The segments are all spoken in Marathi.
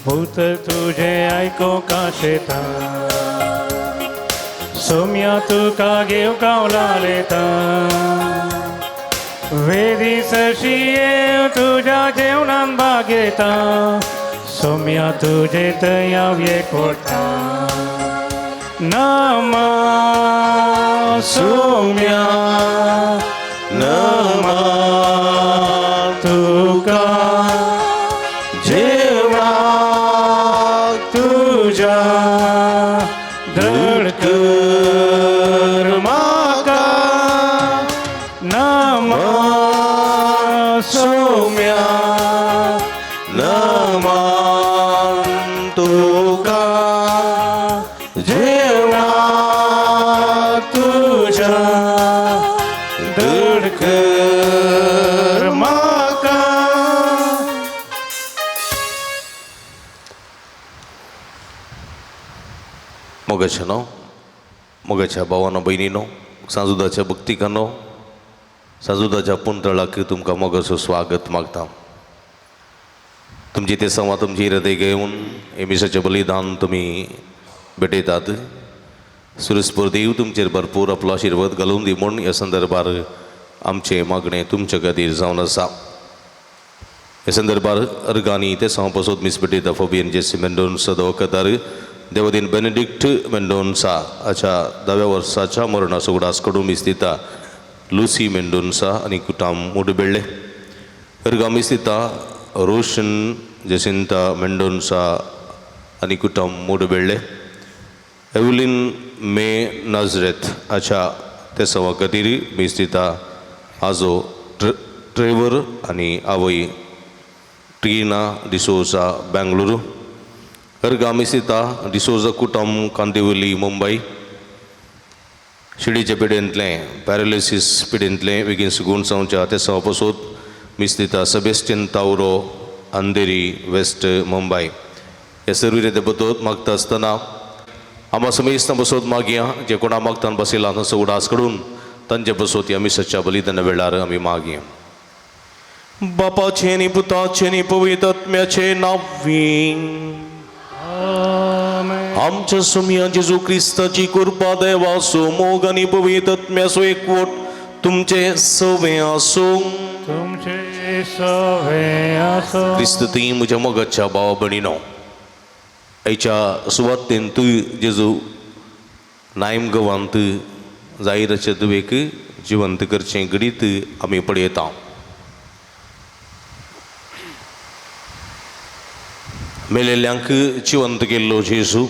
भूत तुझे ऐको का शेता सोम्या तुका घेव कावला लेता वेदी सशिये तुझ्या जेवणान भाग घेता सोम्या तुझे तयाव्ये कोटा नमा सोम्या नमा तुका तुझा धडकर माका नमा सोम्या नमा तुका जेवणा तुझा धडकर माका. मोगाच्यानो मोगाच्या भावानो भयणीनो सांजुदाच्या भक्तिकानो सांजुदाच्या पुंतळाक तुमकां मोगाचो स्वागत मागता. तुमचे ते संवाद तुमचे हृदय घेवन एमिसाचें बलिदान तुमी भेटयतात. सुरस्पूर देव तुमचेर भरपूर आपलो आशिर्वाद घालून दी म्हूण ह्या संदर्भार आमचें मागणें तुमचे खातीर जावन आसा. ह्या संदर्भार अर्गांनी ते संव पासून मीस भेटयता फोबियन जेसी मेंडोन्सा वखदार देवदीन बेनेडिक्ट मेंडोन्सा हाच्या 10व्या वर्साच्या मरणा सुगडास कडून मीस दिता लुसी मेंडोन्सा आनी कुटाम मुडबेळ्ळे. अर्गा मीस दिता रोशन जेसिंता मेंडोन्सा आनी कुटाम मुडबेळ्ळे. एवलिन मे नाझरेथ हाच्या ते संवा खातीर मीस दिता आजो ट्रेवर आनी आवय ट्रिना डिसोजा बेंगलुरू. अर्गा मीस दिता डिसोजा कुटुंब कांदिवली मुंबई. शिडीच्या पिडेंतले पॅरालिसीस पिडेंतले बेगीन सुगून जावच्या ते सवा पासून मीस दिता सेबेस्टियन तावरो अंधेरी वेस्ट मुंबई. हे सर्व रे बतोत मागता आसतना आम्हा समेस्तां बसोत मागया जे कोणा मागतान बसयला तसो उडास कडून तांचे बसोत आमी सच्च्या बलिदाना वेळार आमी मागया. बापाचे नी पुताचे नी पवित्र आत्म्याचे नावी आमच्या सुमिया जेजू क्रिस्ताची कृपा देवासो मोग आणि पवित्र आत्म्याचो एकवट तुमचे सवे आसो. क्रिस्त ती म्हज्या मोगाच्या भावा भयणीनो आयच्या सुवातेंत जेजू नायम गवांत जायराच्या दुवेक जिवंत करचें घडीत आमी पळयता. मेलेल्यांक जिवंत केल्लो जेजू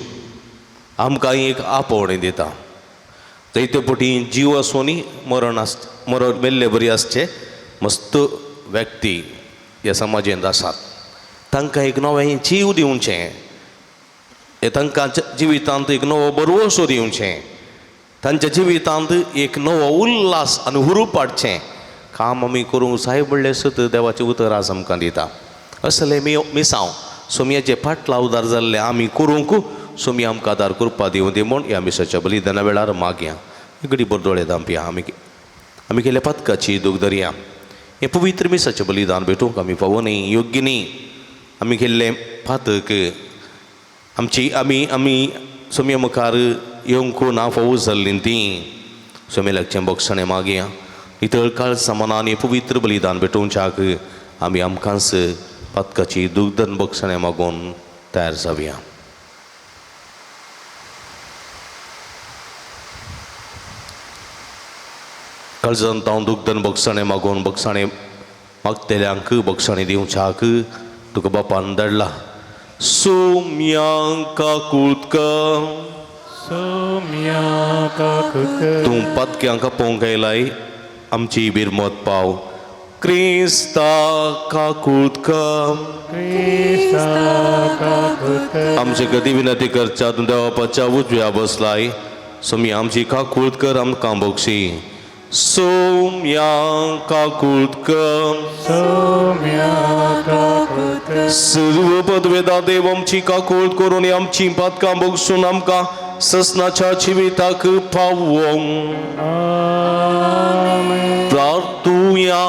आमकां एक आपोवणें दिता. जायते फावटी जीव आसूनी मरण मेल्ले बरी आसचे मस्त व्यक्ती ह्या समाजांत आसात. तांकां एक नवें जीव दिवचें तांकां जिवितांत एक नवो बरवसो दिवचें तांच्या जिवितांत एक नवो उल्हास आनी हुरूप हाडचें काम आमी करूंक जाय म्हणलें सत देवाचें उतर आज आमकां दिता. असलें मिसांव सोमयाचे फाटला उदार जाल्ले आमी करूंक सोमी आमकां आदार करपा दिवं दी म्हूण ह्या मिसाच्या बलिदाना वेळार मागया. घडी बर दोळे दामपया आमी केल्या पथकाची दूख धरया. हें पवित्र मिसाचें बलिदान भेटूंक आमी फावो न्ही योग्य न्ही. आमी केल्लें फातक आमी सोमया मुखार येवंक ना फावो जाल्लीं तीं सोमेलाचें बक्षणें मागया. नितळ काळ समानान हें पवित्र बलिदान भेटोवच्याक आमी आमकांच पथकाची दुग्धन बक्षणें मागून तयार जावया. काळजांत हांव दुग्धन बक्षणें मागून बक्षणें मागतेल्यांक बक्षणें दिवच्याक तुका बापान धाडला. सोम्यांका कुळका तूं पथक्यांक पोवंक आयलाय आमची बिरमत पाव क्रिस्ता काकुळकम आमचे कधी विनंती करच्या तू देवापाच्या उजव्या बसलाय सोमी आमची काकुळकर आमकां बक्षी सोम्या काकुळकम सर्व पदवेदा देव आमची काकुळ करून आमची पातकां बक्षून आमकां ससनाच्या जिविताक पावोंक प्रार्थुया.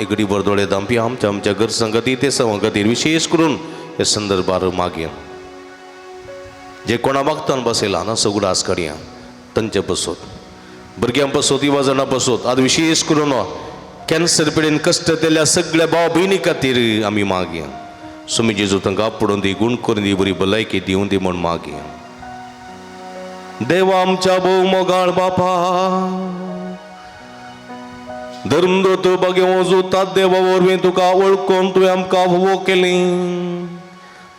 एकडी बरदोळे दांपी आमच्या घर संगती ते संगतीर विशेष करून हे संदर्भार मागया जे कोणा मागतान बसयला ना सगळं आज काडया तांचे पसोत भुरग्यां पसोत युवा जाणां पसोत आज विशेष करून कॅन्सर पिडेन कश्ट केल्या सगळ्या भाव भयणी खातीर आमी मागया सुमी जेजू तांकां पडोवन दी गुण करून दी बरी भलायकी दिवन दी म्हण मागया. देवा आमच्या भोव मोगाळ बापा धर्मदोतो बगे वजूतात देवा वरवीं तुका वळखून तुवें आमकां फोव केली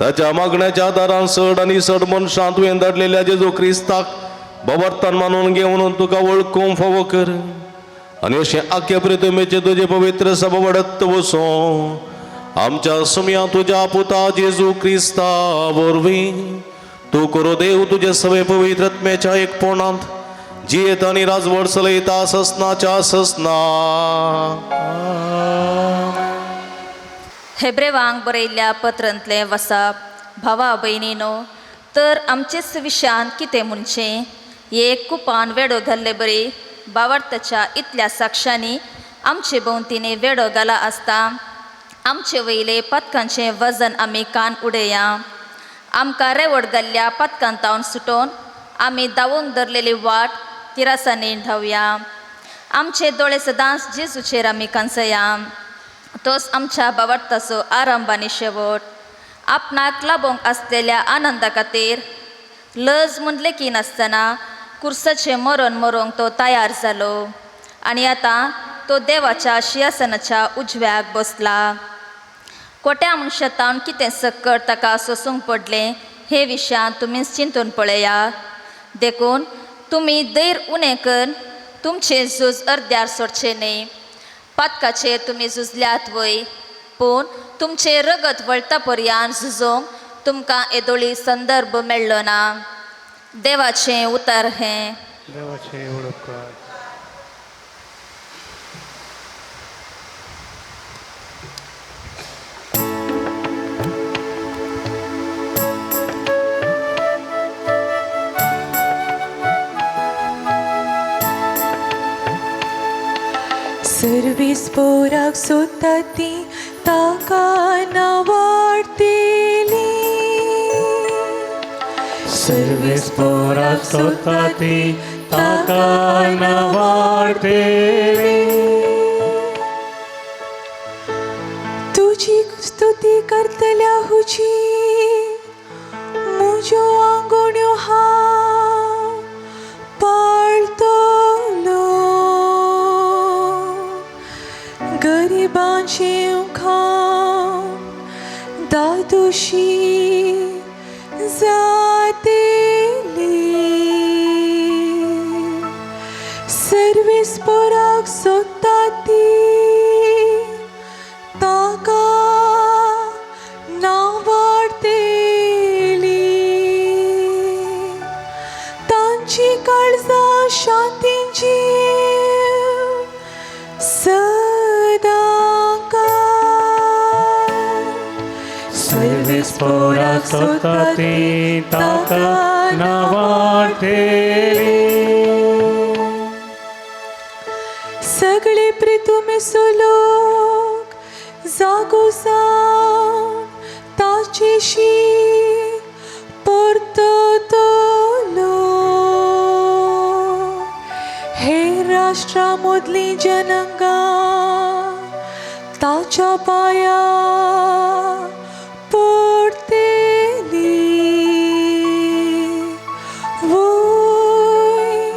ताच्या मागण्याच्या आदारान चड आनी चड मनशां तुवें धाडलेल्या जेजू क्रिस्ताक बवर्तान मानून घेवन तुका वळखूंक फोव कर आनी अशें आख्या प्रितमेचे तुजे पवित्र सभा वाडत वचो आमच्या सुम्या तुज्या पुता जेजू क्रिस्ता वरवीं तू करो देव तुजे सवे पवित्र आत्म्याच्या एकपणांत जियेत आनी राजवट चलयता ससनाच्या ससना. हेब्रेवांक बरयल्ल्या पत्रांतले वसप भावा भयणीनो तर आमचे विशयांत कितें म्हणचे एक कुपान वेडो घाल्ले बरी भावार्थाच्या इतल्या साक्षांनी आमचे भोंवतीने वेडो घाला आसता आमचे वयले पथकांचें वजन आमी कान उडया आमकां रेवड घाल्ल्या पथकांतावन सुटोवन आमी धांवूंक धरलेली वाट तिरासांनी धांवया आमचे दोळे सदांच जेजूचेर आमी कांसया तोच आमच्या भावार्थाचो आरंभ आनी शेवट आपणाक लाबोंक आसलेल्या आनंदा खातीर लज म्हणले की नासतना कुर्साचें मरण मरोंक तो तयार जालो आनी आतां तो देवाच्या सिंहासनाच्या उजव्याक बसला. कोट्या मनशांतावन कितें सक्कट ताका सोसूंक पडलें हे विशयान तुमीच चिंतून पळया देखून तुमी दैर उणें कर तुमचें झूज अर्द्यार सोडचें न्ही पातकाचेर तुमी झुजल्यात वय पूण तुमचें रगत वळटा पर्यंत झुजोवंक तुमकां येदोळी संदर्भ मेळ्ळो ना. देवाचें उतर हें देवाचे ओळखकार सर्वीस पोराक सोदता ती ताका नावाडटेली सर्वेस पोराक सोदता ती ताका नावाडटेली तुजी स्तुती करतल्या हुजी म्हज्यो आंगोण्यो हांव पाळटलो गरिबांचें खाण दादोशी जातेली सर्वीस पोराक सोदता ती ताका नावाडटेली तांची काळजां शांतीची सर्वेस पोराक सोदता ती ताका नावाडटेली सगळे प्रितुमेचो लोक जागो जावन ताचेशी परततलो हेर राष्ट्रां मदलीं जनांगां ताच्या पांयां पडटली वय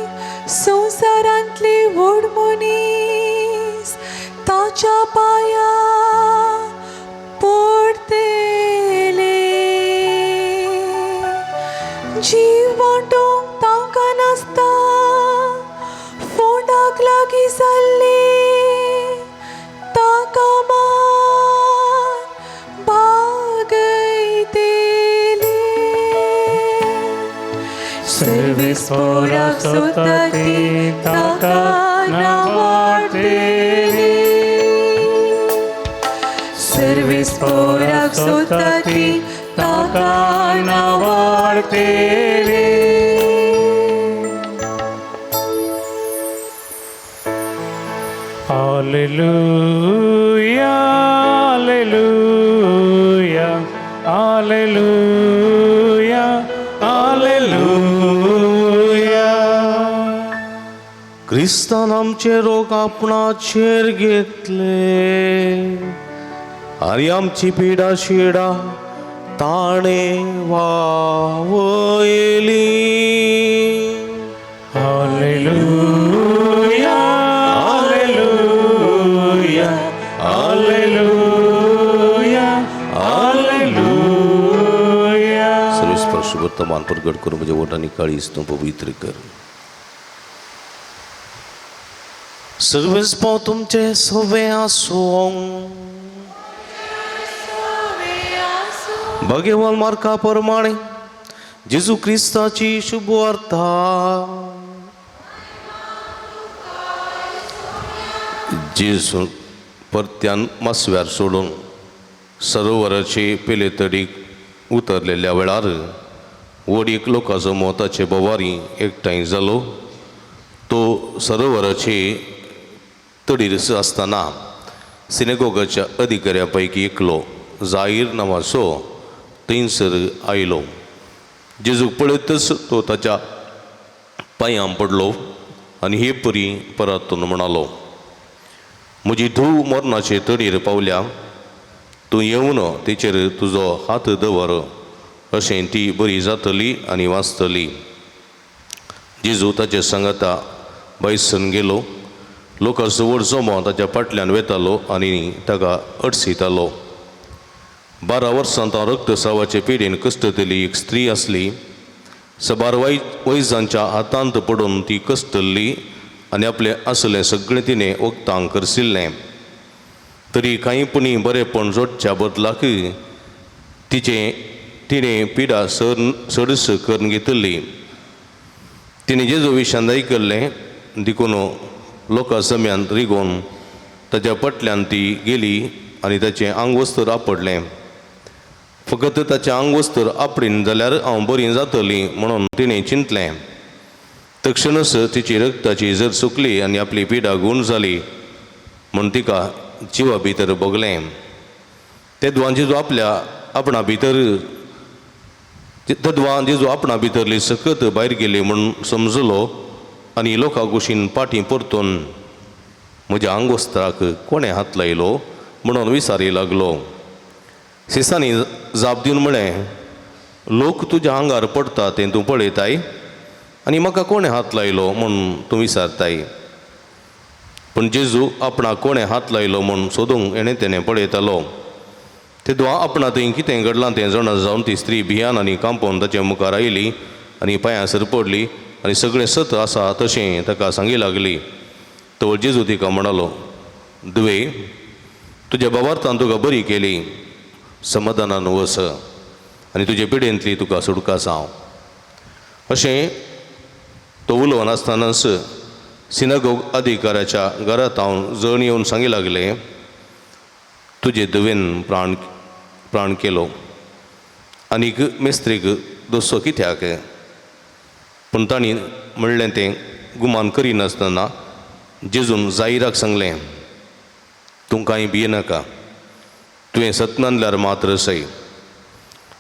संवसारांतली व्हड मनीस ताच्या पांयां पडटले जीव वांटोवंक तांकां नासता फोंडाक लागीं जाल्ली ता सर्वेस पोरा सोता ती ताका नावाडते सर्वेस पोरा सोता ती ताका नावाडते Alleluia, alleluia, alleluia, alleluia. ख्रिस्तान आमचे रोग आपणाचेर घेतले आणि आमची पिडा शिडा ताणे वावयली. Alleluia, alleluia, alleluia, alleluia. सर्वस्पर्श वर्तमान प्रगट करून म्हणजे ओठांनी काळीस तू पवित्र कर. सर्वच पाव तुमचे सोवे आसों भगवान मार्का प्रमाणे जेजू ख्रिस्ताची शुभ वार्ता. जेजू परत्यान मासव्यार सोडून सरोवराचे पेले तडीक उतरलेल्या वेळार वडीक लोकांचो मोताचे बोवारी एकठांय जालो. तो सरोवराचे तडीरस आसतना सिनेगोगाच्या अधिकाऱ्या पैकी एकलो जाहीर नांवाचो थंयसर आयलो. जेजूक पळयतच तो ताच्या पांयां पडलो आनी हे परी परतून म्हणालो, म्हजी धूव मरणाचे तडीर पावल्या, तूं येवन तेचेर तुजो हात दवर, अशें ती बरी जातली आनी वाचतली. जेजू ताचे सांगाता भायसन गेलो. लोकांचो व्हड जमो ताच्या फाटल्यान वेतालो आनी ताका अडसितालो. 12 वर्सां तो रक्तस्रावाचे पिडेन कश्टतली एक स्त्री आसली. 12 वैजांच्या हातांत पडून ती कश्टल्ली आनी आपलें आसलें सगळें तिणें वखदांक करसिल्लें. तरी कांयपणी बरेंपण जोडच्या बदलाक तिणें पिडा सडस करून घेतली. तिणें जेजू विशयान आयकल्लें देखून लोकां सम्यांत रिगोवन ताच्या फाटल्यान ती गेली आनी ताचें आंगवस्त्र आपडलें. फकत ताचें आंगवस्त्र आपडीन जाल्यार हांव बरी जातली म्हणून तिणें चिंतलें. तक्षणच तिची रक्ताची झर सुकली आनी आपली पिडा गूण जाली म्हूण तिका जिवा भितर भोगलें. तेदवां जेजू आपणा भितरली सकत भायर गेली म्हूण समजलो आनी लोकां कुशीन फाटीं परतून म्हज्या आंगवस्त्राक कोणें हात लायलो म्हणून विचारी लागलो. सिसांनी जाप दिवन म्हळें, लोक तुज्या आंगार पडटा तें तूं पळयताय आनी म्हाका कोणें हात लायलो म्हूण तूं विचारताय. पूण जेजू आपणाक कोणें हात लायलो म्हूण सोदूंक तेणें पळयतालो. तेदवां आपणा थंय कितें घडलां तें जाणा जावन ती स्त्री भियान आनी कांपोवन ताच्या मुखार आयली आनी पांयांसर पडली आनी सगळें सत आसा तशें ताका सांगी लागली. तर जेजू तिका म्हणालो, दुवे, तुज्या बाबार्थान तुका बरी केली, समाधानान वस आनी तुजे पिडेंतली तुका सुटका जावं. अशें तो उलोवन आसतनाच सिनेगोग अधिकाऱ्याच्या घरांत हांव जळण येवन सांगी लागलें, तुजे धुवेन प्राण केलो. आनीक मेस्त्रीक दोसो कित्याक? पूण तांणी म्हणलें तें गुमान करिनासतना जेजून जायराक सांगलें, तूं कांय भियेनाका, तुवें सत्नांतल्यार मात्र सय.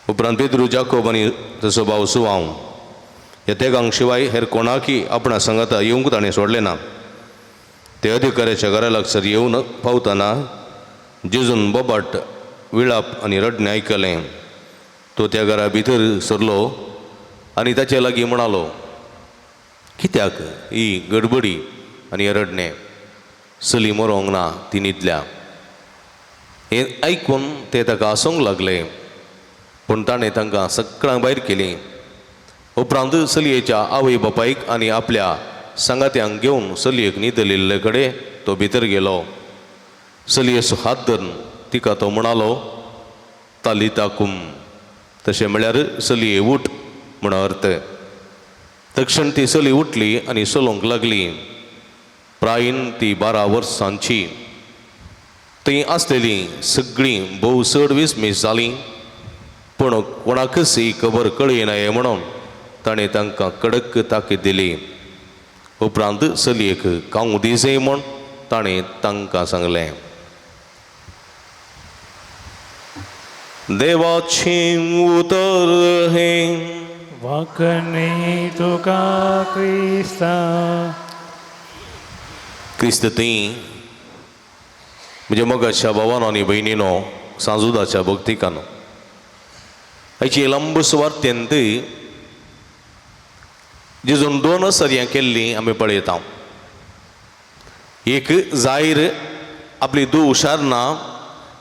उपरांत पेद्रू, जाकोब आनी ताचो भाव सुवांव ह्या तेगांक शिवाय हेर कोणाकय आपणा सांगाता येवंक ताणें सोडलें ना. ते अधिकाऱ्याच्या घरा लागसार येवन पावतना जेजून बोबाट विळाप आनी रडणें आयकलें. तो त्या घरा भितर सरलो आनी ताचे लागीं म्हणालो, कित्याक ही गडबडी आनी रडणें? चली मरोंक ना, ती न्हिदल्या. हें आयकून ते ताका हांसूंक लागले. पूण ताणें तांकां सगळ्यांक भायर केलीं. उपरांत चलयेच्या आवय बापायक आनी आपल्या सांगात्यांक घेवन चलयेक न्हिदलेले कडेन तो भितर गेलो. चलयेचो हात धरून तिका तो म्हणालो, तालिता कुम, तशें म्हळ्यार चलये उठ म्हण अर्थ. तक्षण ती चली उठली आणि चलोंक लागली. प्रायीन ती 12 वर्सांची. थंय आसलेली सगळीं भोव चड विस्मीस जालीं, पूण कोणाकच ही खबर कळय नये म्हणून ताणें तांकां कडक ताकीद दिली. उपरांत चलयेक खावंक दिसय म्हूण ताणें तांकां सांगलें. देवाचें उतर हें. वाकणे तुका क्रिस्ता. क्रिस्त थंय म्हणजे मोगाच्या भावानो आनी भयणीनो, सांजुदाच्या भक्तिकानो, हाची लंब सुवार्थेंत जेजून 2 सर्यां केल्लीं आमी पळयता. एक जायर आपली दू हुशारना,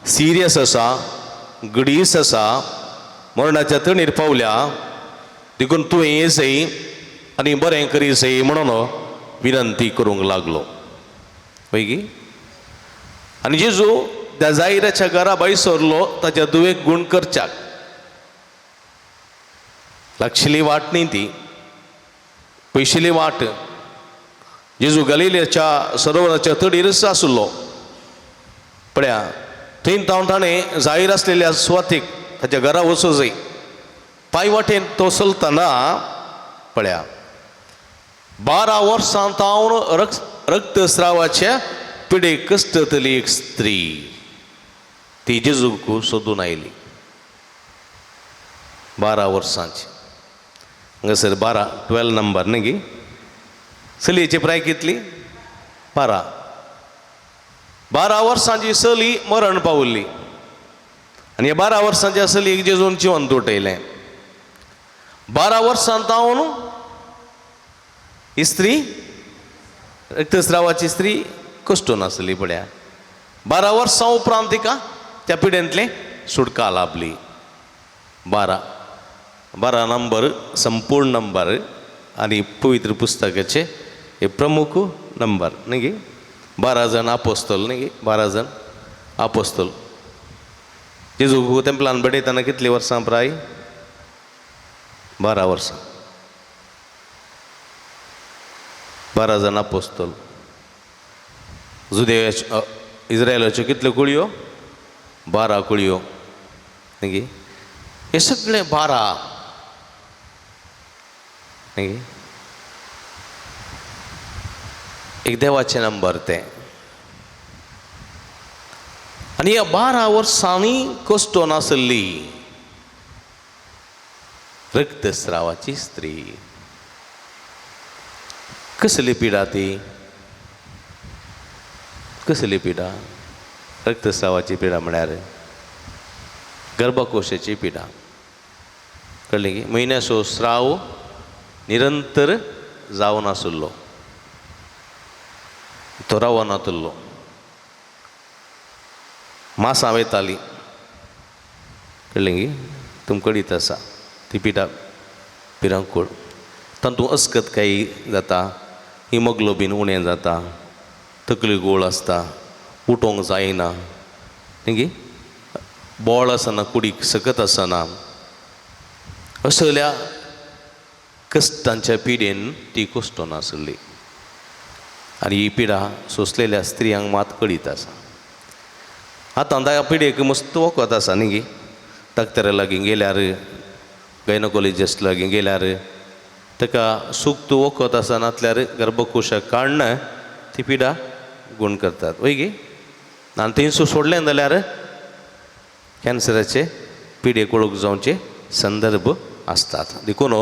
सिरियस आसा, गडीस आसा, मरणाच्या तणीर पावल्या, देखून तुवें येसय आनी बरें करीसय म्हणून विनंती करूंक लागलो. पैकी आनी जेजू त्या जायराच्या घरा भायर सरलो ताच्या दुवेक गूण करच्याक. लागशिल्ली वाट न्ही ती, पयशिल्ली वाट. जेजू गलिलेच्या सरोवराच्या तडीरच आसलो. पळया, थंय ताणें जायर आसलेल्या सुवातेक ताच्या घरा वचूं जाय. पांय वाटेन तो चलतना पळया, 12 वर्सां तावन रक्तस्रावाच्या पिडेक कश्टतली एक स्त्री ती जेजूक सोदून आयली. 12 वर्सांची. हांगासर 12 नंबर न्ही गे. चलयेची प्राय कितली? 12. 12 वर्सांची चली मरण पावल्ली आनी ह्या 12 वर्सांच्या चलयेक जेजून जिवंत उठयलें. 12 वर्सां तावन ही स्त्री, रक्तस्रावाची स्त्री कश्टून आसली. पळया, 12 वर्सां उपरांत तिका त्या पिडेंतले सुटका लाभली. 12 नंबर संपूर्ण नंबर आनी पवित्र पुस्तकाचे हे प्रमुख नंबर न्ही गे. 12 जण आपोस्तल न्ही गे. 12 जण आपोस्तल. जेजू तेंपलान बडयतना कितली वर्सां प्राय? 12 वर्सां. 12 जण आपोस्तल. जुदेया इस्रायलाच्यो कितल्यो कुळयो? 12 कुळयो न्ही गे. हे सगळे 12 न्ही गे. एक देवाचे नंबर ते. आनी ह्या 12 वर्सांनी कश्टून आसली रक्तस्रावाची स्त्री. कसली पिडा ती? कसली पिडा? रक्तस्रावाची पिडा म्हळ्यार गर्भकोशाची पिडा. कळ्ळें की? म्हयन्याचो स्राव निरंतर जावन आसलो, तो रावनासलो. मासां वयतालीं. कळ्ळें की? तुमकां कळीत आसा ती पिडा. पिरांकूळ तातूंत अस्कतकायी जाता, हिमोग्लोबीन उणें जाता, तकली गोळ आसता, उठोवंक जायना न्ही गे. बोळ आसना, कुडीक सकत आसना. असल्या कश्टांच्या पिडेन ती कश्टून आसली. आनी ही पिडा सोंसलेल्या स्त्रियांक मात कळीत आसा. आतां ह्या पिडेक मस्त वखद आसा न्ही गे. डॉक्टरा लागीं गेल्यार, गायनोकॉलॉजिस्ट लागीं गेल्यार ताका सूक्त वखद आसा, नातल्यार गर्भकोशाक काडून ती पिडा गूण करतात. वय गे. आनी थंयसून सोडलें जाल्यार कॅन्सराचे पिडेक वळख जावचे संदर्भ आसतात. देखून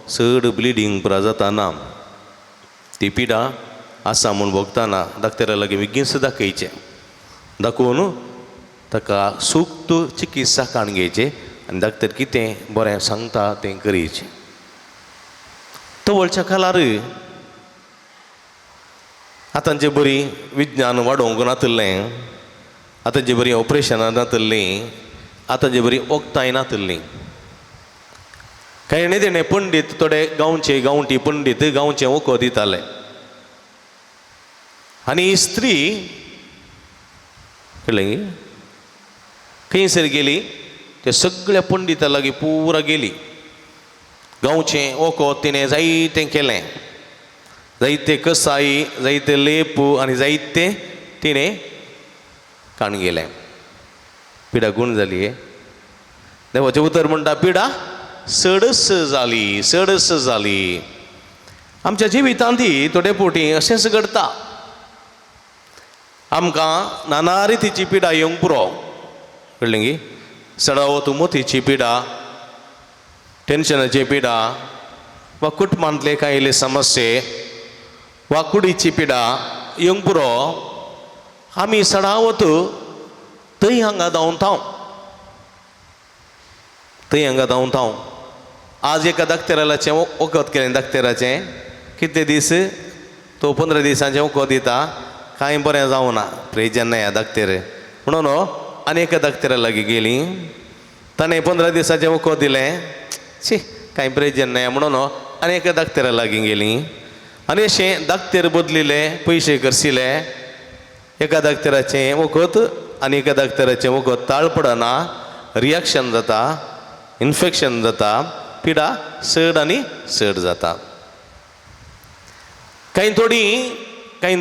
चड ब्लिडींग पुरा जाताना ती पिडा आसा म्हूण भोगताना डॉक्टरा लागीं बेगीनच दाखयचें. दाखोवन ताका सूक्त चिकित्सा काडून घेवचें आनी डॉक्टर कितें बरें सांगता तें करचें. तवळच्या काळार आतांचें बरी विज्ञान वाडोवंक नातलें, आतांची बरी ऑपरेशनां नातलीं, आतांची बरी वखदांय नातलीं. कांय तेणे पंडीत, थोडे गांवठी पंडीत गांवचें वखद दिताले. आनी ही स्त्री कळ्ळें खंयसर गेली, ते सगळ्या पंडिता लागीं पुरा गेली. गांवचें वखद तिणें जायतें केलें, जायते कसाई, जायते लेप आनी जायते तिणें काण गेलें. पिडा गुण जाली. देवाचें उतर म्हणटा पिडा सडस जाली, सडस जाली. आमच्या जिवितांती थोडे फावटी अशेंच घडटा. आमकां नाना रितीची पिडा येवंक पुरो, कळ्ळें गी. सडावत मोतीची पिडा, टेन्शनाची पिडा, वा कुटुंबांतले कांय इल्ले समस्ये, वा कुडीची पिडा येवंक पुरो. आमी सडावत थंय हांगा धांवताव, थंय हांगा धांवताव. आज एका दाक्तेराचें वखद केलें, दाक्तेराचें कितले दीस तो 15 दिसांचें वखद दिता, कांय बरें जावना. प्रेजन ह्या दाक्तेर म्हणून आनी एका दाक्तेरा लागीं गेली. ताणें 15 दिसाचें वखद दिलें, शी कांय प्रेजन न्हय म्हणून आनी एका दाक्तेरा लागीं गेली. आनी अशें दाक्तेर बदलिले, पयशे करशिले. एका दाक्तेराचें वखद आनी एका दाक्तेराचें वखद ताळ पडना, रिएक्शन जाता, इन्फेक्शन जाता, पिडा चड आनी चड जाता. कांय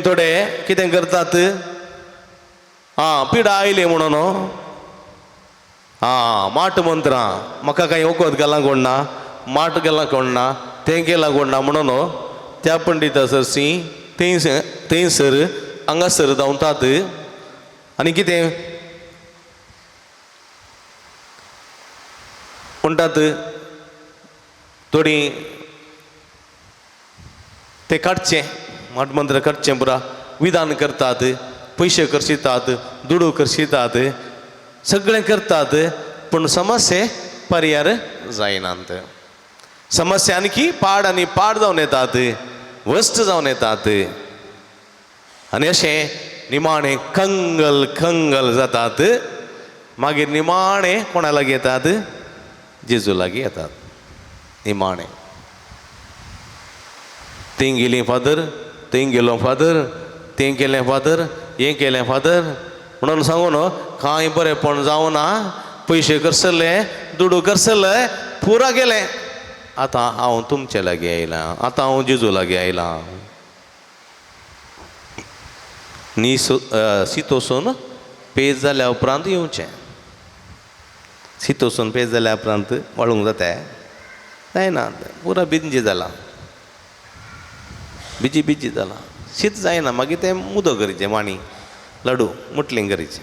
थोडे कितें करतात, पिडा आयली म्हणून माट मंत्रां, म्हाका कांय वखद घालांक कोणना, माट घालांक कोणना, तें केलां कोणना म्हणून त्या पंडिता सरसी थंयसर हांगासर धांवतात. आनी कितें म्हणटात, थोडी तें काडचें, माट मंत्र काडचें पुरा, विधान करतात, पयशे करशितात, दुडू करशितात, सगळें करतात, पूण समस्ये पर्यार जायनात. समस्या आणखी पाड आनी पाड जावन येतात, वस्ट जावन येतात. आनी अशें निमाणें खंगल जातात. मागीर निमाणें कोणा लागीं येतात, जेजू लागीं येतात. निमाणें थंय गेलीं फादर, थंय गेलो फादर, तें केलें फादर, हें केलें फादर म्हणून सांगून कांय बरेंपण जावना. पयशे करसले, दुडू करसले, पुरा गेलें. आतां हांव तुमचे लागीं आयलां, आतां हांव जेजू लागीं आयलां. सितोसून पेज जाल्या उपरांत येवचें. सितोसून पेज जाल्या उपरांत वाळूंक जाता? जायना. पुरा बिंजी जाला, बिजी जाला, शीत जायना. मागीर तें उदक करीचें, माणी लाडू मुटलीं करीचें.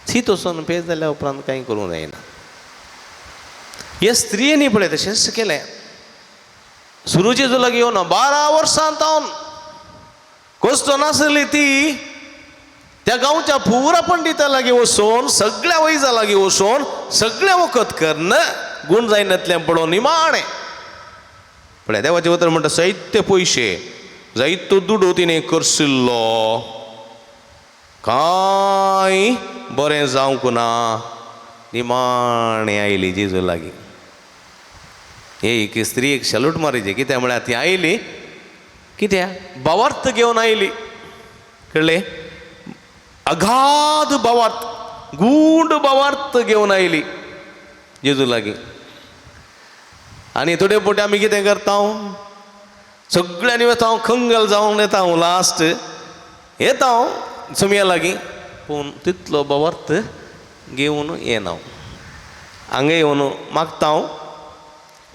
शीत वचून पेज जाल्या उपरांत कांय करूंक जायना. हे स्त्रियेनी पळय तशेंच केलें. सुरू जेजू लागीं येवना, 12 वर्सां जावन कसतो नासली ती त्या गांवच्या पुरा पंडिता लागीं वचून, सगळ्या वैजा लागीं वचून, सगळें वखद करन गुण जायनातलें पडोवन निमाणें पळय. देवाचें उतर म्हणटा, जायते पयशे, जायतो दुडू तिणें करशिल्लो, कांय बरें जावंक ना. निमाणें आयली जेजू लागीं. एक स्त्री शलूट मारीची. कित्याक म्हळ्यार ती आयली कित्याक भावार्थ घेवन आयली, कळ्ळें? अगाध भावार्थ, गूढ भावार्थ घेवन आयली जेजू लागीं. आनी थोडे फावटी आमी कितें करता, सगळ्यांनी वता खंगल जावन येता, लास्ट येता सुमया लागीं, पूण तितलो भावार्थ घेवन येना. हांगा येवन मागता,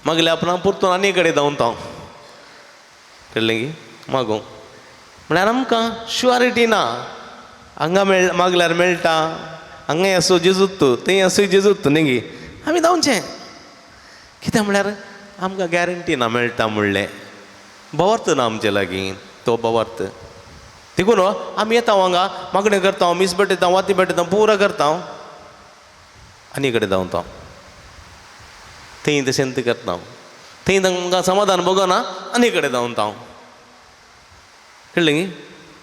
मागल्या आपणाक परतून आनी कडेन धांवता, कळ्ळें गी, मागूंक. म्हळ्यार आमकां शुअरिटी ना. हांगा मागल्यार मेळटा, हांगाय आसूं जेजूत, थंय आसूं जेजूत न्ही गी, आमी धांवचें. कित्याक म्हळ्यार आमकां गॅरंटी ना मेळटा म्हणलें. भावार्थ ना आमचे लागीं तो भावार्थ. देखून आमी येता हांगा, मागणें करता, मीस भेटयता, वाती भेटयता, पुरा करता, आनी कडेन धांवता. थंय तशें करता, थंय तांकां समाधान भोगना, आनी कडेन धांवता. कळ्ळें गी?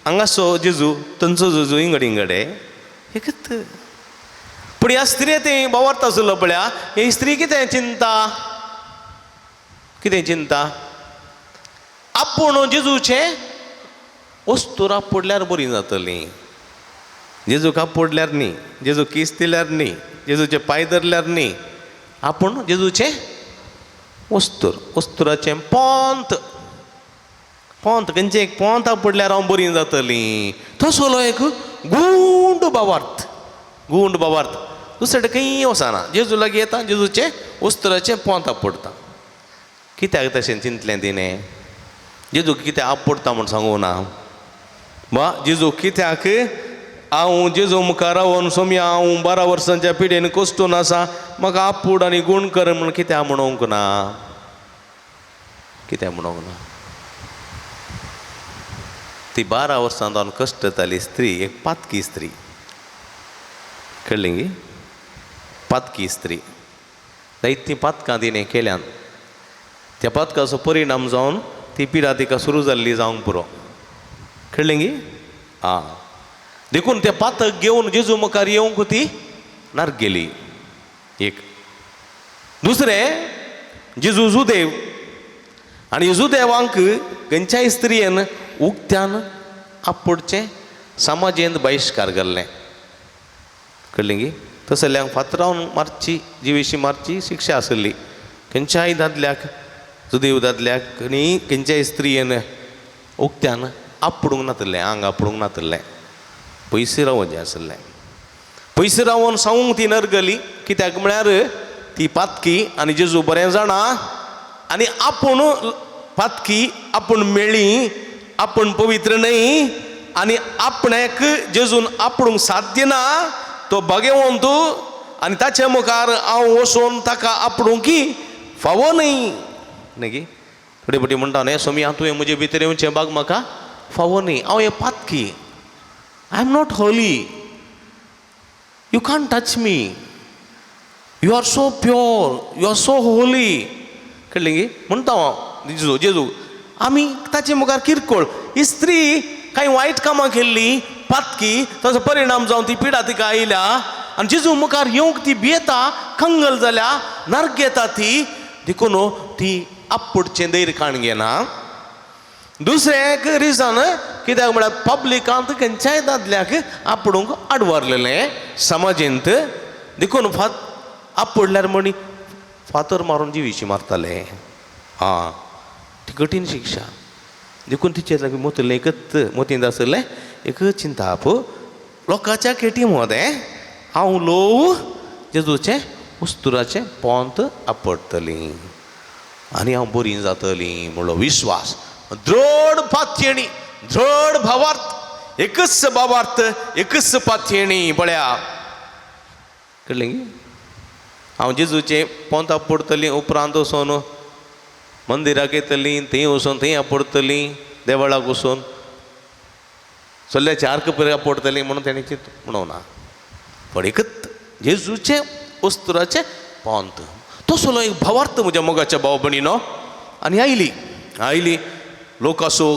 हांगासो जेजू, थंयचो जेजू इंगडे एकच. पूण ह्या स्त्री तें भावार्थ आसलो पळया, ही स्त्री कितें चिंता, कितें चिंता? आपूण जेजूचें वस्तूर आपडल्यार बरी जातली. जेजूक आपडल्यार न्ही, जेजू केस दिल्यार न्ही, जेजूचे पांय धरल्यार न्ही, आपूण जेजूचें उस्तुराचें पोंत पोंत खंयचें एक पोंत पडल्यार हांव बरी जातलीं तसलो एक गूंड बाबार्थ दुसरे खंय वचना जेजू लागीं येता जेजूचें उस्तुराचें पोंत पडटा कित्याक तशें चिंतलें तिणें जेजू कित्याक आपडटा म्हूण सांगूं ना बा जेजू कित्याक हांव जेजू मुखार रावन सोम्या हांव 12 वर्सांच्या पिडेन कश्टून आसा म्हाका आपूड आनी गूण कर म्हूण कित्याक म्हणूंक ना ती 12 वर्सां जावन कश्ट जाताली स्त्री एक पातकी स्त्री कळ्ळी गी पातकी स्त्री जायतीं पातकां तिणें केल्यान त्या पातकाचो परिणाम जावन ती पिडा तिका सुरू जाल्ली जावंक पुरो कळ्ळें गी आं देखून तें पातक घेवन जेजू मुखार येवंक ती नार्ग गेली एक दुसरें जेजू जुदेव आनी जुदेवांक खंयच्याय स्त्रियेन उक्त्यान आपडचें समाजेंत बहिश्कार घाल्लें कळ्ळें गी तसल्यांक फातरावन मारची जिवेशी मारची शिक्षा आसली खंयच्याय दादल्याक जुदेव दादल्याक आनी खंयच्याय स्त्रियेन उक्त्यान आपडूंक नातलें आंग आपडूंक नातलें पयस रावचें आसलें पयस रावन सावंक ती नरगली कित्याक म्हळ्यार ती पातकी आनी जेजू बरें जाणा आनी आपूण पातकी आपूण मेळ्ळी आपूण पवित्र न्हय आनी आपणाक जेजून आपणूंक साध्य ना तो भाग्यवंत आनी ताचे मुखार हांव वचोन ताका आपणूंकी फावो न्ही गे थोडे फावटी म्हणटा न्ही सोम्या तुवें म्हजे भितर येवचें बाग म्हाका फावो न्ही हांव हें पातकी I am not holy you can't touch me you are so pure you are so holy कळ्ळें गे म्हणटा हांव जेजू आमी ताचे मुखार किरकोळ ही स्त्री कांय वायट कामां केल्ली पातकी ताचो परिणाम जावन ती पिडा तिका आयल्या आनी जेजू मुखार येवंक ती भियेता खंगल जाल्या नर्ग येता ती देखून ती आपडचें दैरखाण घेना दुसरें एक रिजन कित्याक म्हळ्यार पब्लिकांत खंयच्याय दादल्याक आपणूंक आडवारलेलें समाजेंत देखून आपडल्यार म्हणी फातर मारून जिवीशी मारताले आं ती कठीण शिक्षा देखून तिचेर लागीं मोतलें एकच मोतींत आसलें एकच चिंता पळय लोकांच्या केटी मदें हांव लोव जेजूचें उस्तुराचें पोंत आपडटलीं आनी हांव बरीं जातलीं म्हणलो विश्वास द्रढ पातयेणी द्रढ भावार्थ एकच भावार्थ एकच पातयेणी बळ्या कळ्ळें गे हांव जेजूचें पोंत आपडटलीं उपरांत वचोन मंदिराक येतलीं थंय वचोन थंय आपडटलीं देवळाक वचोन सल्ल्याच्या आर्क पयर आपडटलीं म्हणून तेणें चिंत म्हणूं ना पण एकच जेजूचें उस्तुराचें पोंत तसलो एक भावार्थ म्हज्या मोगाच्या भाव भयणीनो आनी आयली लोक आसूं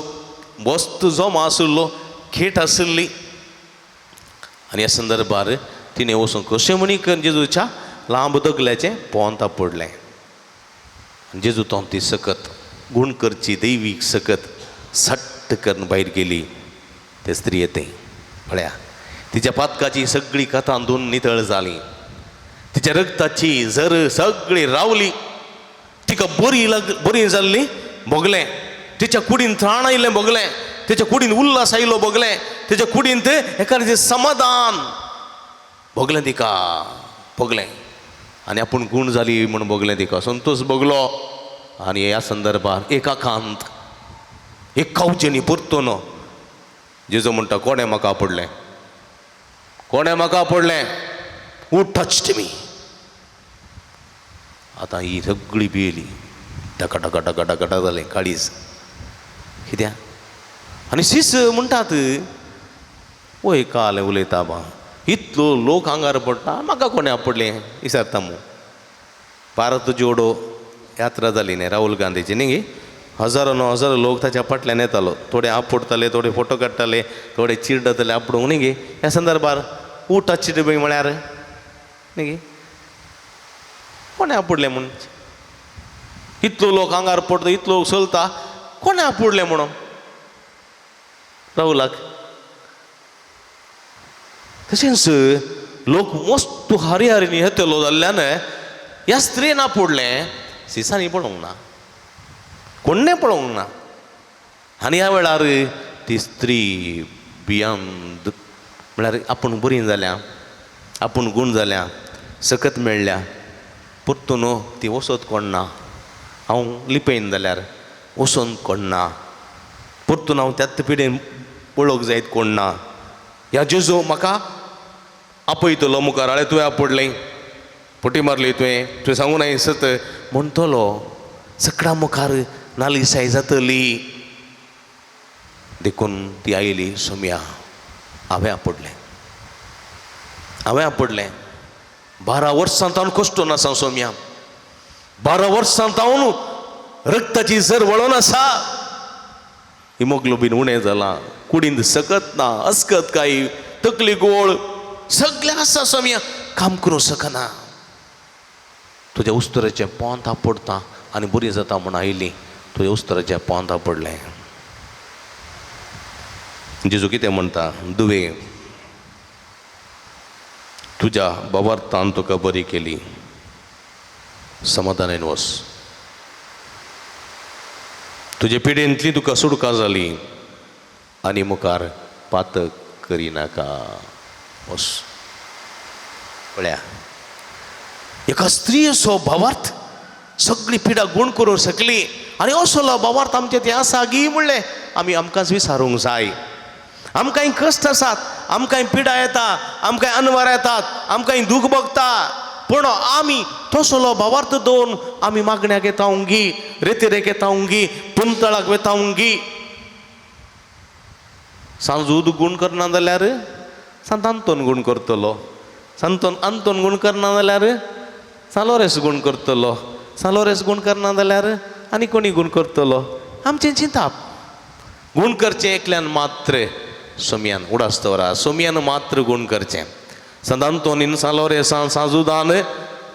वस्त जमा आशिल्लो खेट आशिल्ली आनी ह्या संदर्भार तिणें वचून कशें म्हणी करून जेजूच्या लांब तकल्याचें पोंत आपडलें जेजू तो ती सकत गूण करची दैवीक सकत सट्ट करून भायर गेली ते स्त्री येते पळया तिच्या पातकाची सगळी कथा धुवन नितळ जाली तिच्या रगताची झर सगळी रावली तिका बरी जाल्ली भोगलें तिच्या कुडीन त्राण आयलें भोगलें तिच्या कुडीन उल्हास आयलो भोगलें तिच्या कुडींत एखादें समाधान भोगलें तिका भोगलें आनी आपूण गूण जाली म्हूण भोगलें तिका संतोश भोगलो आनी ह्या संदर्भात एकाकांत एकावचेनी परतून जेजू म्हणटा कोणें म्हाका आपडलें हू टच्ड मी आतां ही सगळी भियेली टका जालें काळीज कित्याक आनी सीस म्हणटात वय काल उलयता बा इतलो लोक आंगार पडटा म्हाका कोणें आपडलें विचारता मू भारत जोडो यात्रा जाली न्ही राहुल गांधीची न्ही हजारो लोक ताच्या फाटल्यान येतालो थोडे आपडटाले थोडे फोटो काडटाले थोडे चिरडटाले आपडूंक न्ही गे ह्या संदर्भार टच्ड मी म्हळ्यार न्ही गे कोणें आपडलें म्हूण इतलो लोक आंगार पडटा इतलो लोक चलता कोणें आपडलें म्हणून राहुलाक तशेंच लोक मस्त हारी हारीनी येतलो जाल्ल्यान ह्या स्त्रीन आपडलें सिसांनी पळोवंक ना, कोण्णें पळोवंक ना. आनी ह्या वेळार ती स्त्री भियांत म्हळ्यार आपूण बरी जाल्या, आपूण गूण जाल्या, सकत मेळ्ळ्या, परतून ती वसत कोणना, हांव लिपयन जाल्यार वसोन कोणना, परतून हांव त्याच पिडेन पळोवंक जायत कोणना. ह्या जेजू म्हाका आपयतलो मुखार, आळे तुवें आपडलें, फटी मारली तुवें सांगूं ना सत म्हणटलो. सकडा मुखार नालिसाय जातली. देखून ती आयली, सोम्या हांवें आपडलें, हांवें आपडलें. 12 वर्सां हांव कश्टून आसा सोम्या, 12 वर्सां हांव रक्ताची झर वळोन आसा, हिमोग्लोबीन उणें जालां, कुडींत सकत ना, अस्कत कांय, तकली गोळ सगळें आसा सोम्या, काम करूं शकना. तुज्या उस्तराचें पोंत आपडटा आनी बरी जाता म्हूण आयली, तुज्या उस्तराचें पोंत आपडलें. जेजू कितें म्हणटा, दुवे तुज्या बाबार्थान तुका बरी केली, समाधानान वस. तुजे पिडेंतली तुका सुडका जाली आनी मुखार पातक करिनाका, वस. पळया, एका स्त्री असो भावार्थ सगळी पिडा गूण करूंक शकली. आनी असलो भावार्थ आमचे ते आसा गी म्हणलें आमी आमकांच विचारूंक जाय. आमकांय कश्ट आसात, आमकांय पिडा येता, आमकांय अनवर येतात, आमकांय दूख भोगता, पूण आमी तसलो भावार्थ दवरून आमी मागण्याक येतां गी, रेतीरेक येतां गी, पुंतळाक वेतां गी. सांजूद गूण करना जाल्यार सांत आंतोन गूण करतलो, आंतोन गूण करना जाल्यार सालोरेस गूण करतलो, सालोरेस गूण करना जाल्यार आनी कोणी गूण करतलो. आमचें चिंताप. गूण करचें एकल्यान मात्र सोम्यान उडास्तवरा, सोम्यान मात्र गूण करचें. संत आंतोनीन सालोरेसान सांजुदान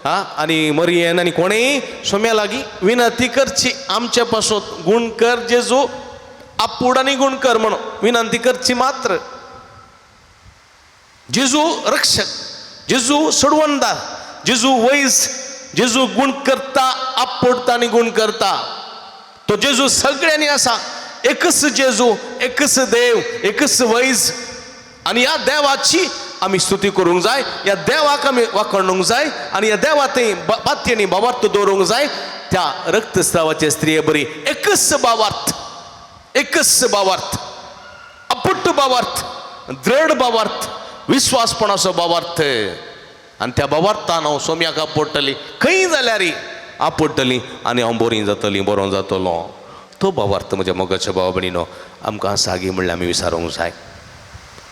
आनी मरियेन आनी कोणेय सोम्या लागीं विनंती करची, आमचे पासून गूण कर जेजू, आपूड आनी गूण कर म्हणून विनंती करची मात्र. जेजू रक्षक, जेजू सोडवणदार, जेजू वैज, जेजू गूण करता, आपडता आनी गूण करता. तो जेजू सगळ्यांनी आसा. एकच जेजू, एकच देव, एकच वैज. आनी ह्या देवाची आमी स्तुती करूंक जाय, ह्या देवाक आमी वाखणूंक जाय आनी ह्या देवातय बात्येनी भावार्थ दवरूंक जाय. त्या रक्तस्रावाचे स्त्रिये बरी एकच भावार्थ, एकच भावार्थ, अपुट्ट भावार्थ, दृढ भावार्थ, विश्वासपणाचो भावार्थ. आनी त्या भावार्थान हांव सोम्याक आपडटली, खंय जाल्यार आपडटली आनी हांव बरी जातली, बरो जातलो. तो भावार्थ म्हज्या मोगाच्या भावा भयणीनो आमकां सागी म्हणल्यार आमी विचारूंक जाय.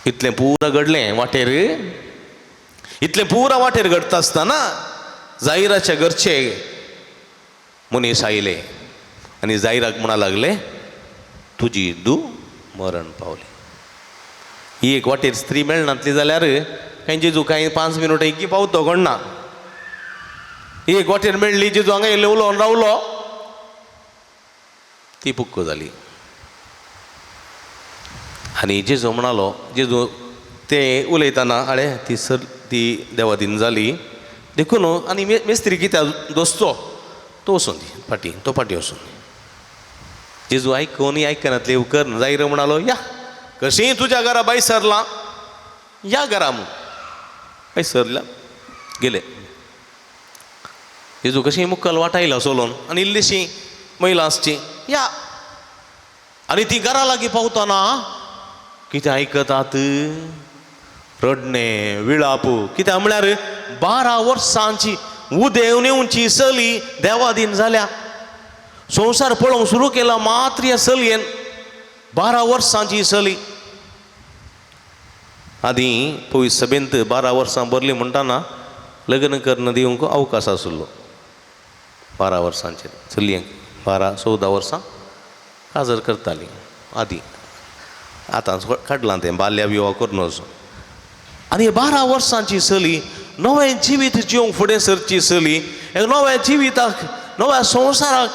इतलें पुरां घडलें वाटेर, इतलें पुरां वाटेर घडटा आसतना जायराच्या घरचे मनीस आयले आनी जायराक म्हणा लागले, तुजी इद्दू मरण पावली. ही एक वाटेर स्त्री मेळनातली जाल्यार कांय जेजू कांय 5 मिनटां इतकी पावतो घडना. ही एक वाटेर मेळ्ळी, जेजू हांगा येयलो उलोवन रावलो, ती पुक्क जाली. आनी जेजू म्हणालो, जेजू ते उलयतना आळे ती देवादीन जाली देखून. आनी मेस्त्री कित्याक दोसचो तो वचून दी फाटी, तो फाटी वचून. जेजू आयकून आयकनातले कर. जायरो म्हणालो, या कशीं तुज्या घरा बाय सरलां, या घरा म्हूण. बाय सरल्या गेले. जेजू कशीं मुक्कल वाटायला सोलोन आनी इल्लीशीं महिला आसची, या. आनी ती घरा लागीं पावतना कितें आयकतात, रडणे, विळाप. कित्याक म्हळ्यार 12 वर्सांची उदेवनेवची चली देवादीन जाल्या. संवसार पळोवंक सुरू केला मात्र ह्या चलयेन 12 वर्सांची चली. आदी पवित्र सभेंत 12 वर्सां भरली म्हणटाना लग्न करून दिवंक अवकाश आसलो. 12 वर्सांचेर चलयेक 12-14 वर्सां काजर करताली आदी. आतां काडलां तें बाल्य विवाह करून वचून. आनी 12 वर्सांची चली नवें जिवीत जिवंक फुडें सरची चली, एक नव्या जिविताक, नव्या संवसाराक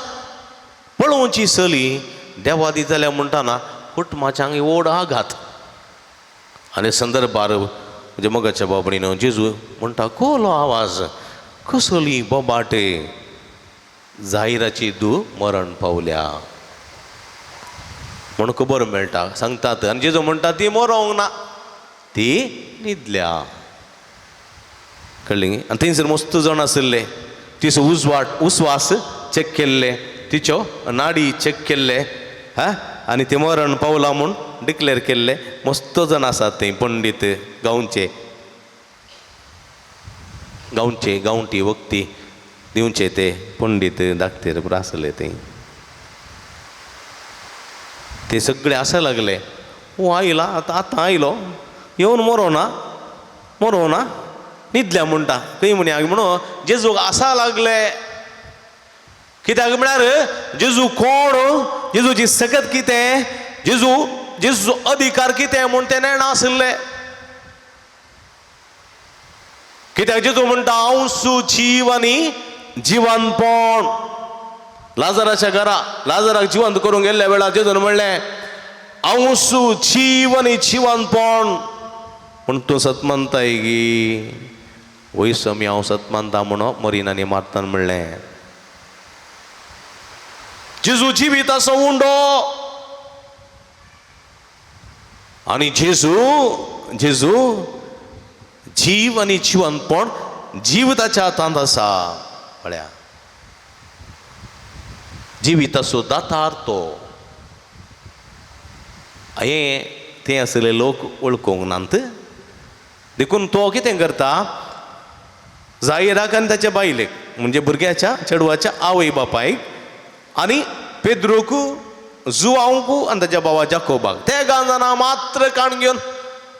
पळोवची चली देवादी जाल्या म्हणटाना कुटुंबाच्यांक व्हड आघात. आनी संदर्भार म्हणजे मोगाच्या बाबडीन जेजू म्हणटा, कोलो आवाज, कसली बोबाट जाहिराची धू मरण पावल्या म्हणून खबर मेळटा सांगतात. आनी जेजू म्हणटा ती मरोंक ना, ती न्हिदल्या. कळ्ळें? आनी थंयसर मस्त जाण आसले, तिचो उस्वास चॅक केल्ले, तिच्यो नाडी चॅक केल्ले, आनी ते मरण पावला म्हूण डिक्लेअर केल्ले. मस्त जाण आसात थंय पंडीत गांवठी वक्ती दिवचे ते पंडीत धाकटेर पुरो आसले थंय. ते सगळे आसा लागले, हो आयला आतां आयलो, येवन मरो ना न्हिदल्या म्हणटा. खंय म्हणून जेजूक आसा लागले. कित्याक म्हळ्यार जेजू कोण, जेजूची सकत कितें, जेजूचो अधिकार कितें म्हूण ते नेणा आसले. कित्याक जेजू म्हणटा हांव सु जीव आनी जिवंतपण. लाजराच्या घरा लाजराक जिवंत करूंक गेल्ल्या वेळार जेजून म्हणलें हांव सु जीव आनी जिवंतपण. पूण तूं सत मानताय गी, वयस आमी हांव सत मानता म्हणून मरीन आनी मारतान म्हणलें. जेजू जिवीत असो उंडो आनी जेजू जीव आनी जिवंतपण जिविताच्या हातांत आसा. पळया, जिविताचो दातार तो. हें ते आसले लोक वळखूंक नात. देखून तो कितें करता, जायराक आनी ताच्या बायलेक म्हणजे भुरग्याच्या चेडवाच्या आवय बापायक आनी पेद्रूक, जुआंवकू आनी ताच्या भावा जाकोबाक, ते गांजाना मात्र काण घेवन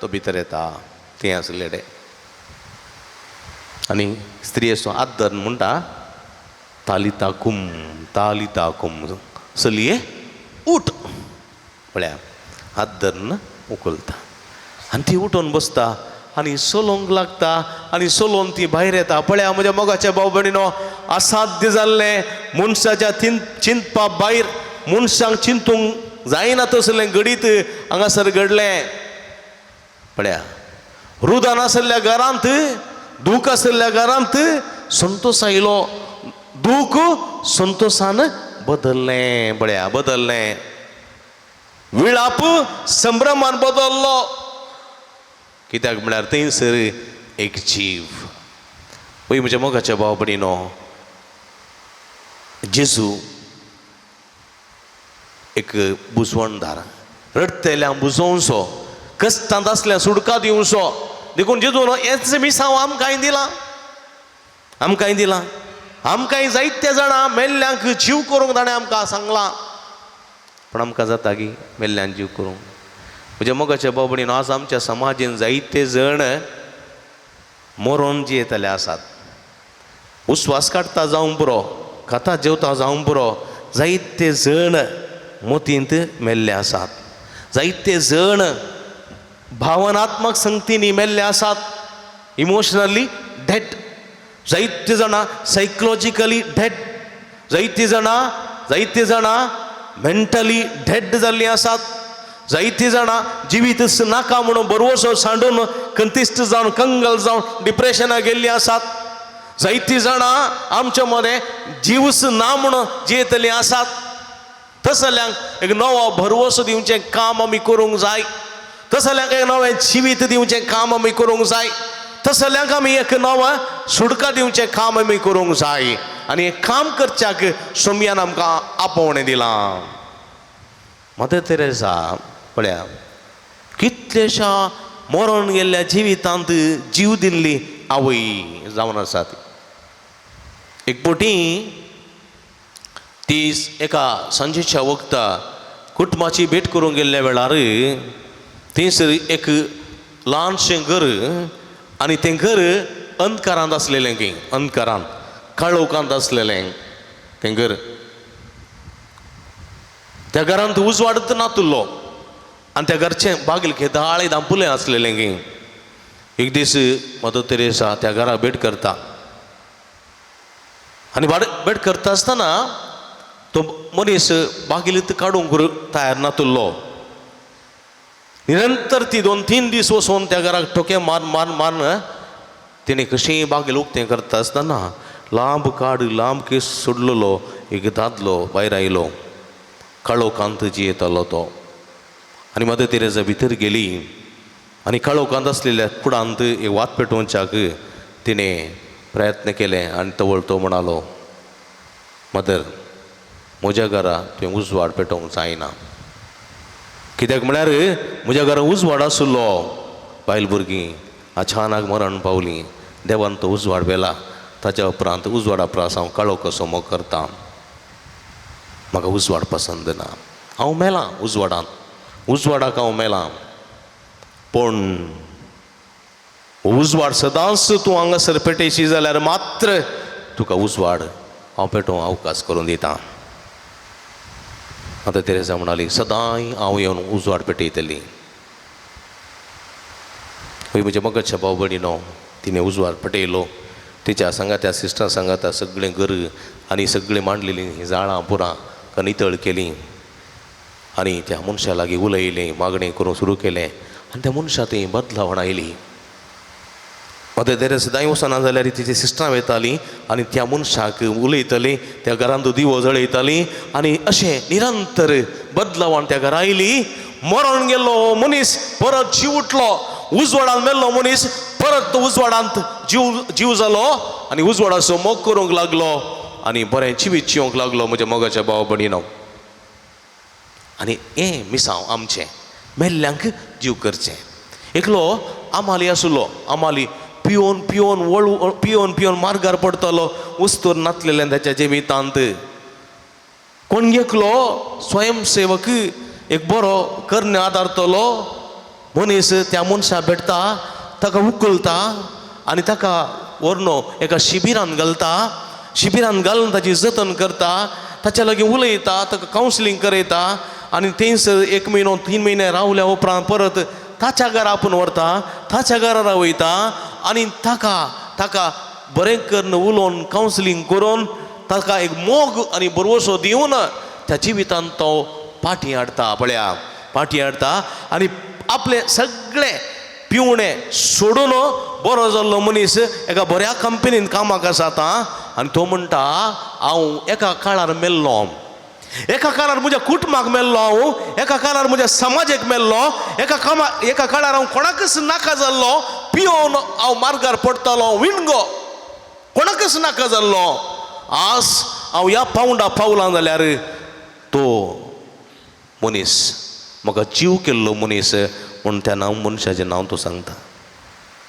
तो भितर येता. तें आसले रे. आनी स्त्री असो हात धरून म्हणटा तालिता कुम चलये उठ. पळया, हात धरून उखलता आनी ती उठोवन बसता आनी सोलोंक लागता आनी सोलोवन ती भायर येता. पळया म्हज्या मोगाच्या भाव भयणीनो, असाध्य जाल्लें मनशाच्या चिंतपा भायर, मनशांक चिंतूंक जायना तसलें घडीत हांगासर घडलें. पळया, रुदान आसल्या घरांत, दूख आसल्या घरांत संतोष आयलो. दूख संतोषान बदल्लें. पळया, बदल्लें. विळाप संभ्रमान बदल्लो. कित्याक म्हळ्यार थंयसर एक जीव. पळय म्हज्या मोगाच्या भाव भयणीनो, जेजू एक बुजवणदार. रडतल्यांक बुजोवचो, कश्टांत आसल्या सुडका दिवचो. देखून जेजून हेच मिसांव आमकांय दिलां. आमकांय जायत्या जाणां मेल्ल्यांक जीव करूंक ताणें आमकां सांगलां. पण आमकां जाता की मेल्ल्यांक जीव करूंक. म्हज्या मोगाच्या भाव भयणीनो, आज आमच्या समाजीन जायते जण मरोन जियेतले आसात. उस्वास काडटा जावं पुरो, खाता जेवता जावं पुरो, जायते जण मोतींत मेल्ले आसात. जायते जण भावनात्मक संगतींनी मेल्ले आसात. Emotionally dead. जायते जाणां सायकोलॉजिकली डेड. जायते जाणां मेंटली डेड जाल्लीं आसात. जायतीं जाणां जिवीतच नाका म्हणून बरवसो सांडून कंतिश्ट जावन कंगल जावन डिप्रेशनाक गेल्लीं आसात. जायतीं जाणां आमच्या मदें जीवच ना म्हणून जियेतलीं आसात. तसल्यांक एक नवो भरवसो दिवचें काम आमी करूंक जाय. तसल्यांक एक नवें जिवीत दिवचें काम आमी करूंक जाय. तसल्यांक आमी एक नवं सुडका दिवचें काम आमी करूंक जाय. आनी हें काम करच्याक सोम्यान आमकां आपोवणें दिलां. मदर तेरेसा पळया, कितलेशा मरण गेल्ल्या जिवितांत जीव दिल्ली आवय जावन आसा ती. एक पोटी ती एका सांजेच्या वक्ता कुटुंबाची भेट करूंक गेल्ल्या वेळार थंयसर एक ल्हानशें घर आनी तें घर अंधकारांत आसलेलें. अंधकारांत काळोखांत आसलेलें तें घर. त्या घरांत उजवाडच नातुल्लो आनी त्या घरचें बागील दाळे धांपुलें आसलेलें. एक दीस मदर तेरेसा त्या घराक भेट करता आनी भेट करता आसतना तो मनीस बागिलीत काडूंक तयार नातुल्लो. निरंतर ती 2-3 दीस वचून त्या घराक ठोके मार तिणें कशेंय बागील उक्तें करता आसतना लांब काड लांब केस सोडलेलो एक दादलो भायर आयलो, काळो कांत जी येतालो तो. आनी मदर तेरेसा भितर गेली आनी काळो कांत आसलेल्या कुडांत एक वात पेटोवच्याक तिणें प्रयत्न केले आनी तवळ तो म्हणालो, मदर म्हज्या घरा तुवें उजवाड पेटोवंक जायना. कित्याक म्हळ्यार म्हज्या घरा उजवाड आसलो, बायल भुरगीं अचानक मरण पावलीं, देवान तो उजवाड वेला, ताच्या उपरांत उजवाडा परस हांव काळो कसो मोग करता. म्हाका उजवाड पसंद ना, हांव मेलां उजवाडांत, उजवाडाक हांव मेलां. पूण उजवाड सदांच तूं हांगासर पेटयशी जाल्यार मात्र तुका उजवाड हांव पेटोवंक अवकाश करून दितां. मदर तेरेसा म्हणाली, सदांय हांव येवन उजवाड पेटयतली. खंय म्हज्या मगतच्या भाव भयणीनो, तिणें उजवाड पेटयलो. तिच्या सांगात्या सिस्टर सांगाता सगळें घर आनी सगळीं मांडलेलीं झाडां पुरां नितळ केलीं आनी त्या मनशा लागीं उलयलें, मागणें करूंक सुरू केलें आनी त्या मनशा थंय बदलावण आयली. मदर तेरेसा सदांय वचना जाल्यार तिची सिस्टरां वयतालीं आनी त्या मनशाक उलयतलीं, त्या घरांत दिवो जळयतालीं आनी अशें निरंतर बदलावण त्या घरा आयली. मरण गेल्लो मनीस परत जीव उठलो, उजवाडांत मेल्लो मनीस परत उजवाडांत जीव जालो आनी उजवाडाचो मोग करूंक लागलो आनी बरें जिवीत जिवंक लागलो म्हज्या मोगाच्या भाव भयणीनो. आनी हें मिसांव आमचें, मेल्ल्यांक जीव करचें. एकलो आमाली आसलो, आमाली पिवून पिवून पिवून पिवून मार्गार पडटलो, उस्तूर नातलेलें ताच्या जिवितांत. कोण एकलो स्वयंसेवक एक बरो करणे आदारतलो मनीस त्या मनशा भेटता, ताका उखलता आनी ताका व्हरून एका शिबिरांत घालता, शिबिरांत घालून ताची जतन करता, ताच्या लागीं उलयता, ताका कावन्सिलींग करयता आनी थंयसर 1 म्हयनो 3 म्हयने रावल्या उपरांत परत ताच्या घरा आपूण व्हरता, ताच्या घरा वयता आनी ताका बरें करून उलोवन कावन्सिलींग करून ताका एक मोग आनी बरवसो दिवन त्या जिवितांत तो फाटीं हाडटा. पळया, फाटीं हाडटा आनी आपले सगळे पिवणे सोडून बरो जाल्लो मनीस एका बऱ्या कंपनींत कामाक आसात आनी तो म्हणटा, हांव एका काळार मेल्लो, एका काळार म्हज्या कुटुंबाक मेल्लो, हांव एका काळार म्हज्या समाजाक मेल्लो, एका काळार हांव कोणाकच नाका जाल्लो, पिवून हांव मार्गार पडटालो, विणगो कोणाकच नाका जाल्लो. आज हांव ह्या पावंडा पावलां जाल्यार तो मनीस म्हाका जीव केल्लो मनीस म्हूण त्या मनशाचें नांव तो सांगता.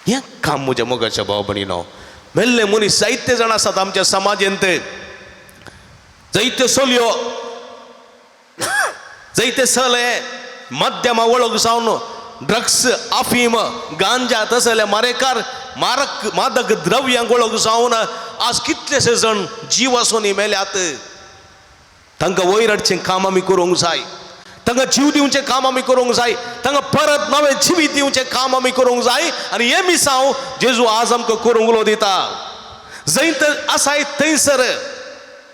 हें काम म्हज्या मोगाच्या भाव भयणीनो. मेल्ले मनीस जायते जाण आसात आमच्या समाजांत, जायत्यो चलयो, जायते चले मध्यमा वळख जावन ड्रग्स, अफीम, गांजा तसले मादक द्रव्यांक वळख जावन आज कितलेशे जण जीव आसून मेल्यात. तांकां वयर हाडचें काम आमी करूंक जाय, तांकां जीव दिवचें काम आमी करूंक जाय, तांकां परत नवें जिवीत दिवचें काम आमी करूंक जाय. आनी हे मिसांव जेजू आज आमकां करूंक उलो दिता. जंय आसाय थंयसर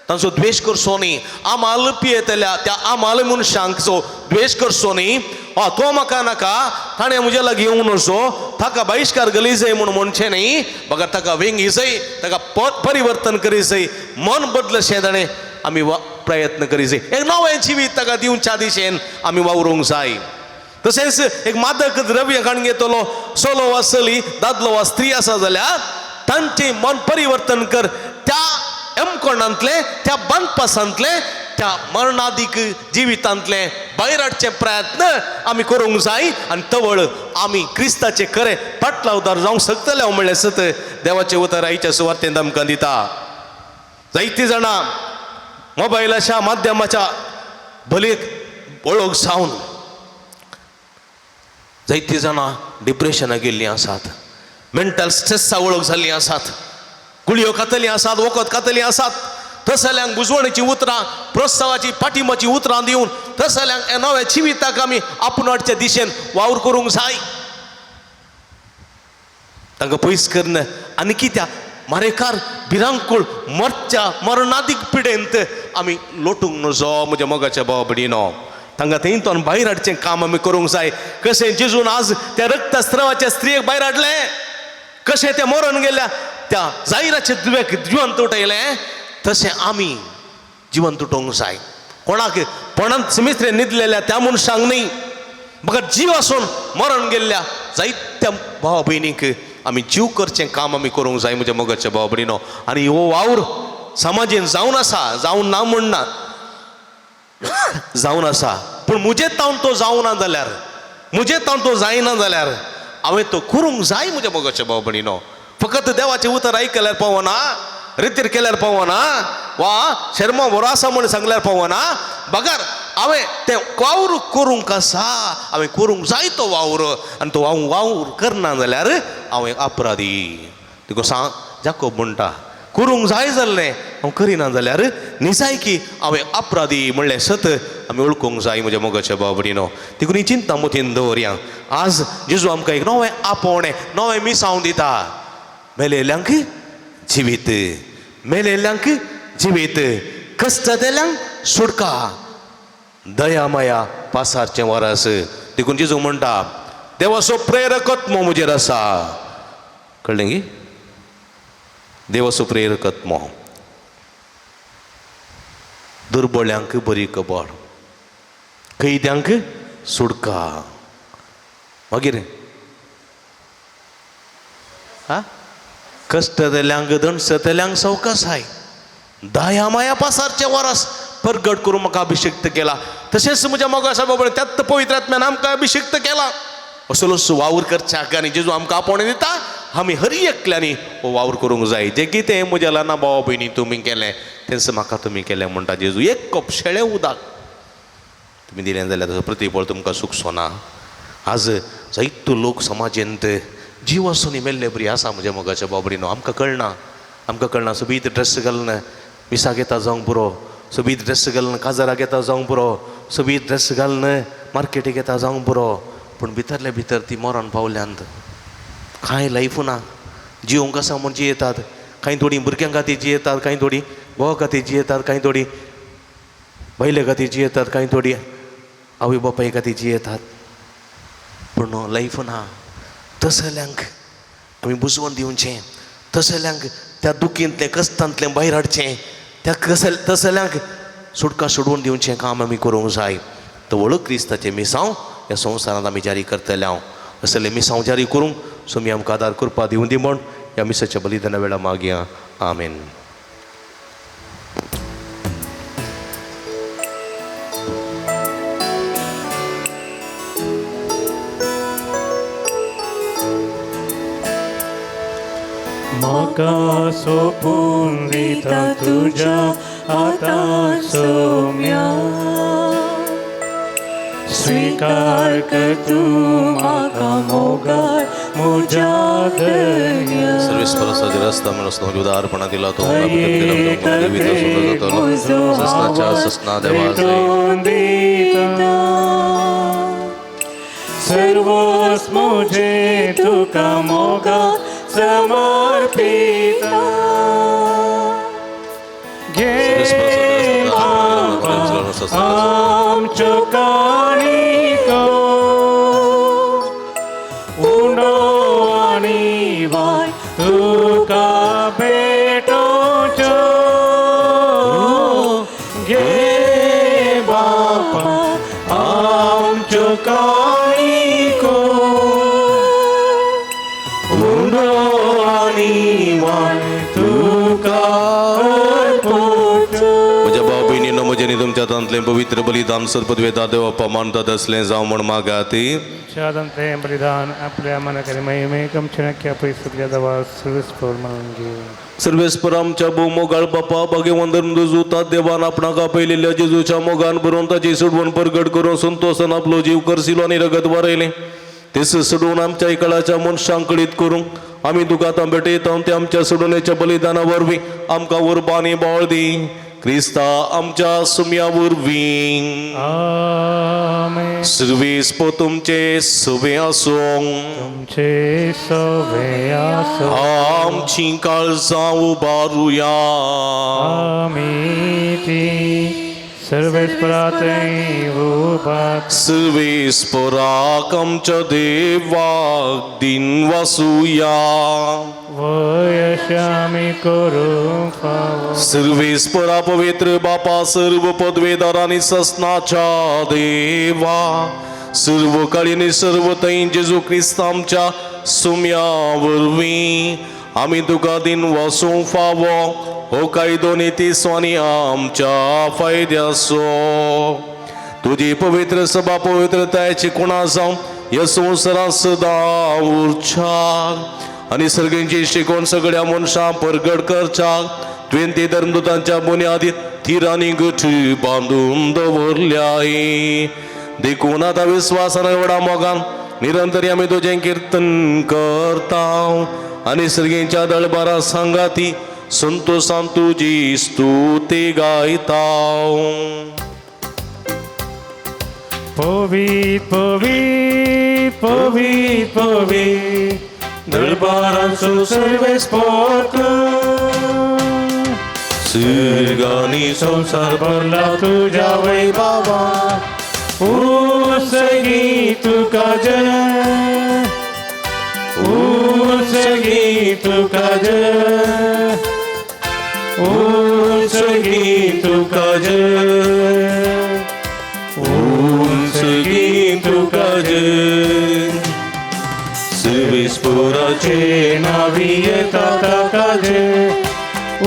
तांचो द्वेश करचो न्ही, आमाल पियेतल्या त्या आमाल मनशांचो द्वेश करचो न्ही. तो म्हाका नाका, ताणें म्हज्या लागीं येवंक नजो, ताका बहिश्कार घाली जाय म्हूण म्हणचें न्ही, म्हाका ताका वेंगी जाय, ताका परिवर्तन करी जाय, मन बदलशें ताणें आमी प्रयत्न करी जाय, एक नवें जिवीत ताका दिवच्या दिशेन आमी वावरूंक जाय. तशेंच एक मादक द्रव्य खाण घेतलो चलो वा चली, दादलो वा स्त्री आसा जाल्यार तांचें मन परिवर्तन कर, त्या एमकोणांतले, त्या बांदपासांतले, त्या मरणादीक जिवितांतले भायर हाडचे प्रयत्न आमी करूंक जाय. आनी तवळ आमी क्रिस्ताचे खरें पाटलावदार जावंक शकतले हांव म्हणलें सत देवाचें उतर आयच्या सुवातेंत आमकां दिता. जायतीं जाणां मोबायलाच्या माध्यमाच्या भलेक वळख जावन जायतीं जाणां डिप्रेशनाक गेल्लीं आसात, मेंटल स्ट्रेसा वळख जाल्लीं आसात, गुळयो खातलीं आसात, वखद खातलीं आसात. तसल्यांक बुजवणेची उतरां, प्रोत्सावाची पाठिंबाची उतरां दिवन तसल्यांक नव्या जिविताक आमी आपूण हाडच्या दिशेन वावर करूंक जाय. तांकां पयस करन आनी कित्याक मारेकार भिरांकूळ मरच्या मरणादीक पिडेंत आमी लोटूंक नजो म्हज्या मोगाच्या भाव भयणीनो. तांकां थंयतून भायर हाडचें काम आमी करूंक जाय. कशें जेजून आज त्या रक्तस्त्रावाच्या स्त्रियेक भायर हाडलें, कशें तें मरण गेल्या त्या जायराचे जिवन तुटयलें तशें आमी जिवन तुटोवंक जाय. कोणाक पणांत सिमेस्त्रेन न्हिदलेल्या त्या मनशांक न्ही, म्हाका जीव आसून मरण गेल्ल्या जायत्या भावा भयणीक आमी जीव करचें काम आमी करूंक जाय म्हज्या मोगाच्या भावा भयणीनो. आनी हो वावर समाजीन जावन आसा, जावन ना म्हणना, जावन आसा, पूण म्हजे तावन तो जावना जाल्यार, म्हजे तावन तो जायना जाल्यार हांवें तो करूंक जाय म्हज्या मोगाच्या भावा भयणीनो. फकत देवाचें उतर आयकल्यार पावना, रितीर केल्यार पावना, वा शर्मा बरो आसा म्हण सांगल्यार पावना. बगार हांवें तें वावर करूंक आसा, हांवें करूंक जाय तो वावर. आनी तो वावर करना जाल्यार हांवें अपराधी. देखून सांग जाकोब म्हणटा करूंक जाय जाल्लें हांव करिना जाल्यार निजाय की हांवें अपराधी म्हणलें सत आमी ओळखूंक जाय म्हज्या मोगाच्या भावा भयणीनो. देखून ही चिंता मतीन दवरया. आज जेजू आमकां एक नवें आपोवणें, नवें मिसांव दिता. मेलेल्यांक जिवीत, मेलेल्यांक जिवीत, कश्टादेल्यांक सुटका, दया माया पासारचें वरस. देखून जेजू म्हणटा देवाचो प्रेरकत्व म्हजेर आसा. कळ्ळें गी? देवाचो प्रेरकत्व. दुर्बळ्यांक बरी खबर, कैद्यांक सुटका, मागीर कश्टादेल्यांक दणसतल्यांक सवकासाय, दया माया पासारचें वरस परगट करून म्हाका अभिषेक्त केला. तशेंच म्हज्या मोगाच्या बाबा त्यात पवित्र आत्म्यान आमकां अभिषेक्त केला. असलोच वावर करच्याक आनी जेजू आमकां आपोवणें दिता. आमी हर एकल्यांनी हो वावर करूंक जाय. जें कितें म्हज्या ल्हान भावा भयणी तुमी केलें तेंच म्हाका तुमी केलें म्हणटा जेजू. एक कप शेळें उदक तुमी दिलें जाल्यार ताचो प्रतिफळ तुमकां सुखसो ना. आज जायतो लोक समाजेंत जीव आसून मेल्ले बरी आसा म्हज्या मोगाच्या बाबडीनो. आमकां कळना सोबीत ड्रेस घालून मिसाक येता जावंक पुरो, सोबीत ड्रेस घालून काजाराक येता जावंक पुरो, सोबीत ड्रेस घालून मार्केटीक येता जावंक पुरो, पूण भितरले भितर ती मरण पावल्यांत कांय लायफ ना. जिवंक आसा म्हण जियेतात. कांय थोडी भुरग्यां खातीर जियेतात, कांय थोडी घोवा खातीर जियेतात, कांय थोडी बैले खातीर जियेतात, कांय थोडी आवय बापाय खातीर जियेतात, पूण लायफ ना. तसल्यांक आमी बुजवण दिवचें, तसल्यांक त्या दुखींतलें कश्टांतलें भायर हाडचें, त्या तसल्यांक सुटका सोडवून दिवचें काम आमी करूंक जाय. तो वळख क्रिस्ताचें मिसांव ह्या संवसारांत आमी जारी करतले. हांव असले मिसांव जारी करूंक सोमी आमकां आदार करपा दिवं दी म्हण ह्या मिसाच्या बलिदाना वेळा मागया. आमेन. म्हाका सोपून दिता तुज्या हातांत सोम्या, स्वीकार कर तूं म्हाका मोगार म्हज्या धन्य. सर्वेस्परासाचे रस्ता म्हणून उदारपणा दिला तो ससना देवा सर्वस मुझे तुका मोगा समर्पिता. घे आमच्यो काणिको उंडो आनी वाय तुका भेटोच्यो. घे बापा आमच्यो काणिको उंडो आनी वाय तुका अर्पोच्यो. म्हज्या भाव भयणीनो म्हजें न्ही तुमच्या तांतलें पवित्र बलिदान सदपदवेता देवा पमानतात असलें जावं म्हण मागाती. शादंतलें बलिदान आपल्या मनाकडे महिमेकम क्षणक्या पैसल्या दवा सर्वेस्पर म्हणून घे. सर्वेस्पर आमच्या भोवमोगाळ बापा भगवंतन रुजूतात देवान आपणाक आपयलेल्या जेजूच्या मोगान बरोवन ताची सोडवण परगट करून संतोषान आपलो जीव करसिलो आनी रगत वारयलें. तेच सोडून आमच्या इकळाच्या मनशांक कळीत करूंक आमी तुका आतां भेटयता. ते आमच्या सोडवणेच्या बलिदाना वरवीं आमकां उर्बानी बोळ दी. क्रिस्ता आमच्या सुम्या वरवीं आमेन. सर्वेस्पर तुमचे सवे आसूं. तुमचे सवे आसूं. आमची काळजां उबारुया. आमी ती सर्वेस्परातय उबार. सर्वेस्पराक आमच्या देवाक दिन वासुया. वयश आम्ही करू फावो. सर्वेस्परा पवित्र बापा, सर्व पदवेदार आणि ससनाच्या देवा, सर्व काळीने सर्व तैन जेजू ख्रिस्त आमच्या सुम्यावरवी आम्ही तुका दिन वासूं फावो. हो कायदो नीती स्वानी आमच्या फायद्यासो. तुझी पवित्र सभा पवित्रताची कोणा जाऊन या संसारात सदा उर्चाक आणि सर्गींची शिकवण सगळ्या मनशां परगट करच्याक तुवें ते धर्मदूतांच्या बुन्यादी थिरांनी गठी बांधून दवरल्या आहे. देखून आता विश्वासान एवढा मोगान निरंतर आम्ही तुझें कीर्तन करता आणि सर्गींच्या दळबारा सांगाती संतोषान तुझी स्तुती गायता. पवित पवित पवित पवित दरबारांचो सर्वेस्पोर्त. सर्गानी संसार भरला तुझ्या वैभवा. उर्सगी तुका जय, उर्सगी तुका जय, उर्सगी तुका जय, उर्सगी तुका जय. सर्वेस्पोराचे नावी येता ताका जय.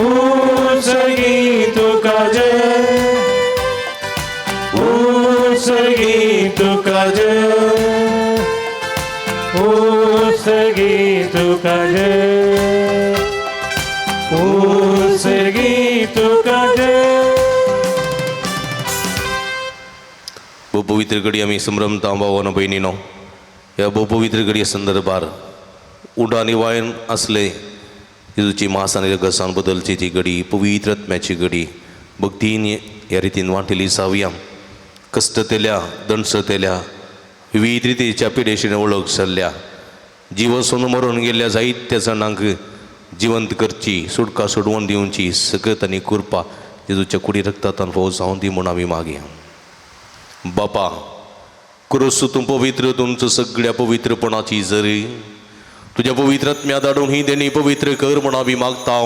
उर्सगी तुका जय, उर्सगी तुका जय, उर्सगी तुका जय, उर्सगी तुका जय. पवित्र घडी आम्ही संभ्रमता भावानं बहिणीनो, या पवित्र घडी संदर्भार उडाणी वायन असले जेजूची मास आणि रगसान बदलची ती घडी, पवित्र आत्म्याची घडी भक्तीन ह्या रितीन वांटिली सावया. कष्टतेल्या दणसतेल्या विविध रितीच्या पिडेशीने ओळख सरल्या, जीवसून मरून गेल्या जायत्या जाणांक जिवंत करची, सुटका सोडवून दिवची सकत आणि कृपा जेजूच्या कुडी रक्तातान फावो जावन दी म्हणून आम्ही मागया. बापा, क्रोस तूं पवित्र, तुमचं सगळ्या पवित्रपणाची जरी तुझ्या पवित्र आत्म्या धाडून ही देणी पवित्र कर म्हणून आम्ही मागता.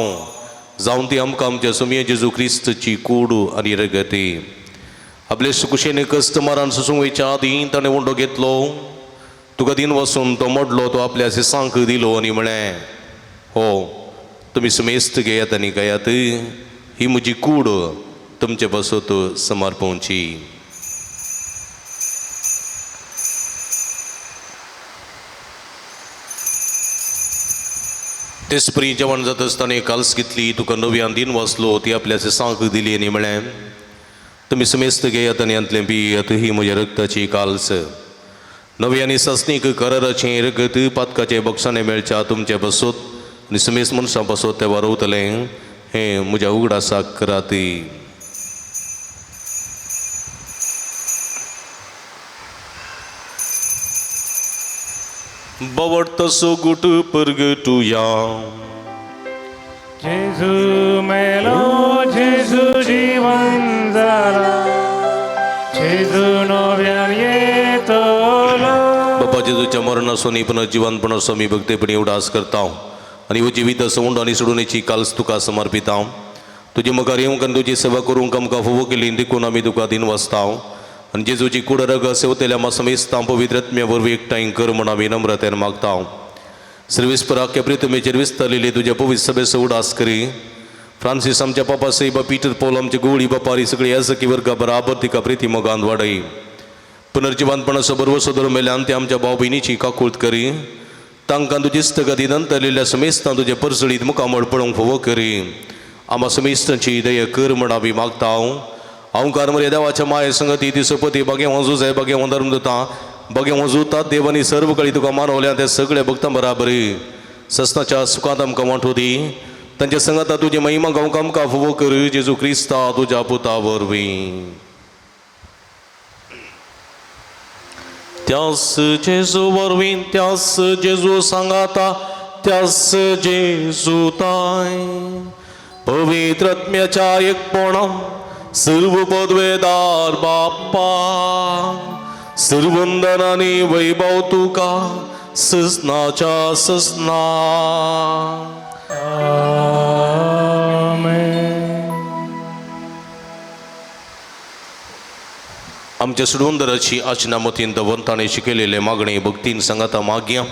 जाऊन ती आमकां आमच्या सुमये जेजू ख्रिस्तची कूड आणि रगती आपले सुकुशेने कष्ट मारान सुसूंक वयच्या आदीं ताणें वंडो घेतलो. तुका दिन वचून तो मोडलो, तो आपल्या सांक दिलो आनी म्हळें, हो तुमी सुमेस्त घेयात आनी गायात, ही म्हजी कूड तुमचे बसत समर्पवची. तेच परी जेवण जात आसतना काल्स घेतली, तुका नव्यान दिन वाचलो, ती आपल्या सांक दिली आनी म्हळें, तुमी सुमेस्त घेयात आनी अंतलें पियात, ही म्हज्या रक्ताची काल्स. नव्यानी सस्नीक कराराचें रगत पातकाचे बक्षाने मेळच्या तुमचे बसत आनी सुमेस्त मनशां बसत ते वारवतलें, हें म्हज्या उगडासाक करात. बवडतसो गुट परगटुया. जेजू मेलो, जेजू जीवन जाला, जेजू नव्यान येतलो. बापा जेजूच्या मरणासून पुनर्जीवनपणासो मी भक्तीपणी उडास करता आनी हो जिवीत सोंड आनी सोडूनेची काल्स तुका समर्पिता. तुजी मुखार येवंक आनी तुजी सेवा करूंक आमकां फोव केली, देखून आमी तुका दिन वाचता. आनी जेजूची कूड रग सेवतेल्या मासमेस्तां पवित्र आत्म्या वरवीं एकठांय कर म्हूण आमी नम्रतेन मागता. सर्वेस्पराख्या प्रितमेचेर विस्तारलेली तुज्या पवित्र सभेचो उडास करी. फ्रांसीस आमच्या पापा सैबा पीटर पौल आमचे गोळी बापारी सगळी याजकी वर्गा बराबर तिका प्रिती मोगान वाडय. पुनर्जीवनपणाचो बरवो सदर मेल्यान ते आमच्या भाव भयणीची काकूळट करी. तांकां तुजी इस्तगती नंतरलेल्या समेस्तां तुजे परसळीत मुखामळ पळोवंक फोव करी. आम्हा समेस्तांची दया कर म्हूण आमी मागता. हांव कारमरे देवाच्या माये संगती दिसपती बागे वजू जाय बागे धर्म दोता बागे वजूतात देवानी सर्व काळी तुका मानवल्या ते सगळे भक्तां बराबरी ससनाच्या सुखांत आमकां वांटू दी. तांच्या संगता तुजी महिमा गावंक आमकां फोव कर. जेजू क्रिस्ता तुज्या पुता वरवीं. त्यास जेजू वरवीं, त्यास जेजू सांगाता, त्यास जेजू ताय पवित्र आत्म्याच्या एकपणान सर्व पदवेदार बाप्पा सर्वंदन आणि वैभव तुका ससनाच्या ससना. आमच्या सुडवंदराची आचनामतीन दवंताने शिकलेले मागणे भक्तीन सांगाता माग्या.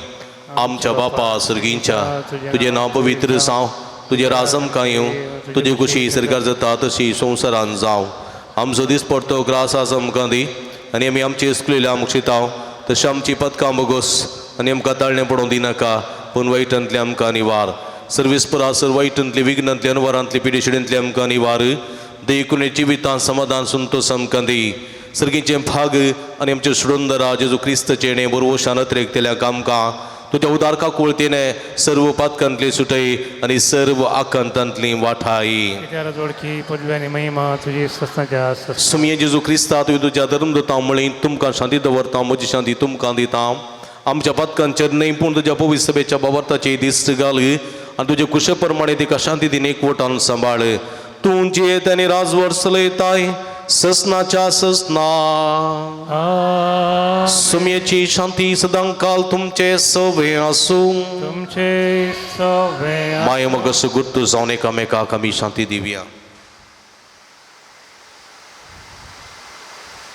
आमच्या बापा सर्गींच्या तुझे नाव पवित्र जाव, तुझे राजम काय येऊ, तुझे कुशी सरकार जाता तशी संवसारान जाव. आमचो दीस पडतो ग्रास आसा आमकां दी, आनी आमी आमची इसकुलेल्या आमकां शिताव तशें आमची पदकां बगोस, आनी आमकां ताळणें पडोवं दिनाका, पूण वायटांतले आमकां निवार. सर्विस्परा सर वायटांतली विघ्नांतली अनवरांतली पिडिशिडेंतली आमकां निवार. देखून जिवितां समाधान संतोष आमकां दी. सर्गीचे भाग आनी आमचे सुडोंदरा जेजू क्रिस्तचे येणे बरोबर शानत रेखतेल्या आमकां तुज्या उदारका कुळतेने सर्व पातकांतली सुटय आनी सर्व आकांतांतली वाठाई. जोडकी पदवी आनी महिमा तुजी ससनाच्या सुमये जेजू क्रिस्ता तुवें तुज्या धर्मदता मळीन तुमकां शांती दवरता, म्हजी शांती तुमकां दिता. आमच्या पातकांचेर न्हय पूण तुज्या पवित्र सभेच्या बाबर्ताची दिश्ट घाल आनी तुजे कुशे प्रमाणे तिका शांती दिन एकवटान सांबाळ. तूं जियेत आनी राजवर चलयताय ससनाच्या ससना. सुमयेची शांती सदां काल तुमचे सवे आसूं. तुमचे सवे माय मग सुगुर्त जावन एकामेकाक आमी शांती दिवया.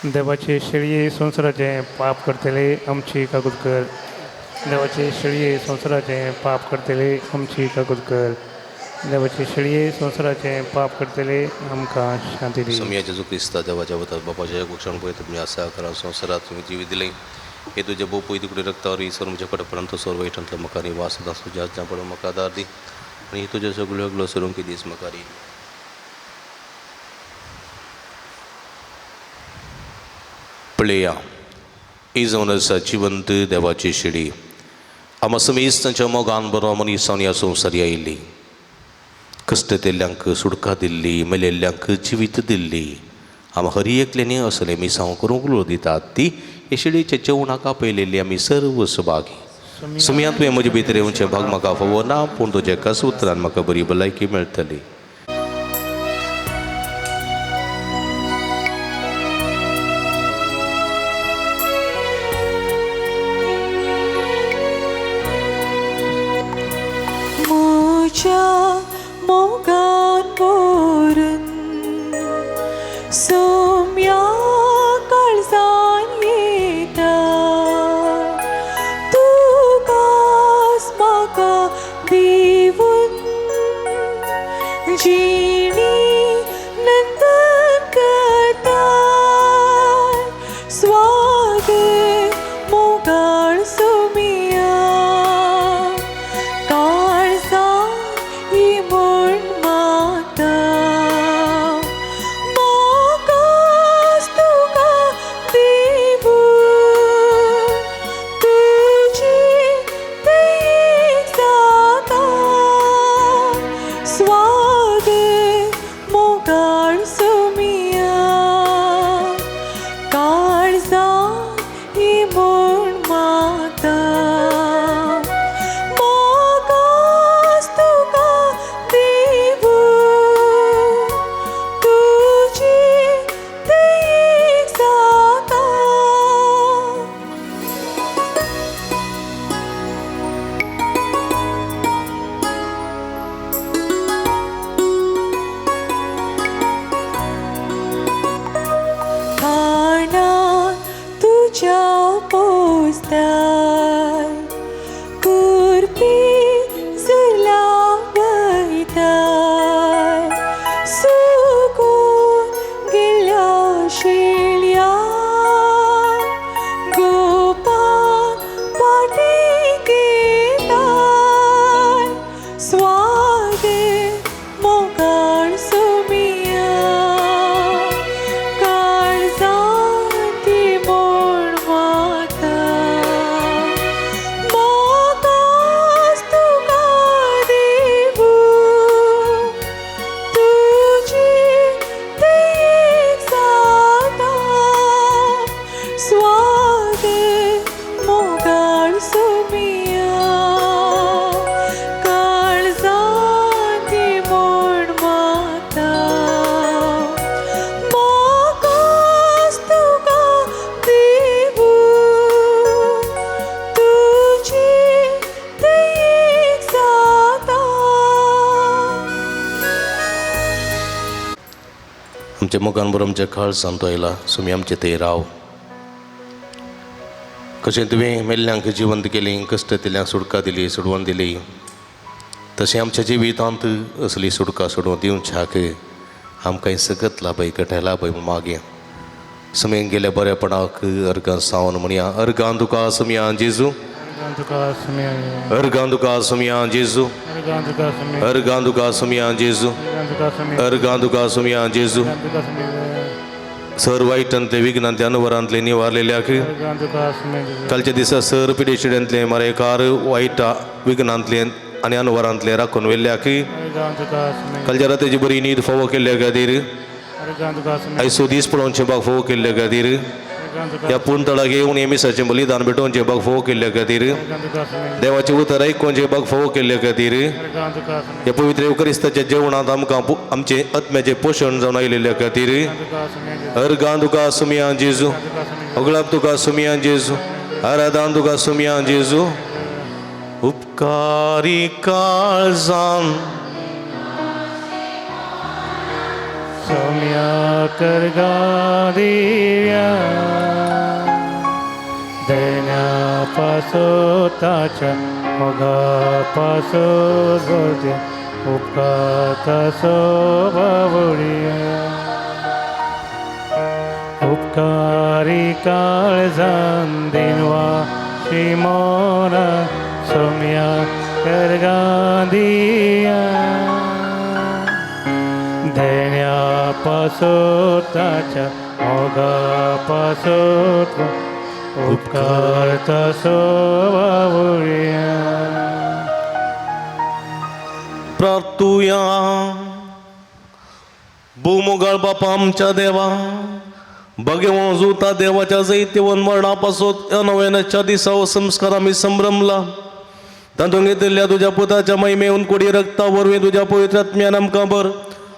देवाचे शेळये संवसाराचे पाप करतले आमची काकूद कर. देवाचे शेळये संवसाराचे पाप करतले आमची काकूद कर. देवाचे शेळये संवसाराचे पाप करतले आमकां शांती दी. सुमया जेजू क्रिस्ता देवाच्या वतात बापाच्या भक्षण पळय तुम्ही आसा करा संवसारात तुम्ही जिवीत दिले हे तुझे बोप पळय तिकडे रक्तावर इसर म्हज्या कडेन पर्यंत सोर वयटांतलो म्हाका रे वास तुज्या हातच्या पडून म्हाका आदार दी आनी ही तुज्या सगळ्यो गलो सरूंक दीस म्हाका रे. पळया ही जावन आसा जिवंत देवाची शेळी. आम समेस्तांच्या मोगान बरो मनीसावन ह्या संवसारी आयिल्ली. कश्टतेल्ल्यांक सुडका दिल्ली, मेलेल्ल्यांक जिवीत दिल्ली. आम हरी एकल्यानी असले मिसांव करूंक उलो दितात ती हे शेळयेच्या जेवणाक आपयलेली आमी सर्व सुभागी. सुमया तुवें म्हजे भितर येवचें भाग म्हाका फावो ना, पूण तुज्या एकाच उतरान म्हाका बरी भलायकी मेळटली. मोगान बोरून सोम्या काळजान येता तुकास म्हाका दिवून जिणी नंदन करता. स्वागत मोगाळ सोमिया आमच्या मुखान बरो आमच्या काळ सांगतो आयला सुमी आमचे ते राव कशें तुवें मेल्ल्यांक जिवंत केली कश्ट दिल्यांक सुटका दिली सोडवून दिली तशें आमच्या जिवितांत असली सुटका सोडून दिवच्याक आमकां सगत लाभय कठे लाभय मागे समेन गेल्या बरेपणाक अर्गां सावन म्हणया अर्गां तुका सुमया जेजू अर्गां तुका सुमया जेजू अर्गां तुका सुमया जेजू अर्गां तुका सुमया जेजू सर वाईटांतले विघ्नांतले अनुवरांतले निवारलेल्याक कालच्या दिसा सर पिडेशिड्यांतले मरेकार वाईटा विघ्नांतले आनी अनुवरांतले राखून वेल्ल्याक कालच्या रातीची बरी न्हीद फोव केल्ल्या खातीर आयसो दीस पळोवचे बाग फोव केल्ल्या खातीर ह्या पुंतळाक येवन एमिसाचें बलिदान भेटोवचे बाग फोव केल्ल्या खातीर देवाचें उतर आयकोवचे बाग फोव केल्ल्या खातीर ह्या पवित्र युकरिस्ताच्या जेवणांत आमकां आमचे आत्म्याचें पोशण जावन आयलेल्या खातीर अर्गां तुका सुमया जेजू अगळाब तुका सुमया जेजू आराधन तुका सुमया जेजू उपकारी काळजान सौम्या करगा दिव्या देण्या पासोताच्या मोगा पासो गोजे उपकाता सोबावळिया उपकारी काळजान दिनवा शिमोना सौम्या करगा दिया देण्या पासोताच्या मोगा पासोत उपकारता सोबावळिया प्रार्थुया भूमोगाळ बापा आमच्या देवा भगवं जुता देवाच्या जैत्यवन मरणापासून या नव्याच्या दिसा व संस्कार आम्ही संभ्रमला तातूंत घेतिल्ल्या तुझ्या पुताच्या महिमेहून कोडी रक्ता वरवीं तुझ्या पवित्र आत्म्यान आमकां भर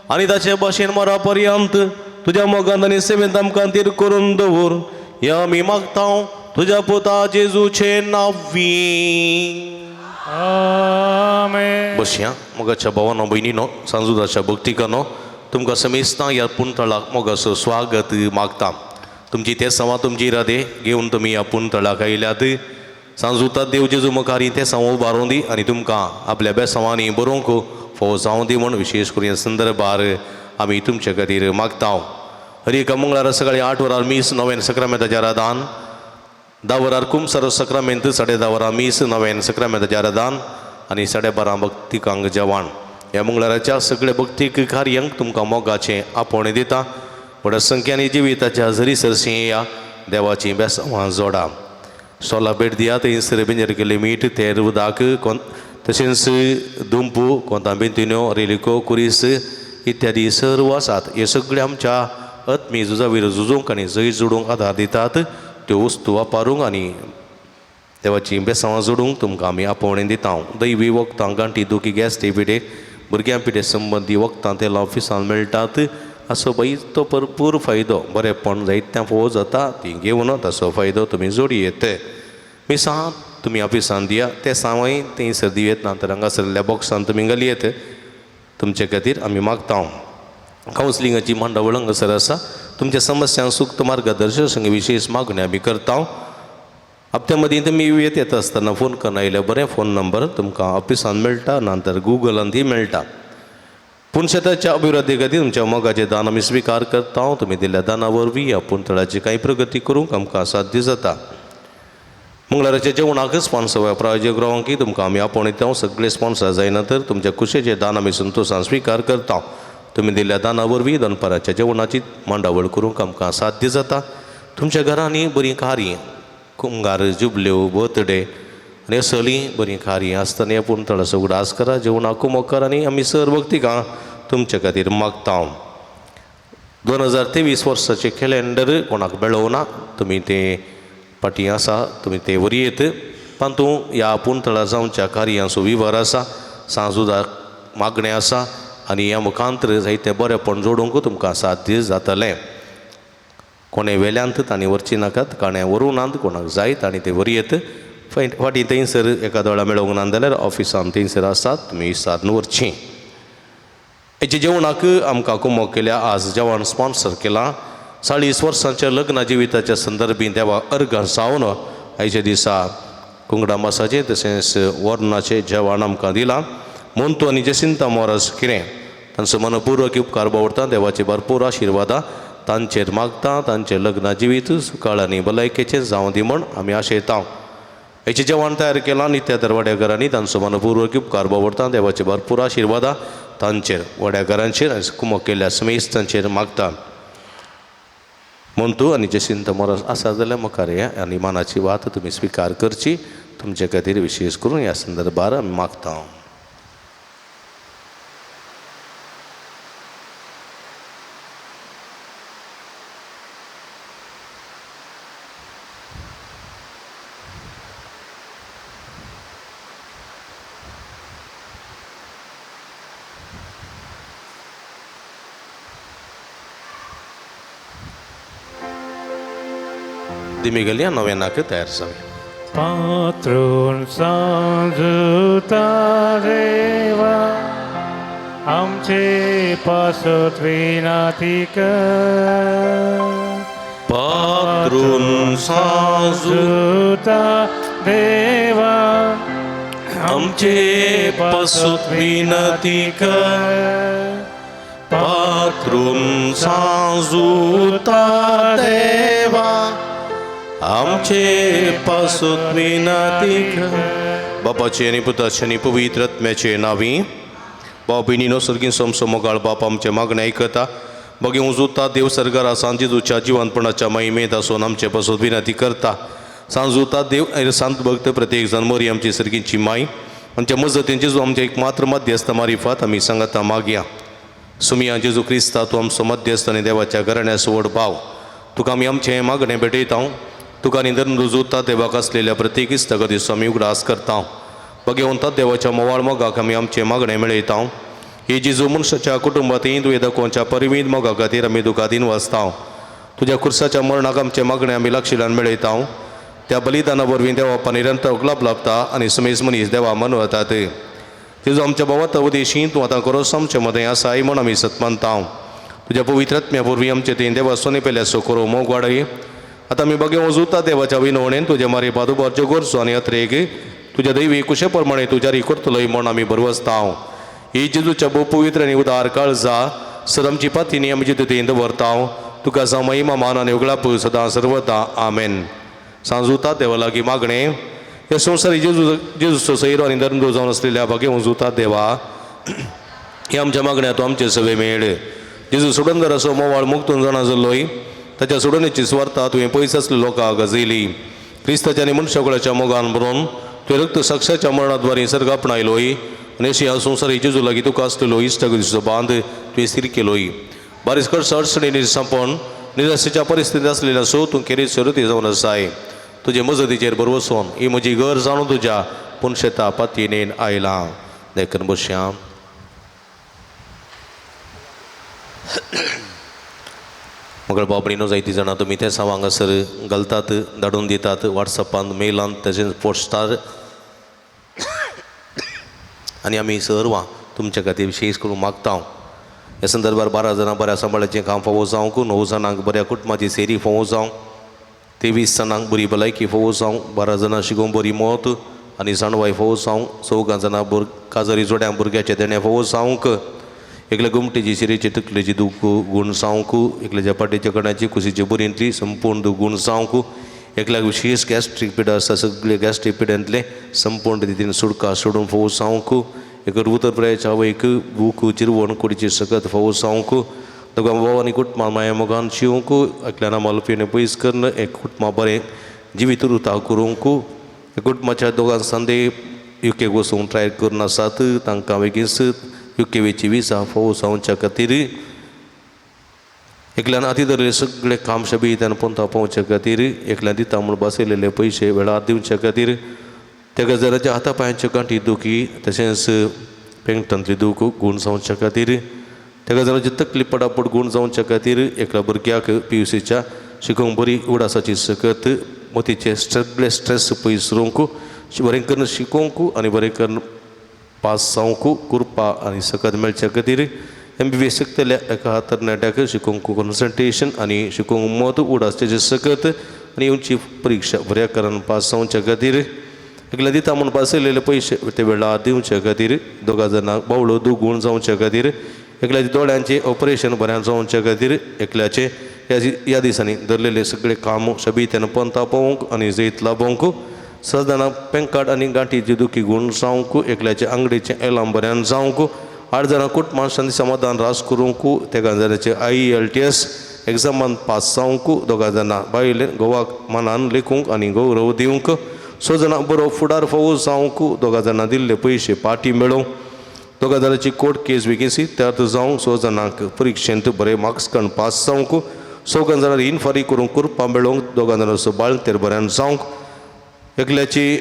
आनी ताचे भाशेन मरा पर्यंत तुझ्या मोगांत आनी सेवेंत आमकां तीर करून दवर हें आमी मागतां तुझ्या पुता जेजूचे नांवी आमेन. बसया मोगाच्या भावानो भयणीनो सांजुदाच्या भक्तिकानो तुमकां समेस्तां ह्या पुंतळाक मोगाचो स्वागत मागता तुमची ते सवा तुमची इरादे घेवन तुमी ह्या पुंतळाक आयल्यात सांजुता देव जेजू मुखारी ते सांव उबारून दी आनी तुमकां आपल्या बेसांवांनी बरोवंक फोव जावं दी म्हूण विशेश करून ह्या संदर्भार आमी तुमचे खातीर मागता हर एका मंगळारा सकाळीं 8 वरार मीस नव्यान सक्रामेंताचें आराधन 10 वरार कुंभ सक्रामेंत 10:30 वरार मीस नव्यान सक्रामेंताचें आराधन आनी 12:30 भक्तिकांग जेवण ह्या मंगळाराच्या सगळे भक्तीक कार्यांक तुमकां मोगाचें आपोवणें दिता व्हड संख्यानी जिविताच्या हजरी सरशी या देवाची बेसांवां जोडा स्टॉला भेट दिया थंयसर बिंजर केल्लें मीठ तेर उदक तशेंच दुंपू कोंताबिंतिन्यो रेलिको कुरीस इत्यादी सर्व आसात हे सगळे आमच्या आत्मी झुजा वयर झुजूंक आनी जैत जोडूंक आदार दितात त्यो वस्तू वापरूंक आनी देवाची बेसांवां जोडूंक तुमकां आमी आपोवणें दिता दैवी वखदां गांठी दुखी गॅस पिडे भुरग्यां पिडे संबंदी वखदां तेला ऑफिसान मेळटात असो बाई तो भरपूर फायदो बरेपण जायत्या फोव जाता ती घेवन ताचो फायदो तुमी जोडी येते मिसां तुमी ऑफिसान दिया ते सावय थंयसर दियेत नंतर हांगासरल्या बॉक्सान तुमी घालयेत तुमचे खातीर आमी मागता कावन्सिलिंगाची मांडावळ हांगासर आसा तुमच्या समस्यांक सुक्त मार्गदर्शन विशेष मागणी आमी करता हप्त्या मदीं तुमी येत आसतना फोन करून आयल्यार बरें फोन नंबर तुमकां ऑफिसान मेळटा नंतर गुगलांतय मेळटा पुणशेताच्या अभिवृद्धी खातीर तुमच्या मोगाचें दान आमी स्विकार करता तुमी दिल्ल्या दाना वरवीं ह्या पुंतळाची कांय प्रगती करूंक आमकां साध्य जाता मंगळाराच्या जेवणाक स्पॉन्सर प्रायोजक रावंकी तुमकां आमी आपोवणें दिता सगळे स्पॉन्सर जायना तर तुमच्या कुशेचें दान आमी संतोशान स्विकार करता तुमी दिल्ल्या दाना वरवीं दनपाराच्या जेवणाची मांडावळ करूंक आमकां साध्य जाता तुमच्या घरांनी बरीं कार्य कुंगार जुबल्यो बर्थडे आनी असलीं बरीं कार्य आसतना ह्या पुंतळाचो उडास करा जेवणाक मोकार आनी आमी सर भक्तिकां तुमचे खातीर मागता 2023 वर्साचें कॅलेंडर कोणाक मेळोवना तुमी तें पाटी आसा तुमी ते व्हरयेत तातूंत ह्या पुंतळा जावच्या कार्यांचो विवर आसा सांजुदाक मागणें आसा आनी ह्या मुखांतर जायतें बरेंपण जोडूंक तुमकां साध्य जातलें कोणे वेल्यांत तांणी व्हरची नाकात कोणे व्हरूनात कोणाक जाय तांणी ते व्हरयेत फाटीं थंयसर एका दोळा मेळोवंक ना जाल्यार ऑफिसान थंयसर आसात तुमी साधन व्हरचीं हेचे जेवणाक आमकां कुमक केल्या. आज जेवण स्पॉन्सर केलां 40 वर्सांच्या लग्न जिविताच्या संदर्भी देवा अर्घ सावन आयच्या दिसा कुंगडा मासाचें तशेंच वर्णाचें जेवण आमकां दिलां. मोंतू आनी जसिंता मोरस कितें तांचो मनपूर्वक उपकार बावडटा. देवाचे भरपूर आशिर्वादा तांचेर मागता. तांचें लग्न जिवीत सुखाळ आनी भलायकेचें जावं दी म्हण आमी आशयता. हेचें जेवण तयार केलां नित्यादर वाड्याकारांनी. तांचो मनपूर्वक उपकार बावडटा. देवाचे भरपूर आशिर्वादा तांचेर वाड्याकारांचेर आनी कुमक केल्ल्या समेस्तांचेर मागता. मोंतू आनी जसिंता मोरस आसा जाल्यार मुखार या आनी मानाची वात तुमी स्विकार करची. तुमचे खातीर विशेश करून ह्या संदर्भार आमी मागता. दिमी गेल्या नव्यानाक तयार जावया. पात्रून सांजुता देवा आमचे पासत विनाती कर. पात्रून सांजुता देवा आमचे पासत विनती कर. पात्रून सांजुता देवा आमचे पासत विनती कर. बापाचे आनी पुताचे आनी पवित्र आत्म्याचे नावी. बाप भयणीनो सर्गीन सोमसो मोगाळ बाप आमचे मागणे आयकता. बगे उजूता देव सरकारा सांजेजूच्या जिवंतपणाच्या महिमेत आसून आमचे पासत विनती करता. सांजुता देव सांत भक्त प्रत्येक जन्मोरी आमची सर्गींची माई आमच्या मजतींचे जो आमचे एक मात्र मध्यस्थ मारिफात आमी सांगता मागया. सुमिया जेजू क्रिस्ता तूं आमचो मध्यस्थ आनी देवाच्या घराण्या सोड भाव. तुका आमी आमचें मागणें भेटयता. तुका निधन रुजूता देवाक आसलेल्या प्रत्येक इस्तक दिसो आमी उगडास करता. बगे वंतात देवाच्या मोवाळ मोगाक आमी आमचें मागणें मेळयता. ही जेजू मनशाच्या कुटुंबांतय तुवें दाखोवच्या परमीत मोगा खातीर आमी दुखादीन वाचता. तुज्या कुर्साच्या मरणाक आमचें मागणें आमी लागशिल्ल्यान मेळयता. त्या बलिदाना वरवीं देवा निरंतर उगलाप लाभता आनी समेज मनीस देवा मनवतात. जेजू आमच्या भावात अवदेशी तूं आतां करोस आमचे मदें आसाय म्हण आमी सतमानता. तुज्या पवित्र आत्म्या वरवीं आमचे तें देवा सोने पेल्या सोकोरो मोग वाडय. आतां आमी बगे वजूता देवाच्या विनवणेन तुजे मारी पादुबार जगोरचो आनी अत्रेक तुज्या दैवी कुशे प्रमाणे तुज्यारी करतलोय म्हण आमी बरवसता. ही जेजूच्या भोव पवित्र आनी उदार काळजा सर आमची पातीनी आमी जितू तें दवरता. तुका जावं महिमा मान आनी उगडाप सदां सर्वता आमेन. सांजुता देवा लागीं मागणें. ह्या संवसारी जेजूचो सैरो आनी धर्म जावन आसलेल्या बगे वजूता देवा हे आमच्या मागण्या तूं आमचे सवे मेळ. जेजू सोडून असो मोवाळ मुक्तून जाणा जाल्लोय ताच्या सोडणीची स्वार्था तुवें पयस आसले लोकांक गजयली. क्रिस्ताच्या आनी मनशाकुळाच्या मोगान बरोवन तुवें रक्त साक्षाच्या मरणाद्वारे सर्ग आपणायलोय आनी अशी ह्या संवसारी जेजू लागीं तुका आसलेलो इश्टाक दिसो बांद तुवें स्थिर केलोय. बारीक खर्च अडचणी संपण निराशेच्या परिस्थितीत आसलेल्या सो तूं खेरीत शरती जावन आसाय. तुजे मजतीचेर बरवसून ही म्हजी घर जाणून तुज्या पुणशेता पातयेन आयलां. देखून बसया. मगळ बाबडीनो जायतीं जाणां तुमी त्या सांग हांगासर घालतात धाडून दितात वॉट्सॅपांत मेलांत तशेंच पोस्टार आनी आमी सर्वां तुमच्या खातीर विशेश करून मागता. ह्या संदर्भार 12 जाणां बऱ्या सांबाळाचें काम फावो जावंक. 9 जाणांक बऱ्या कुटुंबाची सेरी फावो जावं. 23 जाणांक बरी भलायकी फावो जावं. 12 जाणां शिकोवन बरी मौत आनी जाणवाय फावो जावं. 14 जाणां काजरी जोड्यांक भुरग्याचे देणे फावो जावंक. एकल्या गुमटेची शिरेची तकलेची दूख गूण जावंक. एकल्याच्या पाटेच्या कणाची कुशीची बरींतली संपूर्ण दूख गूण जावंक. एकल्याक विशेष गॅस्ट्रीक पिडा आसा सगळे गॅस्ट्रीक पिड्यांतले संपूर्ण रितीन सुडका सोडून फावो जावंक. एक उतर प्रयाच्या आवयक भूक चिरवण कुडीची सकत फावो जावंक. दोगां भावांनी कुटुंबा माया मोगान शिवंक. एकल्या नामाल पिणे पयस करून एक कुटुंबा बरें जिवीत रुता करूंक. कुटुंबाच्या दोगां संदे युकेक वचूंक ट्राय करून आसात तांकां बेगीनच युके वेची विसा फावो जावच्या खातीर. एकल्यान हाती धरले सगळे काम शबीतान पोंता पावच्या खातीर. एकल्यान दिता म्हूण बसयलेले पयशे वेळार दिवच्या खातीर. त्या गजाराच्या हाता पांयाच्या गांठी दुखी तशेंच पेंगटांतली दूख गूण जावच्या खातीर. त्या गजाराची तकली पडापड गूण जावच्या खातीर. एकल्या भुरग्याक PUCच्या शिकोवंक बरी उडासाची सकत मतीचे सगळे स्ट्रेस पयस रोवंक बरें करून शिकोवंक आनी बरें करून पास जावंक कृपा आनी सकत मेळच्या खातीर. MBBS शिकतल्या एका तरणाट्याक शिकोवंक कॉन्सन्ट्रेशन आनी शिकोवंक मत उड आसचे सकत आनी येवची परीक्षा बऱ्या कारण पास जावच्या खातीर एकल्या दिता म्हूण पास केलेले पयशे ते वेळार दिवच्या खातीर दोगा जाणांक बावळो दुगूण जावच्या खातीर एकल्याचे दोळ्यांचे ऑपरेशन बऱ्या जावच्या खातीर एकल्याचे ह्या दिसांनी धरलेले सगळे काम शबीत्यान पंता पावूंक आनी जैत लाभोवंक 6 जाणां पॅन कार्ड आनी गांठीचे दुखी गूण जावंक एकल्याचे आंगडीचे एलाम बऱ्यान जावंक 8 जाणां कुटुंबान शांती समाधान रास करूंक त्या जाणांचे IELTS एग्जामान पास जावंक दोगा जाणां बायले गोवाक मनान लेखूंक आनी गौरव दिवंक 6 जाणां बरो फुडार फावो जावंक दोगा जाणां दिल्ले पयशे पाटी मेळोवंक दोगा जाणांची कोर्ट केस वेकेन्सी त्यात जावंक 6 जाणांक परीक्षेंत बरे मार्क्स काडून पास जावंक 6 जाणां रीण फारीक करूंक कुरपा मेळोवंक दोगा जाणांचो बाळंतेर बऱ्यान जावंक एकल्याची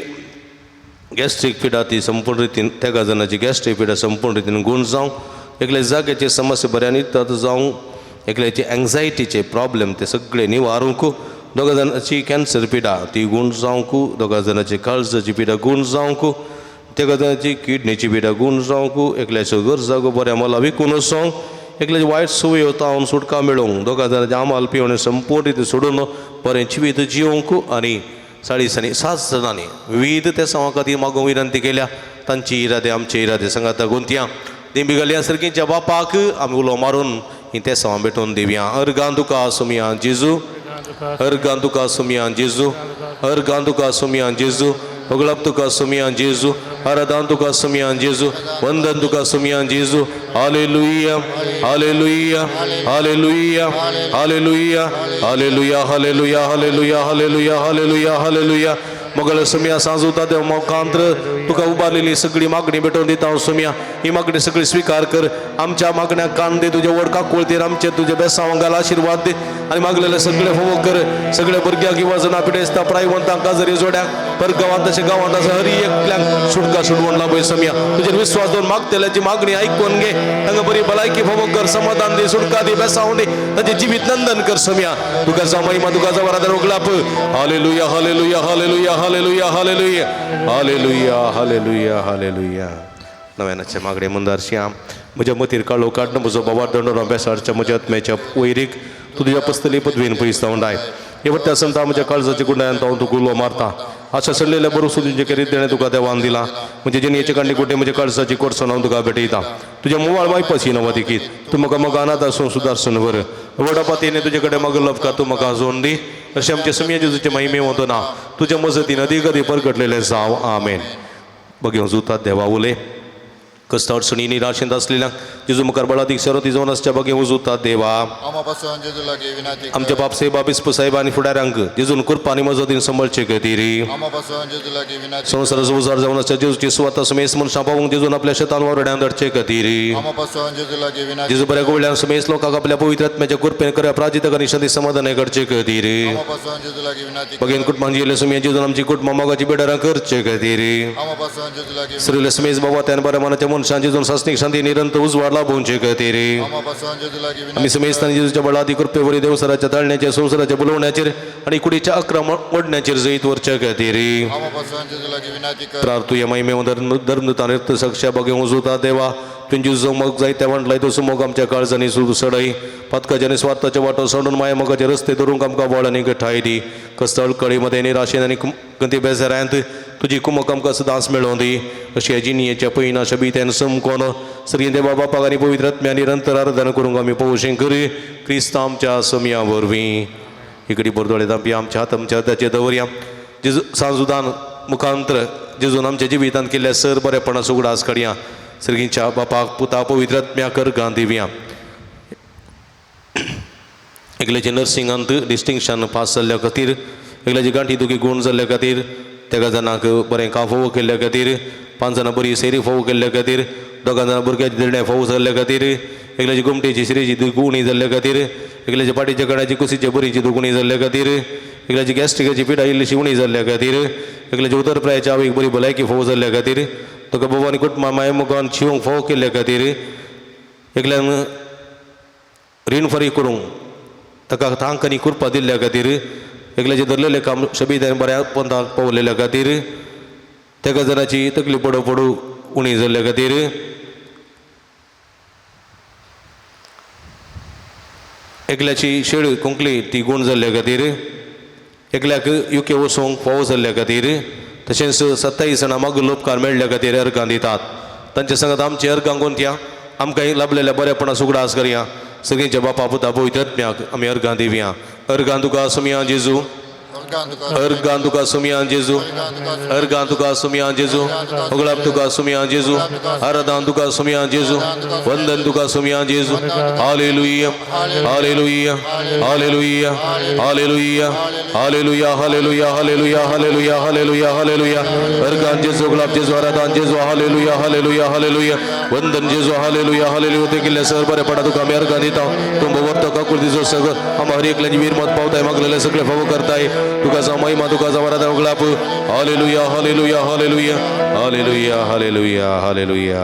गॅस्ट्रीक पिडा ती संपूर्ण रितीन त्या जाणांची गॅस्ट्रीक पिडा संपूर्ण रितीन गूण जावंक एकल्या जाग्याचे समस्या बऱ्यान त्यात जावंक एकल्याचे एंग्जायटीचे प्रॉब्लेम ते सगळे निवारूंक दोगा जाणांची कॅन्सर पिडा ती गूण जावंक दोगा जाणांची काळजाची पिडा गूण जावंक त्या जाणांची किडनीची पिडा गूण जावंक एकल्याच्यो गरजा बऱ्या मोला विकून वचोंक एकल्याची वायट संवयो तावन सुटका मेळोवंक दोगा जाणांचे आमाल पिवणे संपूर्ण रितीन सोडून बरें जिवीत जिवंक आनी 7 जाणांनी विविध त्या सवा खातीर मागोवंक विनंती केल्या तांची इरादे आमचे इरादे सांगाता गुंतया देंबी घालया सर्गीच्या बापाक आमी उलो मारून ही त्या सवा भेटोवन दिवया अर्गां तुका सुमिया जेजू अर्गां तुका सुमिया जेजू अर्गां तुका सुमिया जेजू होगळप तुका सुमिया जेजू आराधन तुका सुमिया जेजू वंदन तुका सुमिया जेजू हालेलुया हालेलुया हालेलुया हालेलुया हालेलुया हालेलुया हालेलुया हालेलुया हालेलुया हालेलुया मगल सुमिया सांजूता देव मोकांत्र तुका उबारलेली सगळी मागणी भेटोवन दिता हांव सुमिया ही मागणी सगळी स्वीकार कर आमच्या मागण्या कान दे तुझ्या वडका कोळतीर आमचे तुझे बेसांव घाल आशीर्वाद दे आनी मागलेले सगळे फोव कर सगळे भुरग्यांक किंवा जना पिडेस्ता प्रायवंतांक काजरी जोड्यांक परगांवांत तशें गांवांत आसा हरी एकल्यांक सुटका सुटवण लाभय समिया तुजेर विश्वास दवरून मागतेल्याची मागणी आयकून घे तांकां बरी भलायकी फोव कर समाधान दे सुटका दे बेसांव दे तांचे जिवीत नंदन कर समिया तुका जा महिमा तुका जा वरादर उगलाप हालेलुया हालेलुया हालेलुया हालेलुया हालेलुया हालेलुया हालेलुया हालेलुया नव्यानाचे मागणे मुंदार श्याम म्हज्या मतीर काळो काडन म्हजो बाबा दंडोर अभ्यासाच्या म्हज्या आत्म्याच्या वैरीक तूं तुज्या पस्तली पदवीन पयस जावन दाय हे वट्या संता म्हज्या काळजाच्या गुंडायन हांव तुका उलो मारता अशा सडलेल्या बरो सुद्दां करीत देणें तुका देवान दिला म्हणजे जिणेचे कांडी कुठे म्हज्या काळजाची कोर्सन हांव तुका भेटयता तुज्या मुवाळ मायपासी नवा देखीत तूं म्हाका मोगा अनाथ आसूं सुदारसन वर वडपातीने तुजे कडेन मागलो उपकार तूं म्हाका जोड दी अशें आमचे समिया जेजूचे महिमे वतो ना तुज्या मजतीन अदीक अदीक परगटलेले जाव आमेन बघेव जुतात देवा उले कष्ट अडचणी निराशेंत असलेल्या जेजू मुखार बळादीक शरती जावन आसच्या बागे उजूतात देवा आमच्या बापसे बाबिस्प साहेब आनी फुडाऱ्यांक जेजून कृपा आनी मजतीन सांबाळचे खातीर संवसाराचो उजार जावन आसच्या जेजूची सुवात समेस मनशां पावूंक जेजून आपल्या शेतान वारड्यांत धाडचे खातीर जेजू बऱ्या गोवळ्यान समेस लोकांक आपल्या पवित्र आत्म्याच्या कृपेन करया प्राजितक आनी शांती समाधान करचे खातीर बगेन कुटुंबान जिल्ले सुमिया जेजून आमची कुटुंबां मोगाची बेडारां करचे खातीर श्रीले समेस बाबा त्यान बऱ्या मनाच्या मनशां जेजून सासनीक शांती निरंतर उजवाड लाभोवचे खातीर आमी समेस्तान जेजूच्या बळादी कृपे वरी देवसराच्या ताळण्याचेर संवसाराच्या बुलोवण्याचेर आनी कुडीच्या आक्रमण ओडण्याचेर जैत वरचे खातीर प्रार्थूय महिमे धर्मदूतान रक्त साक्षा बगे उजवता देवा तुंची जमक जायत्या वांटलाय तो सुमोग आमच्या काळजांनी सुरू सडय पथकाच्या आनी स्वार्थाच्या वाटो सोडून माया मोगाचे रस्ते धरूंक आमकां बळ आनी गठाय दी कस्त अडकळीमध्ये निराशेन आनी गंती बेजारांत तुजी कुमक आमकां सदांच मेळोवन दी अशी जिनियेच्या पयना शबीत्यान समकोन श्री देवा बापाक आनी पवित्र आत्म्या निरंतर आराधना करूंक आमी पळोवचें करी क्रिस्त आमच्या समिया वरवीं इकडी बोरदोळे दांपी आमच्या हात आमच्या हाताचेर दवरया जेजू सांजुदान मुखांतर जेजून आमच्या जिवितांत केल्ल्या सर बरेपणाचो उगडास काडया सर्गींच्या बापाक पुता पवित्र आत्म्या करगां दिवया एकल्याचे नर्सिंगांत डिस्टिंक्शन पास जाल्ल्या खातीर एकल्याची गांठी दुखी गूण जाल्ल्या खातीर तेका जाणांक बरें काम फोव केल्ल्या खातीर 5 जाणां बरी सेरी फोव केल्ल्या खातीर 2 जाणां भुरग्याचे दिरणे फोव जाल्ल्या खातीर एकल्याची गुमटेची शिरेची दुखुणी जाल्ल्या खातीर एकल्याच्या पाटीच्या कडाची कुशीच्या बरीची दुखुणी जाल्ल्या खातीर एकल्याची गॅस्ट्रिकाची पिडा इल्लीशी उणी जाल्ल्या खातीर एकल्याची उदरप्रायाच्या आवयक बरी भलायकी फोव जाल्ल्या खातीर तुका बाबांनी कुटुंबा माय मुखान शिवंक फोव केल्ल्या खातीर एकल्यान रीण फारीक करूंक ताका तांक आनी कृपा दिल्ल्या खातीर एकल्याचे धरलेले काम शबीदान बऱ्या पंथाक पावलेल्या खातीर तेका जनाची तकली पडो पडू उणी जाल्ल्या खातीर एकल्याची शेळ कुंकली ती गुण जाल्ल्या खातीर एकल्याक युके वचोंक फावो जाल्ल्या खातीर तशेंच 27 जाणां मागूर लोपकार मेळ्ळ्या खातीर अर्गां दितात. तांचे सांगात आमचे अर्गां कोणत्या आमकां लाभलेल्या बरेपणा सुगडास करया. सगळींच्या बापा पुता पवित्र आत्म्याक आमी अर्गां दिवया. अर्गां तुका सुमया जेजू, अर्गां तुका सुमया जेजू, अर्गां तुका सुमया जेजू, उगडाप तुका सुमया जेजू, आराधना तुका सुमया जेजू, वंदन तुका सुमया जेजू. हालेलुया हालेलुया हालेलुया हालेलुया हालेलुया हालेलुया हालेलुया हालेलुया हालेलुया हालेलुया. अर्गां जेजू, उगडाप जेजू, आराधना जेजू. हालेलुया हालेलुया हालेलुया वंदन जेजू. हालेलुया हालेलुया. ते किल्ले सर बरे पडा तुका आमी अर्गां दिता. तुम वर्त काकुर्तीचो सगळं आम हर एकल्याची वीरमत पावताय मागलेले सगळे फावो करताय. तुका जा महिमा तुका जा वरादा उगडाप. हालेलुया हालेलुया हालेलुया हालेलुया हालेलुया हालेलुया.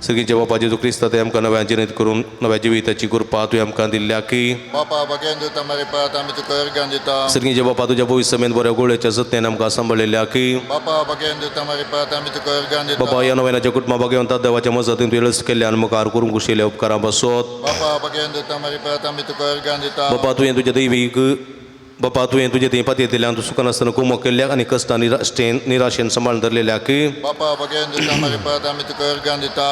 सगळींच्या बापा जेजू क्रिस्ता ते आमकां नव्या जिणेंत करून नव्या जिविताची कृपा तुवें आमकां दिल्या की बापा बगेन दिता मारी पात आमी तुका अर्गां दिता. सगळींच्या बापा तुज्या भविश्य समेत बऱ्या गोळ्याच्या सत्यान आमकां सांबाळिल्ल्या की बापा बगेन दिता मारी पात आमी तुका अर्गां दिता. बापा या नव्याच्या कुटुंबा भगवंता देवाच्या मजतीन तुवें लस केल्ल्यान मुखार करूंक कुशिल्ल्या उपकारा बसोत. बापा बगेन दिता मारी पात आमी तुका अर्गां दिता. बापा तुवें तुज्या दैवीक बापा तुवें तुजे ते पातयेंतल्यान तूं सुखान आसतना कुमक केल्ल्याक आनी कश्टां निराशेन सांबाळून धरलेल्या की बापा बगेन दिता मारी पात आमी तुका अर्गां दिता.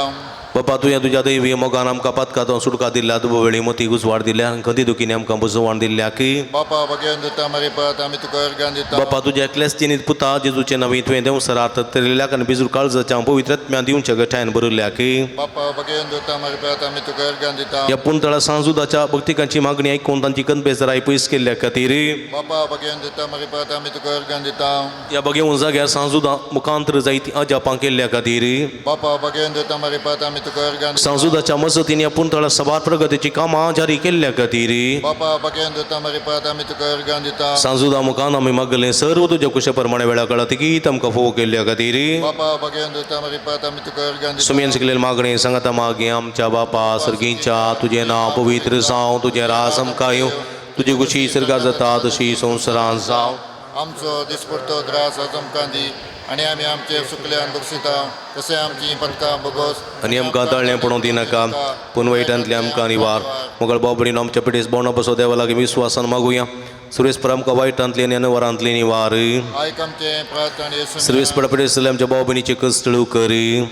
बापा तुवें तुज्या दैवी मोगान आमकां पातकां सुटका दिल्या वेळी मोती गुसवाड दिल्या खंती दुखीने आमकां बुजवाण दिल्या की बापा बगेन दिता मारी पात आमी तुका अर्गां दिता. बापा तुज्या एकल्यास्तीनीत पुता जेजूचें नवी तुवें देवसरात तेरलेल्याक आनी बिजूर काळजाच्या पवित्र आत्म्यान दिवच्या गठायन बरयल्या की बापा बगेन दिता मारी पात आमी तुका अर्गां दिता. या पुंतळा सांजुदाच्या भक्तिकांची मागणी आयकून तांची कणबेसराय पयस केल्ल्या खातीर बापा बगेन दिता मारी पात आमी तुका अर्गां दिता. या बगेवन जाग्यार सांजुदा मुखांतर जायती अजापां केल्ल्या खातीर बापा बगेन दिता मारी पात आमी तुका अर्गां दिता. सांजुदाच्या मजतीन या पुंतळा सभार प्रगतीची कामां जारी केल्ल्या खातीर बापा बगेन दिता मारी पात आमी तुका अर्गां दिता. सांजुदा मुखान आमी मागले सर्व तुज्या कुशे प्रमाणे वेळा काळा तिकीत आमकां फोव केल्ल्या खातीर बापा बगेन दिता मारी पात आमी तुका अर्गां दिता. सुमेन शिकलेली मागणी सांगाता मागे आमच्या बापा सर्गींच्या तुझे नाव पवित्र जावं तुझे रास आमकां येवं तुझी कुशी सर्गार जाता तशी संवसारांत जावं. आमचो दिसपडटो द्रास आज आमकां दी आनी आमी आमचे सुकल्यान बक्षिता तशें आमची पदकां बगोस आनी आमकां तळ्ळें पडूं दिनाका पूण वायटांतले आमकां निवार. मोगळ बाबडीन आमच्या पिडेस बोवणा बसो देवा लागीं विस्वासान मागुया. सुरेश आमकां वायटांतली आनी अनवरांतली निवार. आयक आमचें प्रार्थना येसून सर्वेस पिडेस आमच्या बाबडीचे कश्टळू कर.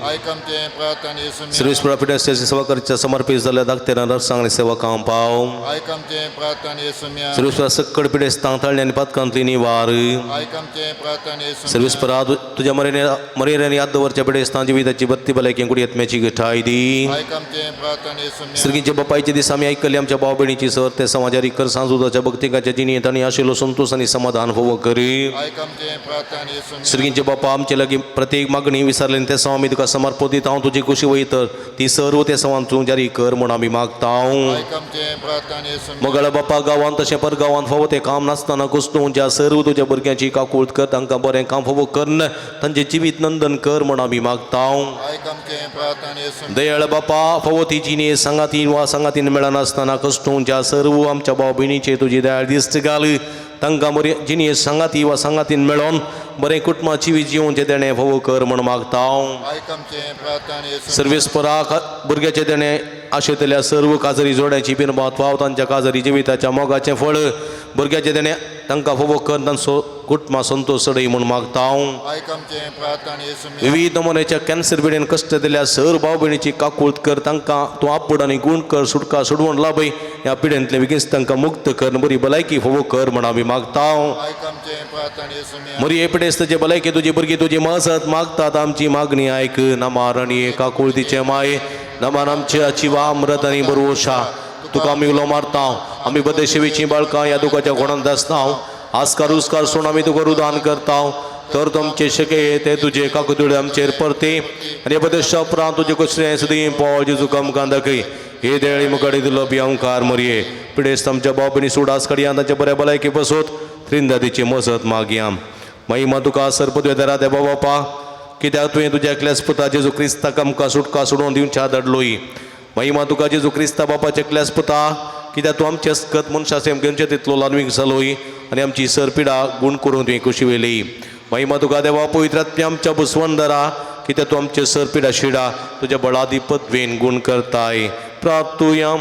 आयक आमचें प्रार्थना येसून सर्वेस पिडेस सेवा करच्या समर्पीत जाल्ल्या धाकटेरां रसांगणी सेवकां पाव. आयक आमचें प्रार्थना येसून सर्वेस सक्कड पिडेस तांतळ्ळी आनी पातकांतली निवार. आयक आमचें प्रार्थना येसून सर्वेस तुझ्या मरेऱ्यान याद दवरच्या पिडेस तांची विधाची बत्ती भलायकी कुडी येतम्याची गठाय दी. आयक आमचें प्रार्थना येसून सर्गींच्या बापायचे दीस आमी आयकले आमच्या भाव भयणीची सर ते समाजारी कर सांजुदाच्या भक्तिकाच्या जिणेंत आनी आशिल्लो संतोष आनी समाधान फोव करी. आयक आमचें प्रार्थना येसून सर्गींचे बापा आमचे लागीं प्रत्येक मागणी विसरले ते सवा आमी तुका समर्पण दिता. हांव तुजी खुशी वयतर ती सर्व ते सवान तूं जारी कर म्हूण आमी मागता. आयक आमचें प्रार्थना येसून मगळ बापा गांवांत तशें परगांवांत फोव ते काम नासतना कुस्टून ज्या सर्व तुज्या भुरग्यांची काकूळट कर तांकां बरें काम फोव करन तांचें जिवीत नंदन कर म्हूण आमी मागता. आयक आमचें प्रार्थना येसून दयाळ बापा फोव ती जिणे सांगातीन वा सांगातीन मेळनासतना कश्टून ज्या सर्व आमच्या भाव भयणीचे तुजी दयाळ दिश्ट घाल तांकां बरी जिणे सांगाती वा सांगातीन मेळोन बरें कुटुंबाची जिवोवचें देणें फोव कर म्हूण मागता. आयक आमचें प्रार्थना येसून सर्वेस्पराक भुरग्याचें देणें आशेतल्या सर्व काजरी जोड्याची बिनबाद पाव तांच्या काजरी जिविताच्या मोगाचें फळ भुरग्याचें देणें तांकां फोव कर तांचो कुटुंबा संतोश चडय म्हूण मागता. आयक आमचें प्रार्थना येसून विविध नमुन्याच्या कॅन्सर पिडेन कश्ट दिल्या सर भाव भयणीची काकूळट कर तांकां तूं आपड आनी गुण कर सुटका सोडवण लाभय ह्या पिडेंतले विगीस तांकां मुक्त कर बरी भलायकी फोव कर म्हण आमी मागता. आयक आमचें प्रार्थना येसून मरी हे पिडेस तुजे भलायकी तुजी भुरगीं तुजी मसत मागतात आमची मागणी आयक. नमार आनी काकूळतीचे माय नमान आमचे अचिवा अमृत आनी बरोशा तुका आमी उलो मारता. आमी बदे शेवेची बाळकां ह्या दुखाच्या कोणांत आसता. आस्कार उस्कार सोडून आमी तुका रुदान करता. तर तुमचे शके ते तुजे काकुतुळे आमचेर परते आनी बदे शपरां तुजे कसलें सुदी पॉ जेजू आमकां दाखय. हे देळी मुखाडी दिलो बी ओंकार मरये पिडेस आमच्या भाव भयणी सुडास कडया तांचे बऱ्या भलायकी बसोत त्रिंदादीची मसत मागया. महिमा तुका सरपदवे देरा देवा बापा कित्याक तुवें तुज्या एकल्याच पुता जेजू क्रिस्ताक आमकां सुटका सोडून दिवच्या धाडलोय. महिमा तुका जेजू क्रिस्ता बापाचे एकल्याच पुता कित्याक तूं आमचे अस्कत मनशासेम घेवचे तितलो लानवीक जालोय आनी आमची सरपिडा गुण करून तुवें खुशी वेली. महिमा तुका देवा पवित्र आत्म्या आमच्या बुसवण दरा कित्याक तूं आमचे सरपिडा शिडा तुज्या बळादी पदवेन गुण करताय. प्रार्थुया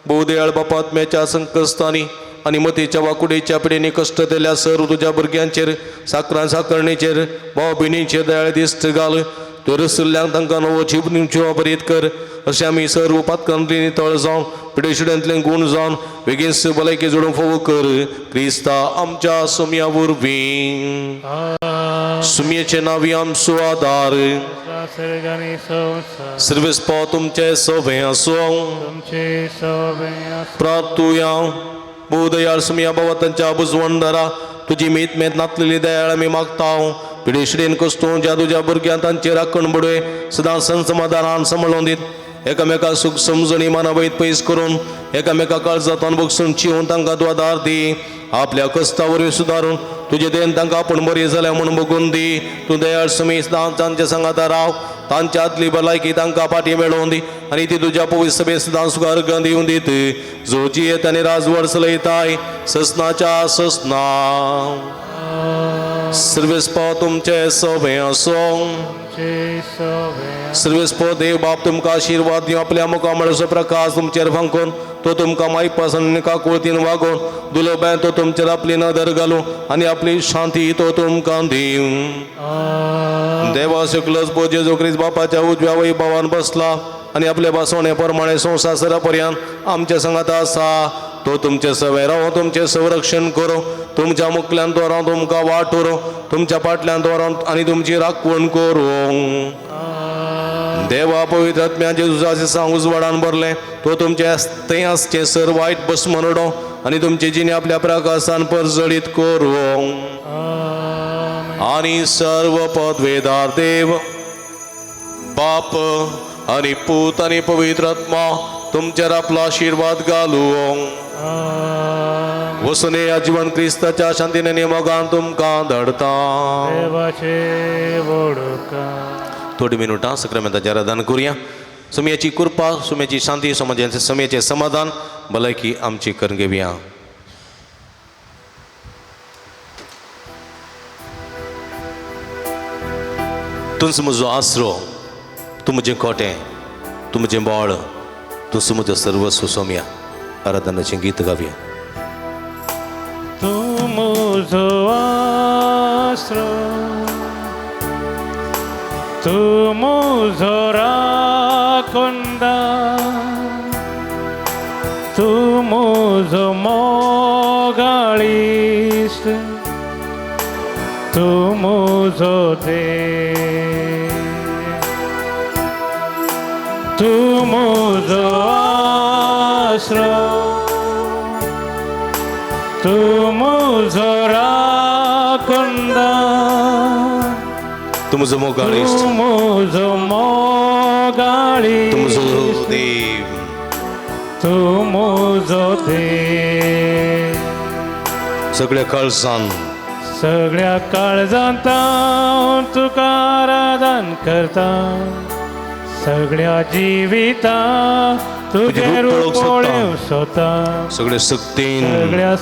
बहुदयाळ बापा आत्म्याच्या संकस्थानी आणि मतीच्या वाकुडेच्या पिढीने कष्ट दिल्या सर्व तुझ्या भुरग्यांचेर साकरणेचेर भाव भयणींचेर दयाळ दिश्ट घाल तो रसुल्ल्यांक तांकां नवो जीव दिवचो वापरीत कर अशें आमी सर्व पातकांतली नितळ जावन पिडेशिड्यांतले गुण जावन बेगीन भलायकी जोडून फोव कर क्रिस्ता आमच्या सुमया वरवीं सुमयेचे नावी आमचो आदार सर्गांनी संसार सर्वेस्पा तुमचे सोबे आसूं तुमचे सोबे प्रार्थुया बहुदयाळ सुमया बाबा तांच्या बुजवणदारा तुजी मीत मेत नातलेली दयाळ आमी मागता पिडेशिडेन कस्तून ज्या तुझ्या भुरग्यांक तांचेर राखण बडय सदां समाधानान सांबाळून दीत एकामेका सुख समजणी मानावयत पयस करून एकामेका काळजांतून बगसून चिवून तांकां तूं आदार दी आपल्या कश्टा वरवीं सुदारून तुजे देन तांकां आपूण बरी जाल्या म्हणून बगून दी तूं दयाळ सुमी सदां तांच्या सांगाता राव तांच्या आदली भलायकी तांकां फाटीं मेळोवन दी आनी ती तुज्या पवित्र सभे सदां सुखार्ग दिवन दीत जो जियेत आनी राजवड चलयताय ससनाच्या ससना सर्वेस्पा तुमचे सोबे आसूं सर्वेस्पो देव बाप तुमकां आशिर्वाद दिवं आपल्या मुखामळाचो प्रकाश तुमचेर फांकून तो तुमकां माई पासन काकुळतीन वागोवन दुलोबाय तो तुमचेर आपली नदर घालूं आनी आपली शांती तो तुमकां दिवं देवा शुक्लच पो जेजू क्रिस्त बापाच्या उजव्या वैभवान बसला आनी आपल्या बसवणे प्रमाणे संवसारा पर्यंत आमच्या संगात आसा तो तुमचे सवय राव तुमचे संरक्षण करो तुमच्या मुखल्यान द्वारा तुमकां वाटोरो तुमच्या फाटल्यान द्वारा आनी तुमची राखण करूं देवा पवित्र आत्म्या जेजुसाचे सांग उजवाडान भरले तो तुमचे तें आसचे सर वायट भस्म रडो आनी तुमचे जिणे आपल्या प्रकाशान परजळीत करूं आनी सर्व पदवेदार देव बाप आनी पूत आनी पवित्र आत्मा तुमचेर आपलो आशिर्वाद घालूं वसुने या जीवन क्रिस्ताच्या शांतीने नेमोगान तुमकां धाडता देवाचे वडुकां थोडी मिनटां सक्रामेंताचें आराधन करुया सुमयाची कृपा सुमयाची शांती समाजाचे समयाचे समाधान भलायकी आमची करून घेवया तुमचो म्हजो आसरो तूं म्हजें खोटें तूं म्हजें बोळ तूं म्हजो सर्वस्व सोम्या आराधनाचें गीत गावया तूं म्हजो आसरो तूं म्हजो राखणदार तूं म्हजो मोगाळीस तूं म्हजो देव तूं म्हजो आसरो तूं म्हजो राखणदार तूं म्हजो मोगाळीस तूं म्हजो मोगाळीस तूं म्हजो देव तूं म्हजो देव सगळ्या काळजान सगळ्या काळजांत हांव तुका आराधन करता सगळ्या जिवितां तुजेर पळोवंक सोदता सगळ्या सक्तीन सगळ्या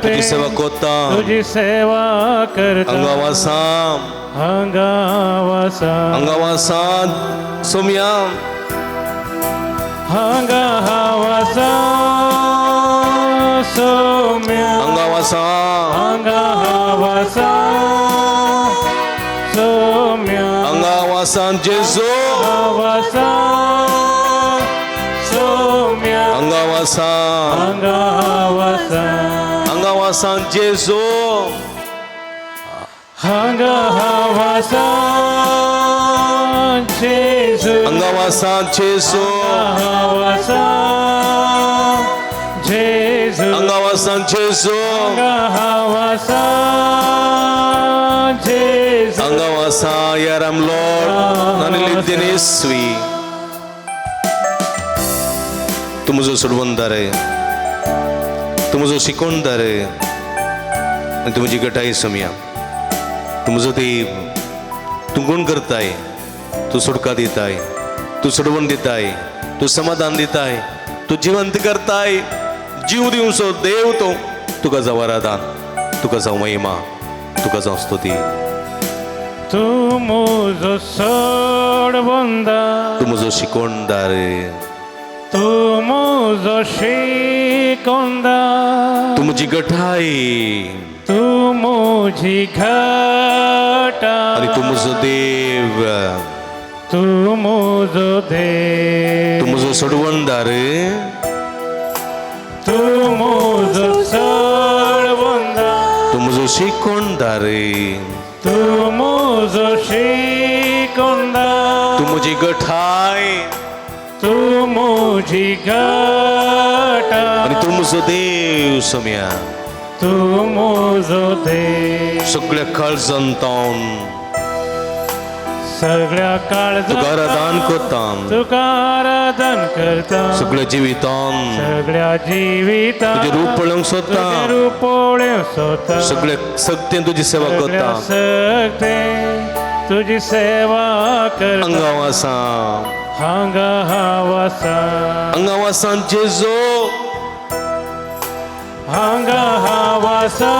तुजी सेवा सक्तीन कोत्ता तुजी सेवा करता अंगावासा हांगावासा सोम्या हांगावासा सोम्या अंगावासा हांगावासा सोम्या अंगावासा जेजू हांगावासा सोम्या अंगावासा हांगावासा अंगावासा जेजू हांगावासा जेजू अंगावासा जेजू हांगावासा जेजू अंगावासा जेजू हांगावासा जेजू अंगावासा याराम लॉर्ड नानिलिद्दिनेस्वी तू म्हजो सोडवणदार तू म्हजो शिकोवणदार आनी तू म्हजी गटाय सोम्या तू म्हजो देव तू गुण करताय तू सुटका दिताय तू सोडवण दिताय तू समाधान दिताय तू जिवंत करताय जीव दिवचो देव तो तुका जावं आराधन तुका जावं महिमा तुका जावं स्तुती तूं म्हजो सोडवणदार तू म्हजो शिकोवणदार तू मुझो शिकोंदा तू मुझी गठाई तू मुझी घटा आणि तू मुझो देव तू मुझो देव तू मुझो सोडवणदार तू मुझो सर्वंदा तू मुझो शिकोणदार तू मुझो शिकोंदा तू मुझी गठाई तू मुझी घटा आणि तू मुझो देव सम्या तू मुझो देव सगळ्या काळजांतावन सगळ्या काळजात तुका आराधन करता तुका आराधन करता सगळ्या जिवितान सगळ्या जिवितांत तुझे रूप पळोवंक सोदता तुझे रूप पळोवंक सोदता सगळ्या सक्तीन तुजी सेवा सगळ्या करता सक्तीन तुझी सेवा करता अंगावासा हांगा हावासा अंगावासान जेजो हांगा हावासा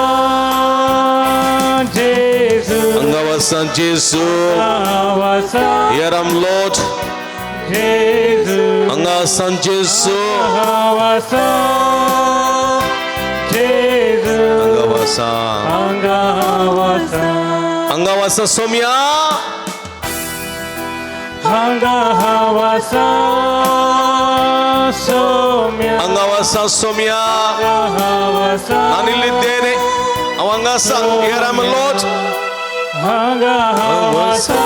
जेजू अंगावासान जेजो हावासा Here I'm Lord जेजू अंगावासान जेजो हावासा जेजू अंगावासा हांगा हावासा अंगावासा सोम्या हांगा हावासा Saumya अंगावासा Saumya हावासा नानिलिದ್ದೇನೆ ಅವಂಗಾಸ Here I'm Lord हांगा हावासा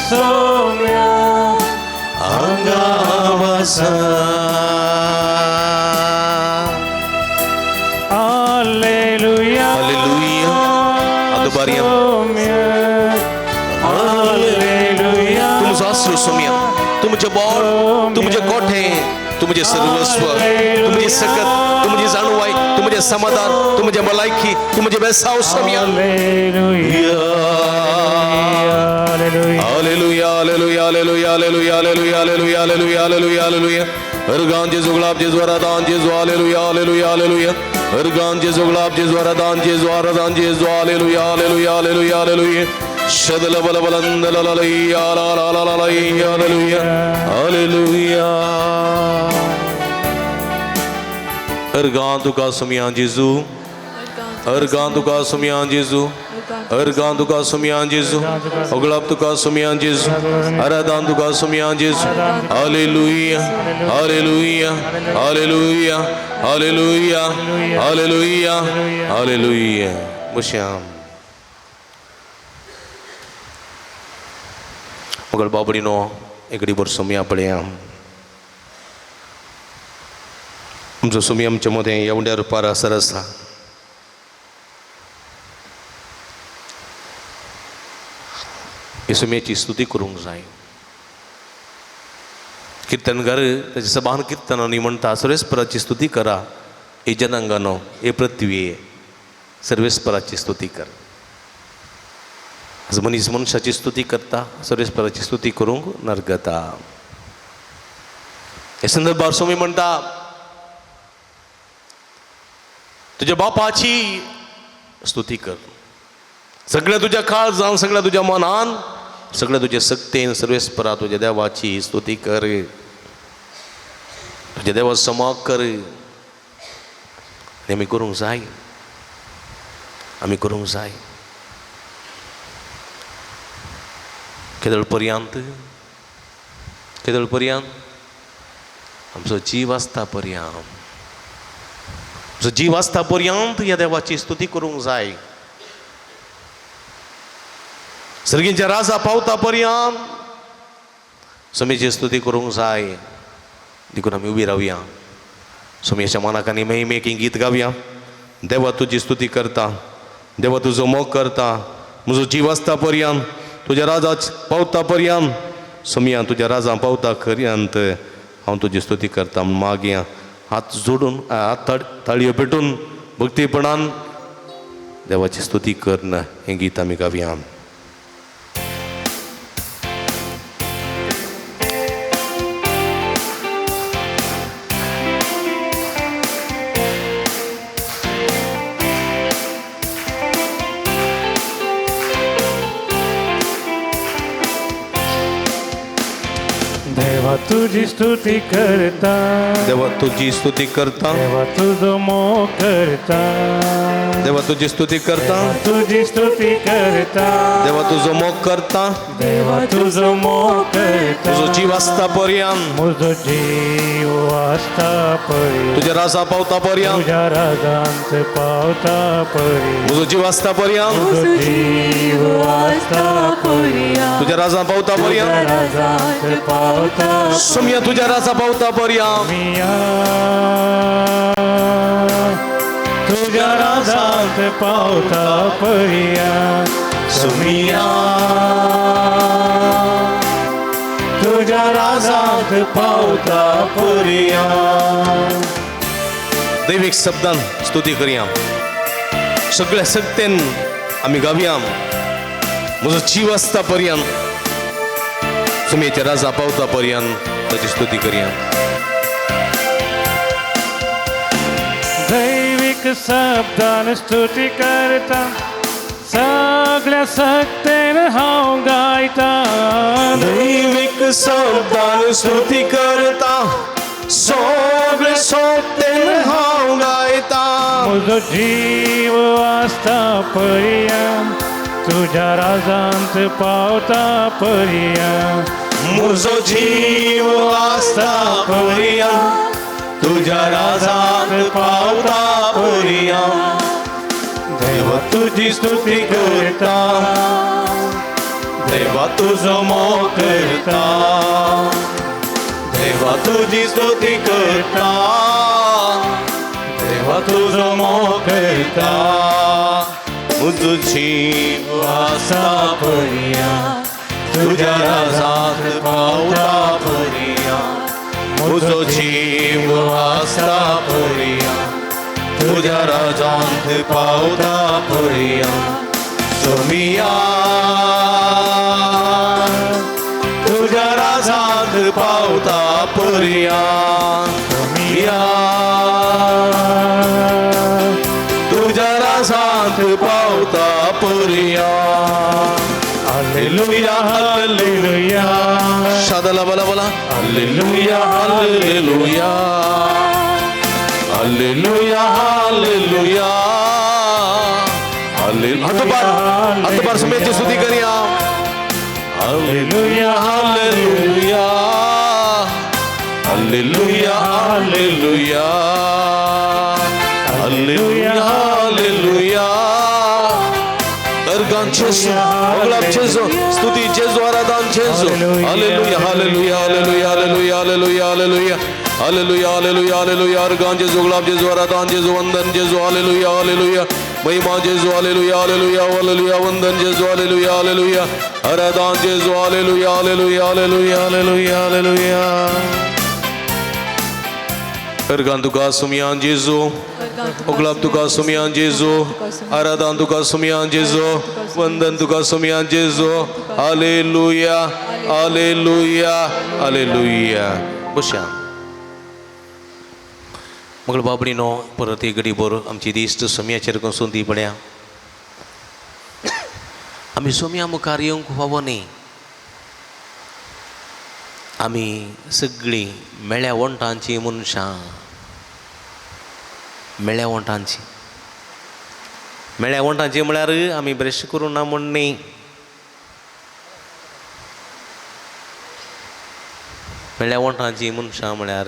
सोम्या अंगावासा Alleluia Alleluia ಅದು ಬಾರಿಯ सोम्या Alleluia तू मुझे आश्रय सोम्या तू मुझे बॉल तू मुझे कोठे तू मुझे सर्वस्व तू मुझे सकत तू मुझे जाणवाई तू मुझे समाधान तू मुझे मलाइकी तू मुझे बेसाव Saumya Alleluia Alleluia Alleluia Alleluia Alleluia Alleluia Alleluia Alleluia Alleluia Alleluia Alleluia Ergan Jesu glab Jesu aradan Jesu Alleluia Alleluia Alleluia Ergan Jesu glab Jesu aradan Jesu aradan Jesu Alleluia Alleluia Alleluia Alleluia Shadala bala balanda la la la ya la la la la la ya Alleluia Alleluia Ergan tu ka sumyan Jesu Ergan tu ka sumyan Jesu Ergan tu ka sumyan Jesu Oglab tu ka sumyan Jesu Aradan tu ka sumyan Jesu Alleluia Alleluia Alleluia Alleluia Alleluia Alleluia Musyam Ogal babadino एकडी बर सोम्या पळया आमचो सोमी आमच्या मध्ये एवढ्या रुपार असर आसा येसुमेची स्तुती करूंक जाय कीर्तनकार त्याच्या सभान कीर्तनांनी म्हणटा सर्वेस्पराची स्तुती करा हे जनांगानो हे पृथ्वीये सर्वेस्पराची स्तुती कर आज मनीस मनशाची स्तुती करता सर्वेस्पराची स्तुती करूंक नरगता हे संदर्भात स्वामी म्हणटा तुझ्या बापाची स्तुती कर सगळ्या तुझ्या काळजान सगळ्या तुझ्या मनान सगळ्या तुझ्या सक्तेन सर्वेस्परा तुझ्या देवाची स्तुती कर तुझ्या देवा समोर कर आम्ही करूंक जाय आम्ही करूंक जाय केदळ पर्यंत आमचो जीव आसता पर्यंत आमचो जीव आसता पर्यंत ह्या देवाची स्तुती करूंक जाय सर्गींच्या राजा पावता पर्यंत समेची स्तुती करूंक जाय देखून आमी उबी रावया समेच्या मनाक आनी महिमेक गीत गावया देवा तुजी स्तुती करता देवा तुजो मोग करता म्हजो जीव आसता पर्यंत तुज्या राजा पावता पर्यंत समिया तुज्या राजा पावता पर्यंत हांव तुजी स्तुती करता मागया हात जोडून हात ताळयो पेटून भक्तीपणान देवाची स्तुती करन हें गीत आमी गावया देवा देवा तुझी स्तुती करता देवा तुझी स्तुती करता देवा तुझो मोह करता देवा तुझी स्तुती करता तुझी स्तुती करता देवा तुझो मोग करता देवा तुझो मोह करता तुझो जीव असता पर्यंत मुझो जीव वाचता परी तुझ्या रासा पावता पर्यंत तुझ्या राजांत पावता परी तुझो जीव असता पर्यंत तुझो जीव वाचता पर्या तुझ्या रासा पावता पर्यंत राजांत पावता सोम्या तुझ्या रासा पावता पर्यंत मिया तुझ्या राजांत पावता पर्या सोम्या तुझ्या राजांत पावता पर्यंत दैविक शब्दान स्तुती करया सगळ्या सक्तेन आम्ही गावया म्हजो जीव असता पर्यंत सुमेच्या राजा पावता पर्यंत ताची स्तुती करया दैविक शब्दान स्तुती करता सगळ्या सक्तेन हांव गायता दैविक शब्दान स्तुती करता सगळे सक्तेन हांव गायता म्हजो जीव आसता पर्यंत तुझ्या राजांत पावता पर्यंत म्हजो जीव आसता पर्यंत तुझ्या राजांत पावता पर्यंत देवा तुझी स्तुती करता देवा तुझो मोग करता देवा तुझी स्तुती करता देवा तुझो मोग करता म्हजो जीव आसता पर्यंत तुझ्या राजांत पावता पर्यंत म्हजो जीव आसता पर्यंत तुझ्या राजांत पावता पर्यंत सोमिया तुझ्या राजांत पावता पर्यंत सोमिया तुझ्या राजांत पावता पर्यंत हालेलुया हालेलुया शादाला बोला बोला हालेलुया हालेलुया हालेलुया हालेलुया हालेलुया समेत स्तुती करूया हालेलुया हालेलुया हालेलुया हालेलुया हालेलुया hallelujah Ergan Jesu, oglap Jesu, stuti Jesu, aradan Jesu. Hallelujah, hallelujah, hallelujah, hallelujah, hallelujah, hallelujah. Hallelujah, hallelujah, hallelujah. Ergan Jesu, oglap Jesu, aradan Jesu, vandan Jesu. Hallelujah, hallelujah. Mahima Jesu, hallelujah, hallelujah, hallelujah, vandan Jesu, hallelujah, hallelujah. Aradan Jesu, hallelujah, hallelujah, hallelujah, hallelujah, hallelujah. Ergan tuka sumian Jesu. Oglap tuka sumian Jesu, aradan tuka sumian Jesu, vandan tuka sumian Jesu. Hallelujah, hallelujah, hallelujah. Bosya. Magal babrino परत एक गडी बोर आमची दिस्त सोम्याचेर कोसून दी पड्या आमी सोम्या मुखार येवंक फावो न्ही आमी सगळीं मेळ्या वंटांची मनशां मेळ्या वंटांची म्हळ्यार आमी ब्रश करूं ना म्हण न्ही मेळ्या वंटांची मनशां म्हळ्यार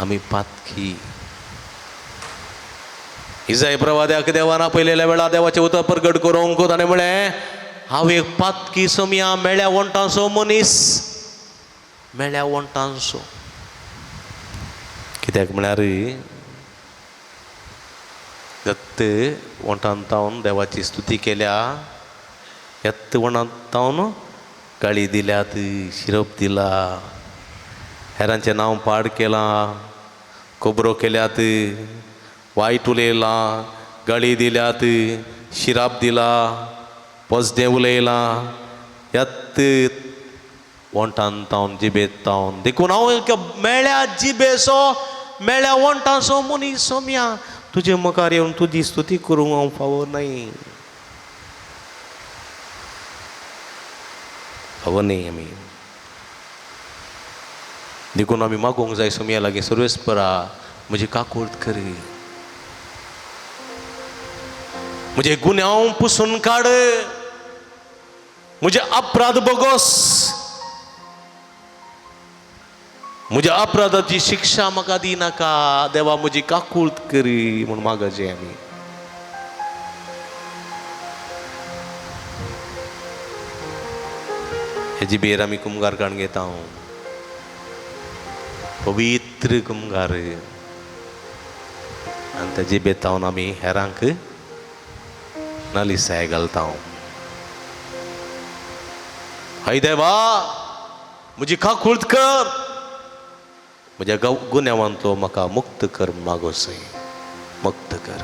आमी पातकी इजाय प्रवाद्याक देवान आपयलेल्या वेळा देवाचें उतर प्रगट करूंक ताणें म्हळें हांव एक पातकी सोम्या मेळ्या वंटांचो मनीस मेळ्या वंटांचो कित्याक म्हळ्यार यत्त वंटान तावन देवाची स्तुती केल्या यत्त वंटान तावन गाळी दिल्यात शिरप दिला हेरांचें नांव पाड केलां खोबरो केल्यात वायट उलयलां गाळी दिल्यात शिराप दिला पोजदें उलयलां यत्त वंटान तावन जिबेत तावन देखून हांव मेळ्या जिबेचो मेळ्या वंटाचो मनीस सोम्या तुजे मुखार येवन तुजी स्तुती करूंक हांव फावो न्ही फावो न्ही आमी देखून आमी मागोंक जाय सोमया लागीं सर्वेस्परा म्हजी काकूळट करी, म्हजे गुन्यांव पुसून काड, म्हजे अपराध बोगोस, म्हज्या अपराधाची शिक्षा म्हाका दिनाका देवा, म्हजी काकूळट करी म्हूण मागचें आमी. हेजी बेर आमी कुमगार काण घेता, पवित्र कुमगार, आनी तेजे बेतावन आमी हेरांक नालिसाय घालता. हाय देवा, म्हजी काकूळट कर, म्हज्या गुन्यांवांतलो म्हाका मुक्त कर मागोसय, मुक्त कर,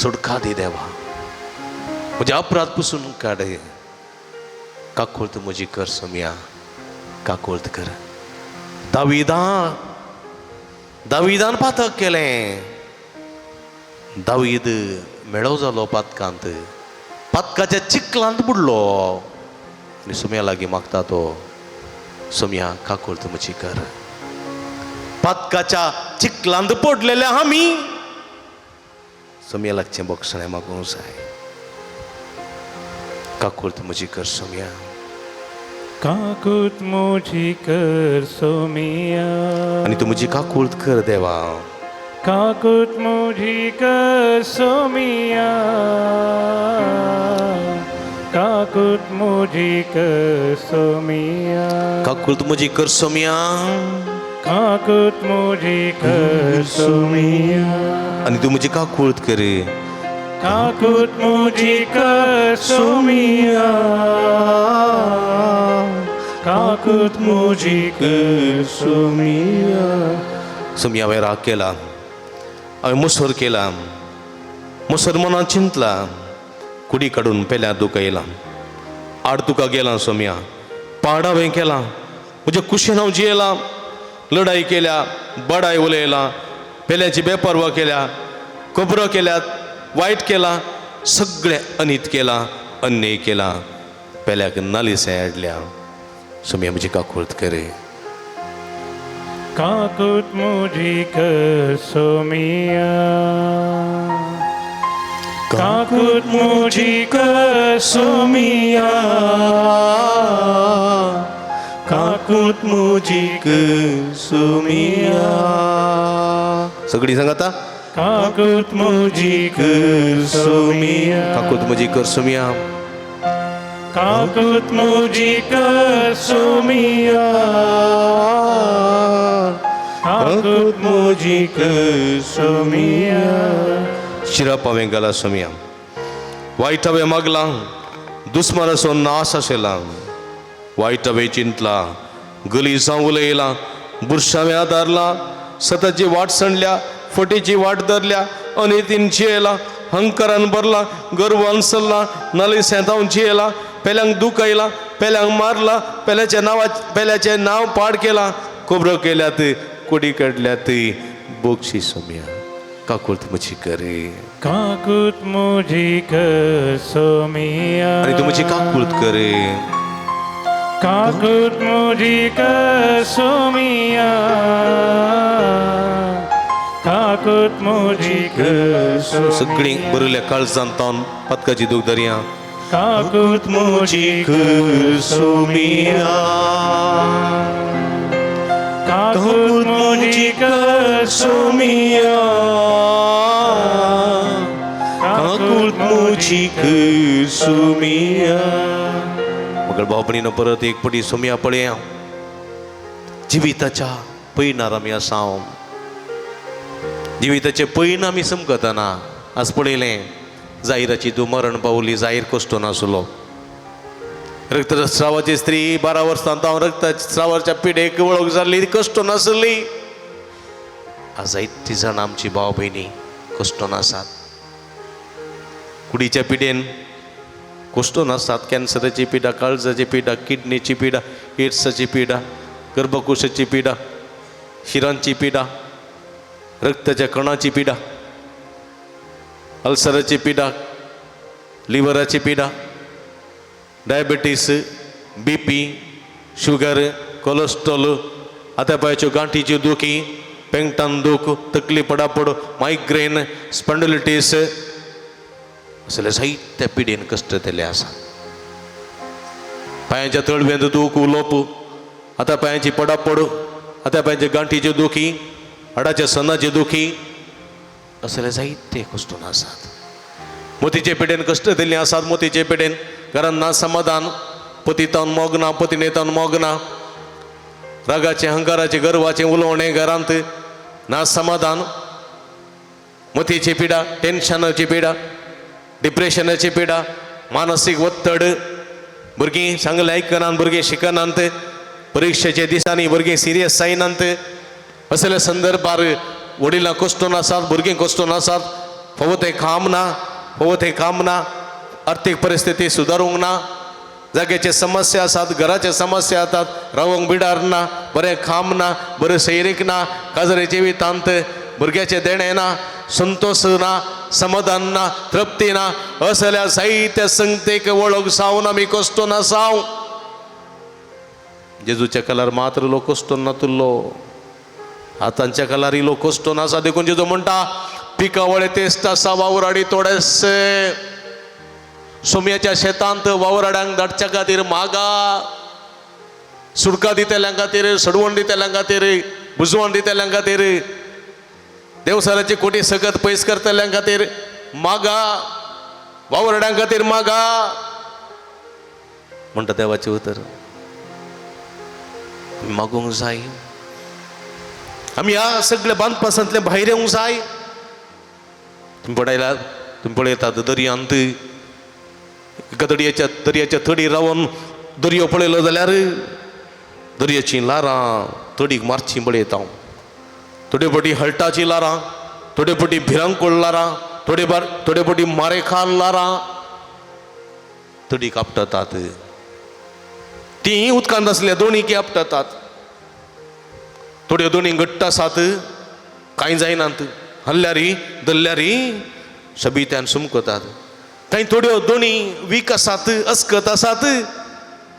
सुटका दी देवा, म्हजे अपराध पुसून काड, काकूळट म्हजी कर सोम्या, काकूळट कर. दाविदान पातक केलें, दावीद मेळो जालो पातकांत, पातकाच्या चिखलांत बुडलो, आनी सोम्या लागीं मागता तो, सोम्या काकूळट म्हजी कर. पातकाच्या चिखलांत पडलेले आमी सोम्या लागचें बोगसणें मागूंक जाय. काकूळट म्हजी कर सोम्या, काकूळट म्हजी कर सोम्या, आनी तूं म्हजी काकूळट कर देवा. काकूळट म्हजी कर सोम्या, काकूळट म्हजी कर सोम्या, काकूळट म्हजी कर सोम्या, काकूळट म्हजी कर सोम्या, आनी तूं म्हजी काकूळट कर. काकूळट म्हजी कर सोम्या, काकूळट म्हजी कर सोम्या. सोम्या हांवें राग केला, हांवें मुसोर केला, मुसोर मनांत चिंतला, कुडी काडून पेल्यार तुका येयला, आड तुका गेला सोम्या, पाड हांवें केला, म्हज्या कुशीन हांव जियेला, लढाई केल्या, बडाय उलयला, पेल्याची बेपरवा केल्या, कोबरो केल्यात, वायट केला, सगळें अनित केला, अन्याय केला, पेल्याक नालिसाय हाडल्या. सोम्या म्हजी काकूळट कर. काकूळट म्हजी कर सोम्या, काकूळट म्हजी कर सोम्या, काकूळट म्हजी कर सोम्या, सगळीं सांगाता, काकूळट म्हजी कर सोम्या, काकूळट म्हजी कर सोम्या, काकूळट म्हजी कर सोम्या, काकूळट म्हजी कर सोम्या. शिराप हांवें घाला सोम्या, वायट हांवें मागला, दुस्मानाचो नाश आशिल्ला, वायट हांवें चिंतला, गलीज हांव उलयला, बुरशां आदारला, सताची वाट सांडल्या, फटीची वाट धरल्या, अनितीन जियेला, हंकारान भरला, गर्वान सल्ला, नालिसांत हांव जियेला, पेल्यांक दूख आयला, पेल्यांक मारला, पेल्याचें नांव पाड केला, खोबरो केल्यात, कुडी काडल्यात, बोगशी सोम्या, काकूळट म्हजी कर. काकूळट म्हजी कर सोम्या, आनी तूं म्हजी काकूळट कर. काकूळट म्हजी कर सोम्या, काकूळट म्हजी कर सोम्या, सगळीं बरयल्या काळजांत तावन पातकाची दूख धरया. काकूळट म्हजी कर सोम्या, काकूळट म्हजी कर सोम्या, काकूळट म्हजी कर सोम्या. मग भाव भयणीनो परत एक पटी सोम्या पळया. जिविताच्या पैनार आमी आसा, जिविताचे पैन आमी समकतना आज पळयलें, जायराची तूं मरण पावली, जाहीर कश्ट नासलो, रक्तस्रावाची स्त्री 12 वर्सांत हांव रक्तस्रावाच्या पिडेक वळख जाल्ली, कश्ट नासली. आज जायतीं जाण आमची भाव भयणी कश्ट नासात, कुडीच्या पिडेन कश्ट नासतात, कॅन्सराची पिडा, काळजाची पिडा, किडनीची पिडा, एड्साची पिडा, गर्भकोशाची पिडा, शिरांची पिडा, रक्ताच्या कणाची पिडा, अल्सराची पिडा, लिव्हराची पिडा, डायबिटीस, BP, शुगर, कोलेस्ट्रॉल, आता पायाच्यो गांठीच्यो दुखी पेंगटान दुख तकली पडापड मायग्रेन स्पॉन्डिलिटीस असले साहित्य पिढीन कष्ट केले आसा पायांच्या तळव्यांत दूख उलोप आता पायांची पडापड आता पायांच्या गांठीच्यो दुखी हाडाच्या सणाचे दुखी असले साहित्य कष्टून आसात मोतीचे पिडेन कष्ट दिल्ले आसात मोतीचे पिडेन घरान ना समाधान पतितान मोगना पतिनेतान मोगना रागाचे अहंकाराचे गर्वाचे उलवणे घरांत ना समाधान मोतीची पिडा टेन्शनाची पिडा डिप्रेशनाची पिडा मानसिक वत्तड भुरगीं सांगलें आयकनात भुरगीं शिकनात परीक्षेच्या दिसांनी भुरगीं सिरियस जायनात असले संदर्भार वडिलां कश्टून आसात भुरगीं कश्टून आसात फवते काम ना आर्थीक परिस्थिती सुदारूंक ना जाग्याचे समस्या आसात घराचे समस्या आसात रावंक बिडार ना बरें काम ना बरें सैरीक ना काजरे जिवितांत भुरग्याचे देणे ना संतोष ना समाधान ना तृप्ती ना असल्या साहित्य संगतेक वळख सावन आमी कश्टून आसाव जेजूच्या कालार मात्र लोक कश्टून नातुल्लो आतांच्या कालार लोक कश्टून आसा देखून जेजू म्हणटा पिकावळे तेस्त आसा वावराडी तोडेसे सोम्याच्या शेतांत वावराड्यांक धाडच्या खातीर मागा सुडका दितेल्यां खातीर सडवण दितेल्यां खातीर बुजवण दितेल्यां खातीर देवसाराची कोटी सगत पयस करतल्यां खातीर मागा वावराड्यां खातीर मागा म्हणटा देवाचें उतर मागूंक जाय आमी ह्या सगळ्या बांदपासांतले भायर येवंक जाय तुम्ही पळयतात दर्यांत एका दर्याच्या थडी रावन दर्यो पळयलो जाल्यार दर्याची लारां थडीक मारची पळयता थोडे फावटी हळटाची लारां थोडे फावटी भिरांकोळ लारां थोडे फावटी मारेखाल लारां थडीक आपटतात ती उदकांत आसल्या दोनीक आपटतात थोड्यो दोनी घट्ट आसात कांय जायनात हल्ल्यारी दल्ल्यारी सबित्यान सुमकतात कांय थोड्यो दोनी वीक आसात अस्कत आसात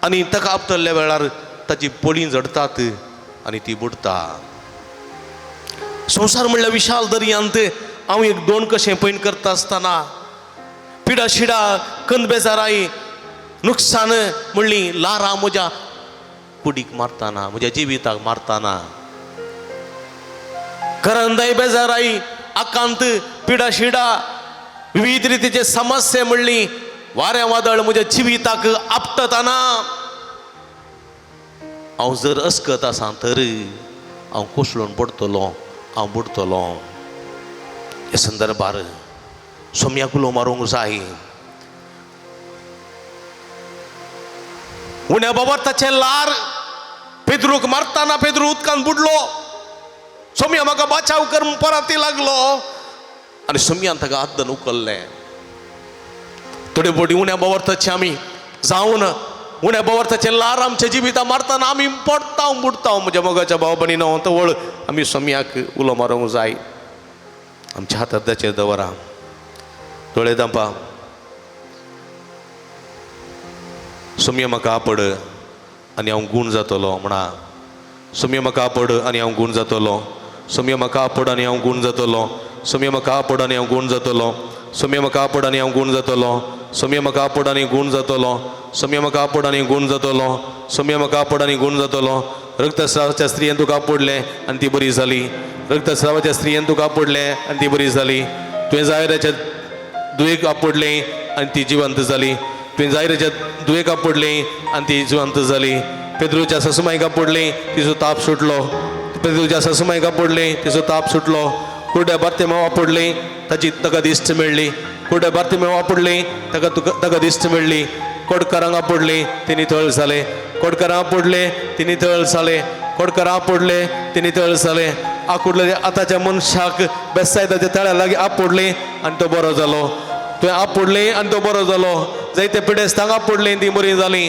आनी ताका आपटल्ल्या वेळार ताची पोळी झडतात आनी ती बुडता संवसार म्हणल्यार विशाल दर्यांत हांव एक दोन कशें पैन करता आसतना पिडा शिडा कंद बेजाराई नुकसान म्हणली लारां म्हज्या कुडीक मारतना म्हज्या जिविताक मारतना करंदाई बेजाराई आकांत पिडा शिडा विविध रितीचे समस्या म्हणली वाऱ्या वादळ म्हज्या जिविताक आपटतना हांव जर अस्कत आसा तर हांव कोसळून पडटलो हांव बुडटलो ह्या संदर्भार सोम्याक उलो मारूंक जाय उण्या बाबताचे लार पेद्रूक मारतना पेद्रू उदकांत बुडलो सोम्या म्हाका बचाव कर परती लागलो आनी सोम्यान ताका आद्दन उखल्लें थोडे फावटी उण्या बाबताचे आमी जावन उण्या बाबताचे लार आमच्या जिविता मारतना आमी पडटा बुडटा म्हज्या मोगाच्या भाव भयणीनो तवळ आमी सोम्याक उलो मारूंक जाय आमच्या हातार ताचेर दवरा दोळे दांपा सोम्या म्हाका आपड आनी हांव गूण जातलो म्हणा सोम्या म्हाका आपड आनी हांव गूण जातलो सोम्या म्हाका आपड आनी हांव गूण जातलो सोम्या म्हाका आपड आनी हांव गूण जातलो सोम्या म्हाका आपड आनी हांव गूण जातलो सोम्या म्हाका आपड आनी गूण जातलो सोम्या म्हाका आपड आनी गूण जातलो सोम्या म्हाका आपड आनी गूण जातलो रक्तस्रावाच्या स्त्रियेन तुका आपडलें आनी ती बरी जाली रक्तस्रावाच्या स्त्रियेन तुका आपडलें आनी ती बरी जाली तुवें जायराच्या दुयेक आपडलें आनी ती जिवंत जाली तुवें जायराच्या दुयेक आपडलें आनी ती जिवंत जाली पेद्रूच्या ससुमायक आपडलें तिचो ताप सुटलो पेद्रूच्या ससुमायक आपडलें तिचो ताप सुटलो कुर्ड्या बार्तेमांव आपडलें ताका दिश्ट मेळ्ळी कुर्ड्या बार्तेमांव आपडलें ताका दिश्ट मेळ्ळी कोडकारांक आपडलें ती नितळ जालें कोडकारां आपडलें ती नितळ जालें कोडकारां आपडलें ती नितळ जालें आकुडले आतांच्या मनशाक बेसायदाच्या तळ्या लागीं आपडलें आनी तो बरो जालो तुवें आपडलें आनी तो बरो जालो जायते पिडेस्तांक आपडलें ती बरी जाली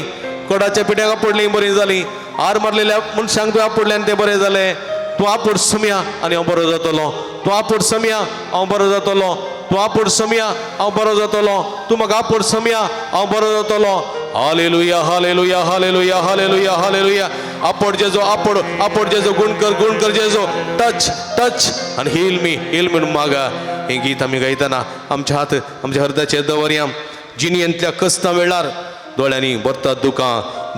कोडाच्या पिड्याक आपडलीं बरी जाली हार मारलेल्या मनशांक तुवें आपडलें आनी तें बरें जालें तूं आपूड सोम्या आनी हांव बरो जातलो तूं आपूड सोम्या हांव बरो जातलो तूं आपूड सोम्या हांव बरो जातलो तूं म्हाका आपूड सोम्या हांव बरो जातलो हालेलुया हालेलुया हालेलुया हालेलुया हालेलुया आपड जेजो आपड जेजो गुण कर जेजो टच आणि हील मी म्हणून मागा. हे गीत आम्ही गायताना आमच्या हात आमच्या हृदयाचे दवरया. जिनियंतल्या कस्ता वेळार दोळ्यांनी बरता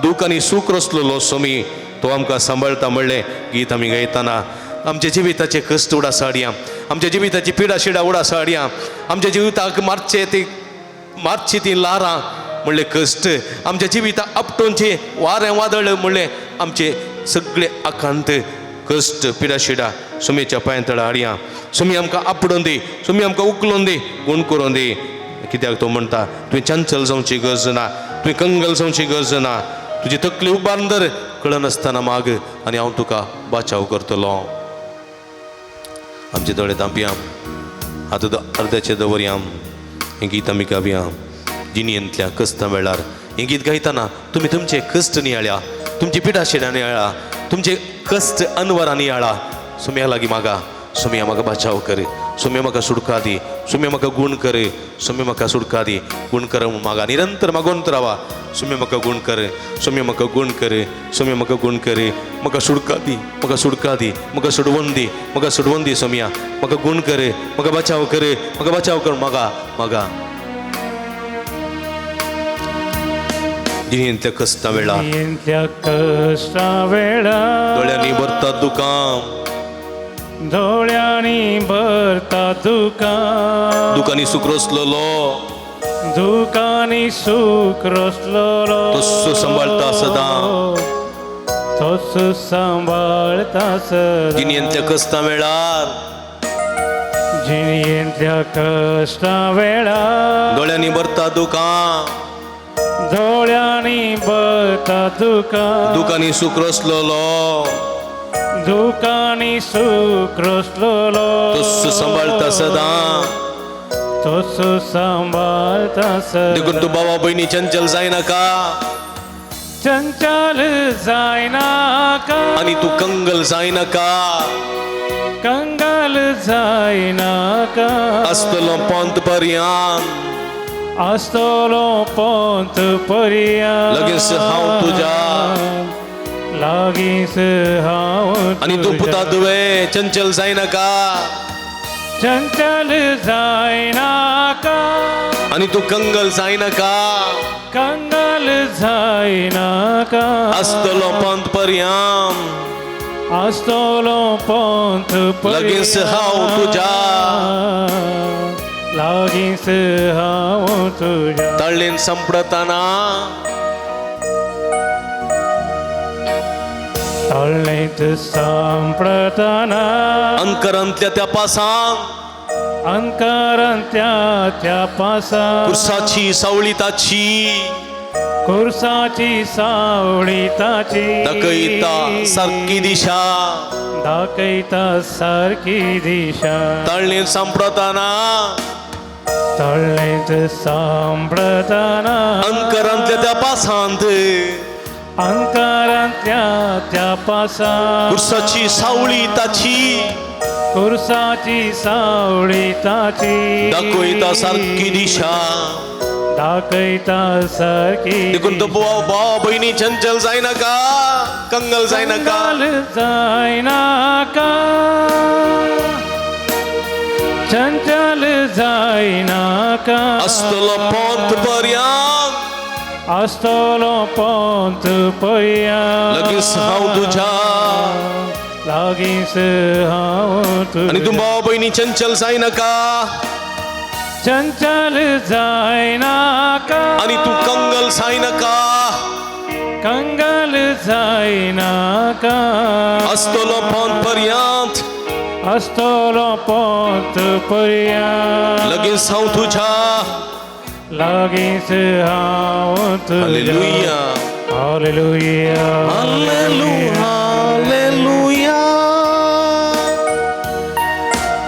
दुखांनी सूख रचलेलो सोमी तो आमकां सांबाळता म्हणलें गीत आमी गायताना आमच्या जिविताचे कश्ट उडासाडया, आमच्या जिविताची पिडा शिडा उडासाडया, आमच्या जिविताक मारची ती लारां म्हणले कश्ट, आमच्या जिविताक आपटोनचे वारें वादळ म्हणले आमचे सगळे आकांत कश्ट पिडा शिडा सुमेच्या पांयतळा हाडया. सुमी आमकां आपडोवन दी, सुमी आमकां उखलोवन दी, गुण करून दी. कित्याक तो म्हणटा तुवें चंचल जावची गरज ना, तुवें कंगल जावची गरज ना, तुजी तकली उबारून धर कळनासतना माग आनी हांव तुका बाचाव करतलो. आमचे दोळे धांपया, हात अर्द्याचे दवरया. हें गीत आमी गावया जिनियंतल्या कस्ता वेळार. हें गीत गायताना तुमी तुमचे कश्ट नियाळ्या, तुमची पिडा शिडा नियाळा, तुमचे कश्ट अनवरां नियाळा. सुम्या लागीं मागा, सुम्या म्हाका बाचाव कर, सुम्या म्हाका सुडका दी, सुम्या म्हाका गुण कर, सुम्या म्हाका सुडका दी, गुण कर मागा. निरंतर मागोंत रावा. सुम्या म्हाका गुण कर, सुम्या म्हाका गुण कर, सुम्या म्हाका गुण कर, म्हाका सुडका दी, म्हाका सुडका दी, म्हाका सुडवून दी, म्हाका सुडवून दी. सुम्या म्हाका गुण कर, म्हाका बाचाव कर, म्हाका बाचाव कर मागा मागा. जिनियंतल्या कस्ता वेळा दोळ्यांनी भरता दोळ्यांनी भरता दुखांनी सुख रचलेलो दुखांनी सूख रचलेलो तोच सांबाळता सदां, तोच सांबाळता सदां. जिनियंतल्या कस्ता वेळार जिनियंतल्या कश्टा वेळार दोळ्यांनी भरता दोळ्यांनी भरता दुखांनी सुख रचलेलो दुखांनी सूख रचलेलो तोच सांबाळता सदां, तोच सांबाळता देखून तूं भावा भयणी चंचल जायनाका चंचल जायनाका आनी तूं कंगल जायनाका. कंगाल जायनाका आसतलो पंत पर्यंत आसतलो पंत पर्यंत लगींच हांव तुज्या लागींच हांव आनी तूं पुता तुवें चंचल जायनाका चंचल जायनाका आनी तूं कंगल जायनाका. कंगाल जायनाका आसतलो पंत पर्यंत आसतलो पंत लगींच हांव तुज्या लागींच हांव तुज्या. तळ्ळेन संपडताना तळ्ळेंत सांपडताना अंकरांतल्या त्या पासांक अंकारांतल्या त्या पासां कुर्साची सावळी ताची कुर्साची सावळी ताची दाखयता सारकी दिशा दाखयता सारकी दिशा. तळ्ळेन सांपडताना तळ्ळेंत सांपडताना अंकरांतल्या त्या पासांत अंकारांतल्या त्या पासां कुर्साची सावळी ताची कुर्साची सावळी ताची दाखयता सारकी दिशा. दाखयता सारकी देखून तो भाव भयणी चंचल जायनाका कंगल जायनाका. कंगाल जायनाका चंचल जायनाका आसतलो पंत पर्यंत आसतलो पंत पर्यंत लगींच हांव तुज्या लागींच हांव आनी तूं भाव भयणी चंचल जायनाका चंचल जायनाका आनी तूं कंगल जायनाका. कंगाल जायनाका आसतलो पंत पर्यंत आसतलो पंत पर्यंत लगींच हांव तुज्या लागींच हांव तुज्या. हालेलुया हालेलुया हालेलुया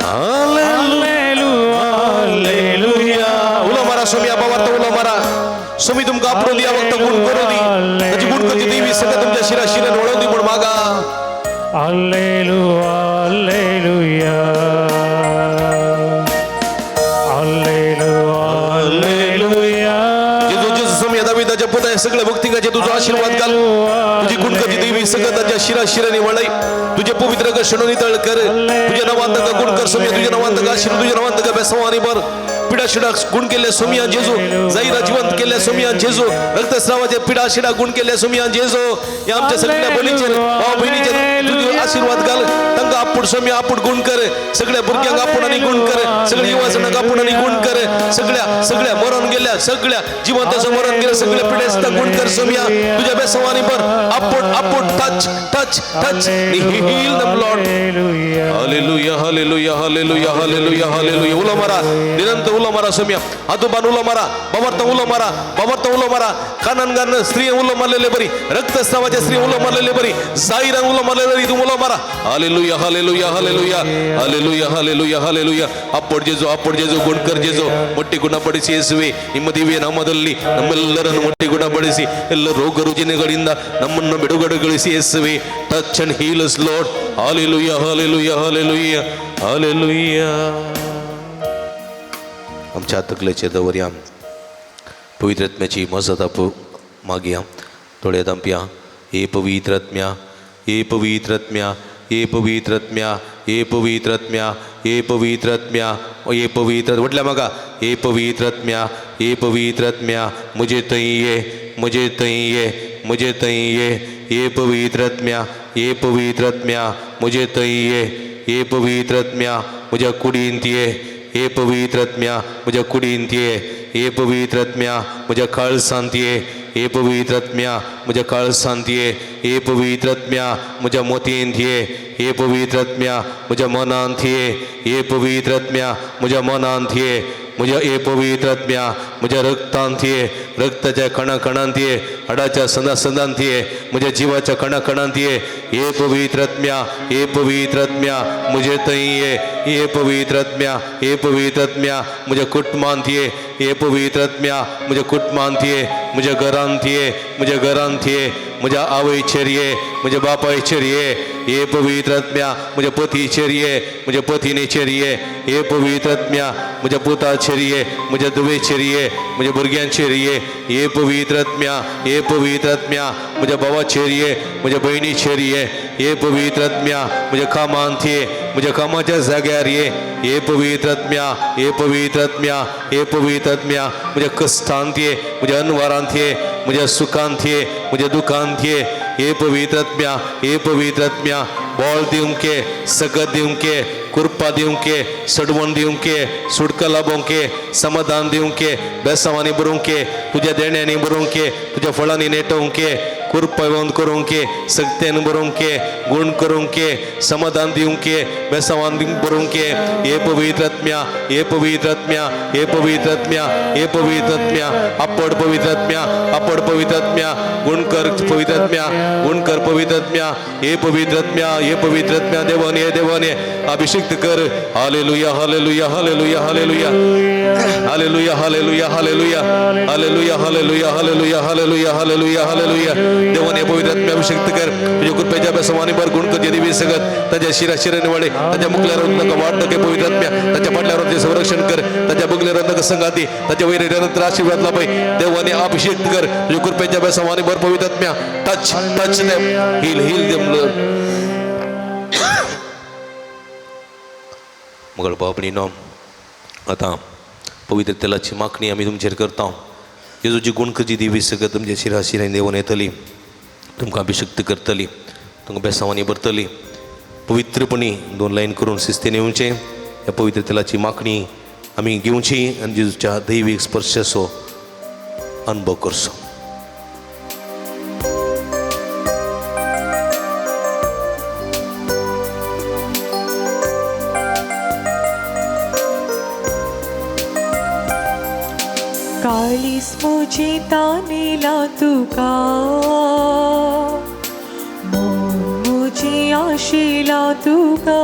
हालेलुया हालेलुया. उलो मारा सोमी आबावार्ता उलो मारा. सोमी तुमकां आपडून दिया वक्त गुण करून दी ताची गुण करची देवी सगळं तुमच्या शिरा शिरेन वळोवन दी म्हूण मागा. Alleluia, alleluia. Alleluia, alleluia. जेजू जेजू सोमी येता दाविदाच्या पुता सगळ्या भक्तिकाचे तुझा आशीर्वाद घाल तुझी गुणकाची देवी सगळं त्याच्या शिराशिराने वळाई तुझे पवित्र कशणोनी तळ कर तुझ्या नावांत का गुण कर सोमिया तुझ्या नावांत का आशीर्वाद तुझ्या नावांत का बेसवानी बर पिडाशिडा गुण केले सोमिया जेजू जाईरा जिवंत केले सोमिया जेजू रक्तस्रावाचे पिडाशिडा गुण केले सोमिया जेजू या आमच्या सगळ्या बलीचे भाऊ बहिणीचे तुझे आशीर्वाद घाल तंगा आपुड सोमिया आपुड गुण कर सगळ्या बुरक्यांक आपण आणि गुण कर सगळ्या युवासनाक आपण आणि गुण कर सगळ्या मरण गेल्या सगळ्या जिवंत मरण गेल्या सगळ्या पिढ्याचा गुण कर सोमिया तुझ्या बेसवानी बर आपुड टच टच टच हील दम लॉर्ड हालेलुया हालेलुया हालेलुया हालेलुया हालेलुया उला मारा निरंतर उला मारा सोमिया आतुबान उला मारा बाबर्ता उला मारा काननगान स्त्री उला मारलेले बरी रक्तस्रावाच्या स्त्री उला मारलेले बरी जाईरा उला मारलेले बरी तुम उला मारा हालेलुया हालेलुया हालेलुया हालेलुया हालेलुया हालेलुया ಅಪ್ಪೊಡ್ ಜೇಜು ಗುಣಕರ್ ಜೇಜು ಮೊಟ್ಟಿ ಗುಣಪಡಿಸಿ ಯೇಸುವೆ ನಿಮ್ಮ ದಿವ್ಯ ನಾಮದಲ್ಲಿ ನಮ್ಮೆಲ್ಲರನ್ನು ಮೊಟ್ಟಿ ಗುಣಪಡಿಸಿ ಎಲ್ಲ ರೋಗ ರುಜಿನಗಳಿಂದ ನಮ್ಮನ್ನು ಬಿಡುಗಡೆಗೊಳಿಸಿ ಯೇಸುವೆ touch and heal us Lord hallelujah hallelujah hallelujah hallelujah आमच्या तकलेचेर दवरया पवित्र आत्म्याची मजत मागया थोड्या दांपया हे पवित्र आत्म्या हे पवित्र आत्म्या हे पवित्र आत्म्या हे पवित्र आत्म्या हे पवित्र आत्म्या हे पवित्र म्हटल्या म्हाका हे पवित्र आत्म्या हे पवित्र आत्म्या मुझे थंय ये मुझे थंय ये मुझे थंय ये हे पवित्र आत्म्या हे पवित्र आत्म्या मुझे थंय ये हे पवित्र आत्म्या म्हज्या कुडींत ये हे पवित्र आत्म्या म्हज्या कुडींत ये हे पवित्र आत्म्या म्हज्या काळजांत ये हे पवित्र आत्म्या म्हज्या काळजांत ये हे पवित्र आत्म्या म्हज्या मोतींत ये हे पवित्र आत्म्या म्हज्या मनांत ये हे पवित्र आत्म्या म्हज्या मनांत ये म्हज्या हे पवित्र आत्म्या म्हज्या रक्तांत ये रक्ताच्या कणाकणांत ये हाडाच्या संदांत ये म्हज्या जिवाच्या कणाकणांत ये हे पवित्र आत्म्या हे पवित्र आत्म्या म्हजे थंय ये हे पवित्र आत्म्या हे पवित्र आत्म्या म्हज्या कुटुंबांत ये हे पवित्र आत्म्या म्हज्या कुटुंबांत ये म्हज्या घरांत ये म्हज्या घरांत ये म्हज्या आवयचेर ये म्हज्या बापायचेर ये हे पवित्र आत्म्या म्हज्या पतीचेर ये म्हज्या पत्नीचेर ये हे पवित्र आत्म्या म्हज्या पुताचेर ये म्हज्या धुवेचेर ये म्हज्या भुरग्यांचेर ये हे पवित्र आत्म्या हे पवित्र आत्म्या म्हज्या भावाचेर ये म्हज्या भयणीचेर ये हे पवित्र आत्म्या म्हज्या कामांत ये म्हज्या कामाच्या जाग्यार ये हे पवित्र आत्म्या हे पवित्र आत्म्या हे पवित्र आत्म्या म्हज्या कश्टांत ये म्हज्या अनवारांत ये म्हज्या सुखांत ये म्हज्या दुखांत ये हे पवित्र आत्म्या हे पवित्र आत्म्या बॉल दिवंके सगत दिवंके कृपा दिवंके सडवण दिवंके सुडका लाभोंके समाधान दिवंके बेसवानी बरोवंके तुझ्या देण्यानी बरोवंके तुझ्या फळांनी नेटोवंके कृपावंत करूंके सक्तेन बरोवंके गुण करूंके समाधान दिवंके बेसवान बरोवंके हे पवित्र आत्म्या हे पवित्र आत्म्या हे पवित्र आत्म्या हे पवित्र आत्म्या आपड पवित्र आत्म्या आपड पवित्र आत्म्या गुणकर पवित्र आत्म्या गुणकर पवित्र आत्म्या हे पवित्र आत्म्या हे पवित्र आत्म्या देवाने अभिषेक कर हालेलुया हालेलुया हालेलुया हालेलुया हालेलुया हालेलुया हालेलुया हालेलुया हालेलुया हालेलुया हालेलुया हालेलुया हालेलुया देवाने पवित्र आत्म्या अभिषेक कर तुझ्या कृपेच्या बेसवानी बर गुण कर देवी सगत त्याच्या शिराशिराने वाढे त्याच्या मुखल्यावर नका वाढ नके पवित्र आत्म्या त्याच्या पाटल्यावर ते संरक्षण कर त्याच्या बुगल्यावर नका संगाती त्याच्या वैऱ्यानंतर आशीर्वाद लाभे देवाने अभिषेक कर तुझ्या कृपेच्या बेसवानी बर पवित्र आत्म्या touch touch them heal them मगळ बापणी नाम आता पवित्र तेलाची मागणी आम्ही तुमचेर करता येजूची गुणकची दिवी सगळं तुमच्या शिराशिराने देवन येतली तुमकां अभिषेक करतली तुमकां बेसावानी भरतली पवित्रपणी 2 लाईन करून शिस्तीन येवचें ह्या पवित्र तेलाची मागणी आमी घेवची आनी जेजूच्या दैवीक स्पर्शाचो अनुभव करचो काळीस मुझे तानेला तुका मन मुझे आशेला तुका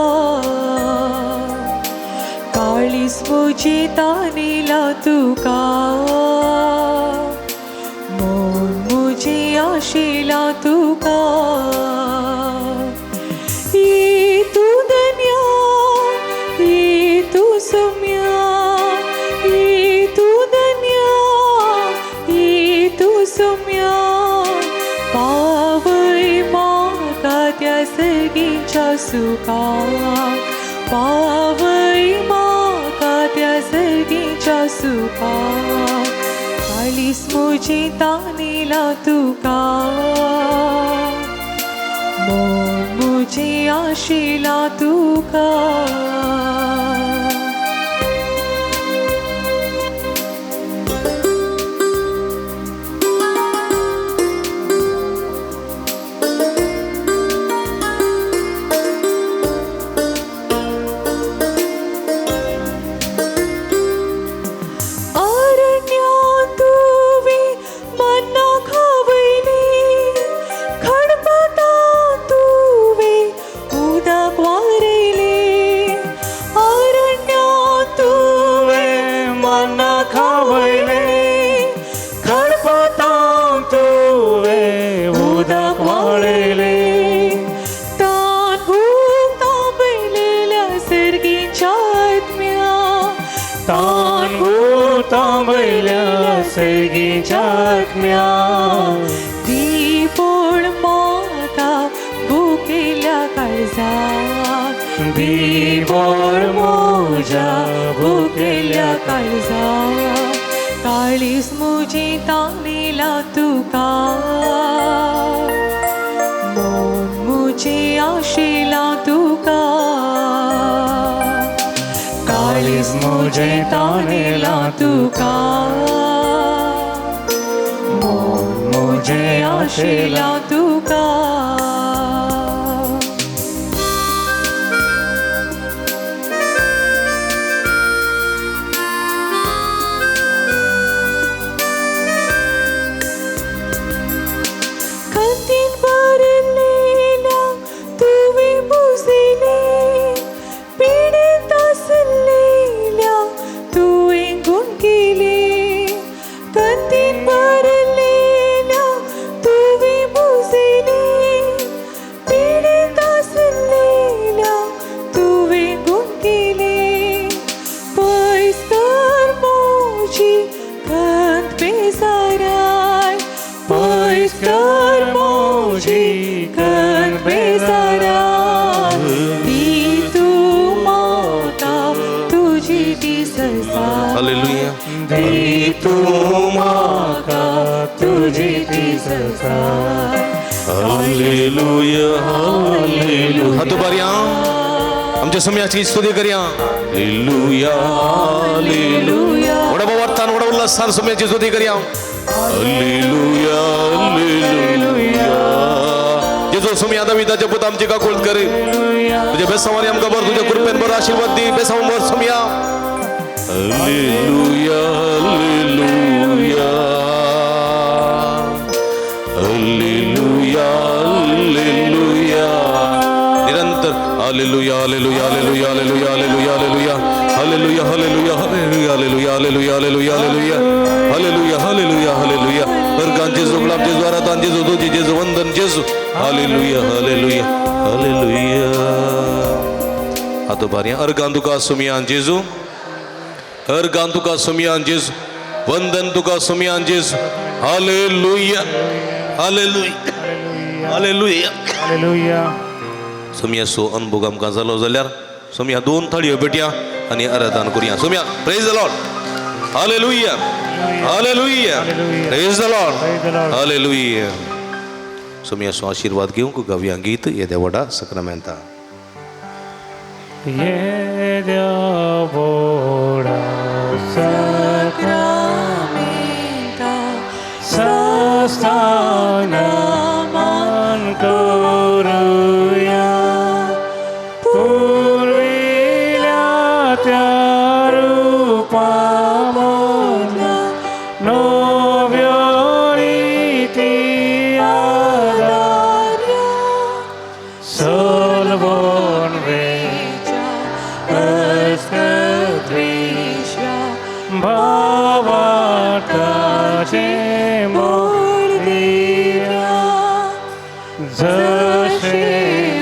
काळीस मुझे तानेला तुका मन मुझे आशेला तुका ये तू दन्या ये तू सम्या ये तू सर्गीच्या सुखाक पावई म्हाका त्या सर्गीच्या सुखाक काळीस म्हजी तानिला तुका मन म्हजी आशिला तुका सर्गीच्या आत्म्या दीपण माता भुकेल्या काळजाक दीपण मोजा भुकेल्या काळजाक काळीस म्हजी तानिला तुका मन म्हजी आशिला तुका काळीस म्हजी तानिला तुका मुझे आशिला तुका कंदील भरलेल्या तुवें बुजले पिडेत आसलेल्या तुवें गुण केले कंदील भरलेल्या तुवें बुजले पिडेत आसलेल्या तुवें गुण केले पयस कर म्हजी खंत बेजाराय पयस कर म्हजी खंत बेजाराय दी तूं म्हाका तुजी ती संसार हालेलुया दी तू म्हाका तुजी ती संसार हालेलुया हालेलुया हातो बऱ्या आमच्या समयाची स्तुती करूया हालेलुया हालेलुया वडा वाटतान वडा उल्हासान समयाची स्तुती करूया हालेलुया हालेलुया जेजो समया दाविदाच्या पुत आमची काकूळ करे तुझ्या बेसावानी आमकां बर तुझ्या कृपेन बर आशीर्वाद दी बेसाव बर समया हालेलुया हालेलुया हालेलुया हालेलुया निरंतर हालेलुया हालेलुया हालेलुया हालेलुया हालेलुया हालेलुया हालेलुया हालेलुया हालेलुया हालेलुया हालेलुया हालेलुया हालेलुया हालेलुया हालेलुया अर्गान जेजू गुलाब जेजू आराधन जेजू दोजी जेजू वंदन जेजू हालेलुया हालेलुया हालेलुया हातो बारिया अर्गान तुका सुमियान जेजू अर्गान तुका सुमियान जेजू वंदन तुका सुमियान जेजू हालेलुया हालेलुया हालेलुया हालेलुया सुमिया सो अनुभव आमकां जालो जाल्यार सुमिया दोन थाळयो पेटया आनी आराधन करुया सुमिया प्रेज द लॉर्ड हालेलुया हालेलुया प्रेज द लॉर्ड हालेलुया सुमिया सो आशीर्वाद घेवंक गावया गीत येद्या वडा सक्रामेंता येद्या वडा सक्रामेंता सस्तानमान करूया पूर्वील्या त्या रूपामधल्या नव्या रीती आदार्या सलबोन वेच्या अस्कत्रीच्या भावार्थाचे जशे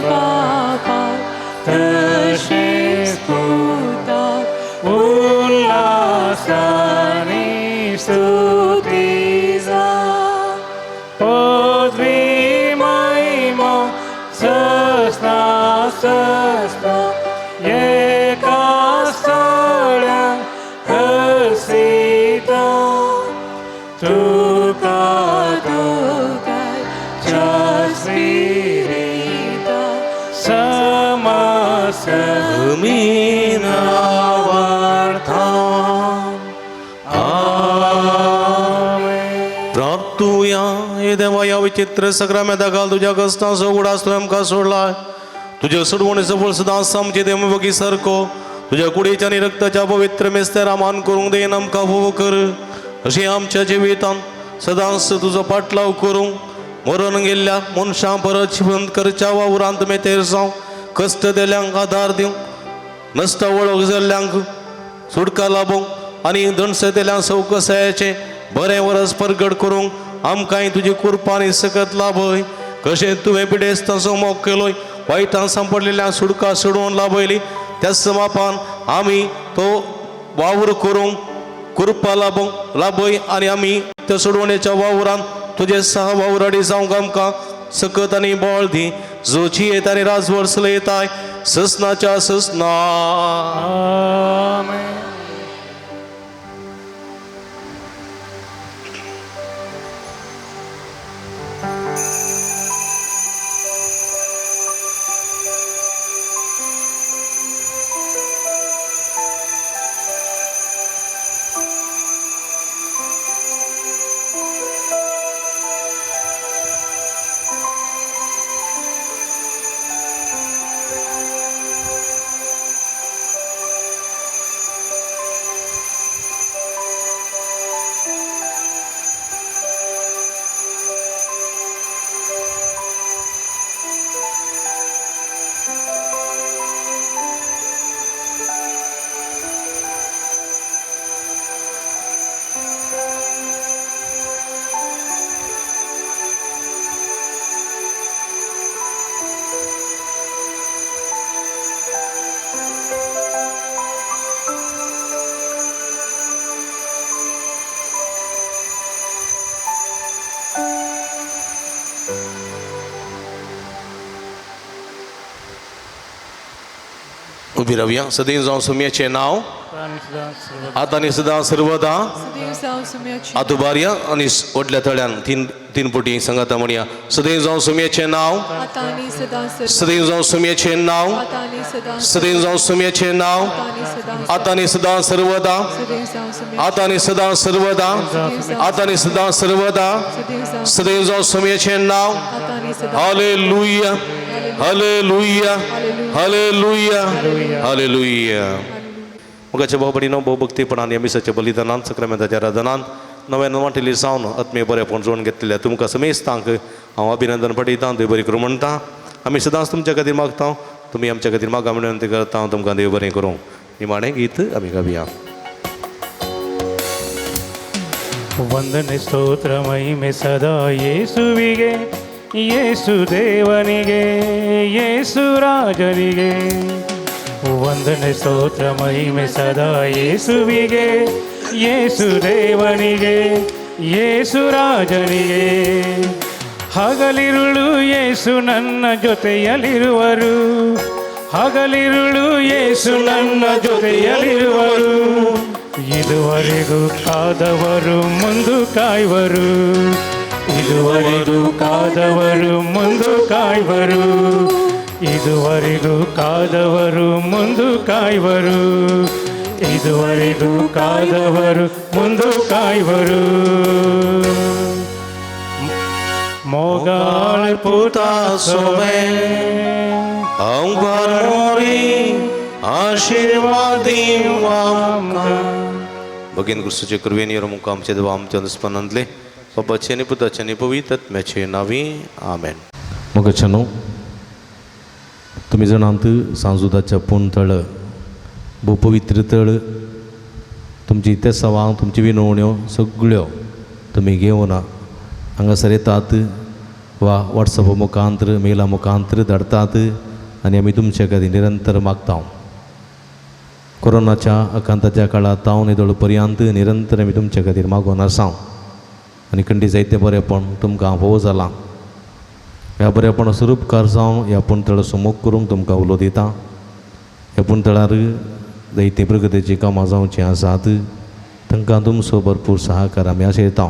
बापा तशे स्तुता उल्हासाने स्तुतीचा पदवी महिमा सस्ता तुका दोगांच्या स्पिरिता समस्त मीना वार्था प्रार्थूया हे देवा या विचित्र सक्रम्यात घाल तुझ्या कष्टाचो उगडास आमकां सोडलाय तुझ्या सोडवणीचो फळ सदांच आमचे देवभोगी सारको तुझ्या कुडीच्या आणि रक्ताच्या पवित्र मेस्त्यारा मान करूंक देन आमकां फोव कर अशी आमच्या जिवितान सदांच तुजो पाटलाव करूंक मरण गेल्ल्या मनशां परत जिवंत करच्या वावरांत मेतेर जावं कश्ट देल्यांक आदार दिवंक नश्ट वळख जाल्ल्यांक सुटका लाभोवंक आनी दणसतेल्यांक सवकसायाचे बरें वरस परगट करूंक आमकांय तुजी कृपा आनी सकत लाभय कशें तुवें पिडेस्तांचो मोग केलोय वायटान सांपडलेल्यांक सुटका सोडून लाभयली त्याच मापान आमी तो वावर करूंक कृपा लाभय आनी आमी त्या सोडवणेच्या वावरान तुजे सहा वावराडी जावंक आमकां सकत आनी बळ दी जोची येत आनी राजवर चलयताय ससनाच्या ससना आमेन. उभी राहूया सदैव जाऊन सुम्याचे नाव आता आणि सदा सर्वदा सदैव जावं सुम्याची आतुबार्या आणि ओटल्या तळ्यान तीन पोटी संगाता म्हणया सदैव जाऊन सुम्याचे नाव आता आणि सदा सर्व सदैव जाऊन सुम्याचे नाव आता आणि सदा सदैव जाऊन सुम्याचे नाव आता आणि सदा आता आणि सदा सर्वदा सदैव जावं सुम्या आता आणि सदा सर्वदा आता आणि सदा सर्वदा सदैव जावं सदैव जाऊन सुम्याचे नाव आता आणि सदा हालेलुया हालेलुया हालेलुया हालेलुया मुगाच्या भावबडीनं भावभक्तीपणान यमिसाच्या बलिदानान सक्रमेताच्या राधनान नव्यान वाटेली सावन आत्मीय बरेपण जोडून घेतलेल्या तुमकां समेस्तांक हांव अभिनंदन पठयतां देव बरी करूं म्हणटा आमी सदांच तुमच्या खातीर मागता तुमी आमच्या खातीर मागा विनंती करता तुमकां देव बरें करूं निमाणें गीत आमी गावया ವಂದನೆ ಸ್ತೋತ್ರ ಮಹಿಮೆ ಸದಾ ಯೇಸುವಿಗೆ ಯೇಸು ದೇವನಿಗೆ ಯೇಸು ರಾಜನಿಗೆ ವಂದನೆ ಸ್ತೋತ್ರ ಮಹಿಮೆ ಸದಾ ಯೇಸುವಿಗೆ ಯೇಸು ದೇವನಿಗೆ ಯೇಸು ರಾಜನಿಗೆ ಹಗಲಿರುಳು ಯೇಸು ನನ್ನ ಜೊತೆಯಲ್ಲಿರುವರು ಹಗಲಿರುಳು ಯೇಸು ನನ್ನ ಜೊತೆಯಲ್ಲಿರುವರು ಇದುವರೆಗೂ ಕಾದವರು ಮುಂದು ಕಾಯುವರು ಇದುವರೆಗೂ ಕಾದವರು ಮುಂದು ಕಾಯುವರು ಇದುವರೆಗೂ ಕಾದವರು ಮುಂದು ಕಾಯುವರು ಇದುವರೆಗೂ ಕಾದವರು ಮುಂದು ಕಾಯುವರು ಮೊಗಾಳ ಪುತಾ ಸೋಮೆ अंगारी आशीर्वादी भगीन क्रिस्तुचे कृपेनेर मुखार आमचे देवा आमच्या दुस्पनांतले बाबाचे आनी पुताचे आनी पवित्रात्म्याचे नावी आमेन मुखाचेनो तुमी जाणात सांजुदाच्या पूण तळ भोव पवित्र तळ तुमची ते सवां तुमची विनवण्यो सगळ्यो तुमी घेवन हांगासर येतात वा वॉट्सअप मुखांतर मेला मुखांतर धाडतात आनी आमी तुमचे खातीर निरंतर मागता कोरोनाच्या आकांताच्या काळात तावन येदोळ पर्यंत निरंतर आमी तुमचे खातीर मागोन आसा आनी खंडी जायते बरेपण तुमकां फोव जालां ह्या बरेपण स्वरूपकार जावन ह्या पुणतळ सुमोग करूंक तुमकां उलो दिता ह्या पुणतळार जायतीं प्रगतीची कामां जावचीं आसात तांकां तुमचो भरपूर सहकार आमी आशेता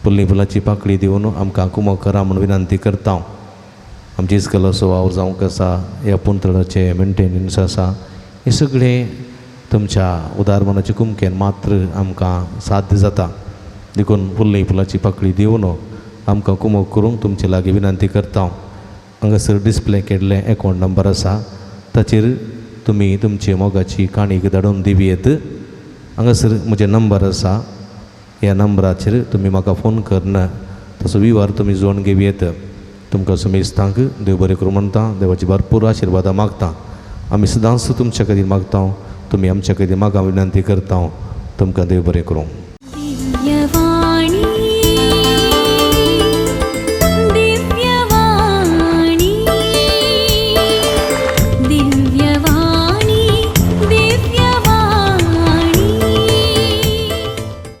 फुल्ली फुलाची पाकळी दिवन आमकां कुमो करा म्हूण विनंती करता. आमची इस्कल असो वावर जावंक आसा, ह्या पुंतळाचे मेंटेनन्स आसा, हे सगळें तुमच्या उदारमनाच्या कुमकेन मात्र आमकां साध्य जाता. देखून फुल्ली फुलाची पाकळी दिवन आमकां कुमो करूंक तुमचे लागीं विनंती करता. हांगासर डिस्प्ले केल्ले अकावंट नंबर आसा, ताचेर तुमी तुमची मोगाची काणीक धाडून दिवयेत. हांगासर म्हजे नंबर आसा, ह्या नंबराचेर तुमी म्हाका फोन करना, तसो विवार तुमी जोडून घेवयेत. तुमकां सुमेस्तांक देव बरें करूं म्हणटा, देवाची भरपूर आशिर्वादां मागता. आमी सदांच तुमच्या खातीर मागता, तुमी आमच्या खातीर म्हाका विनंती करता. तुमकां देव बरें करूं. दिव्यवाणी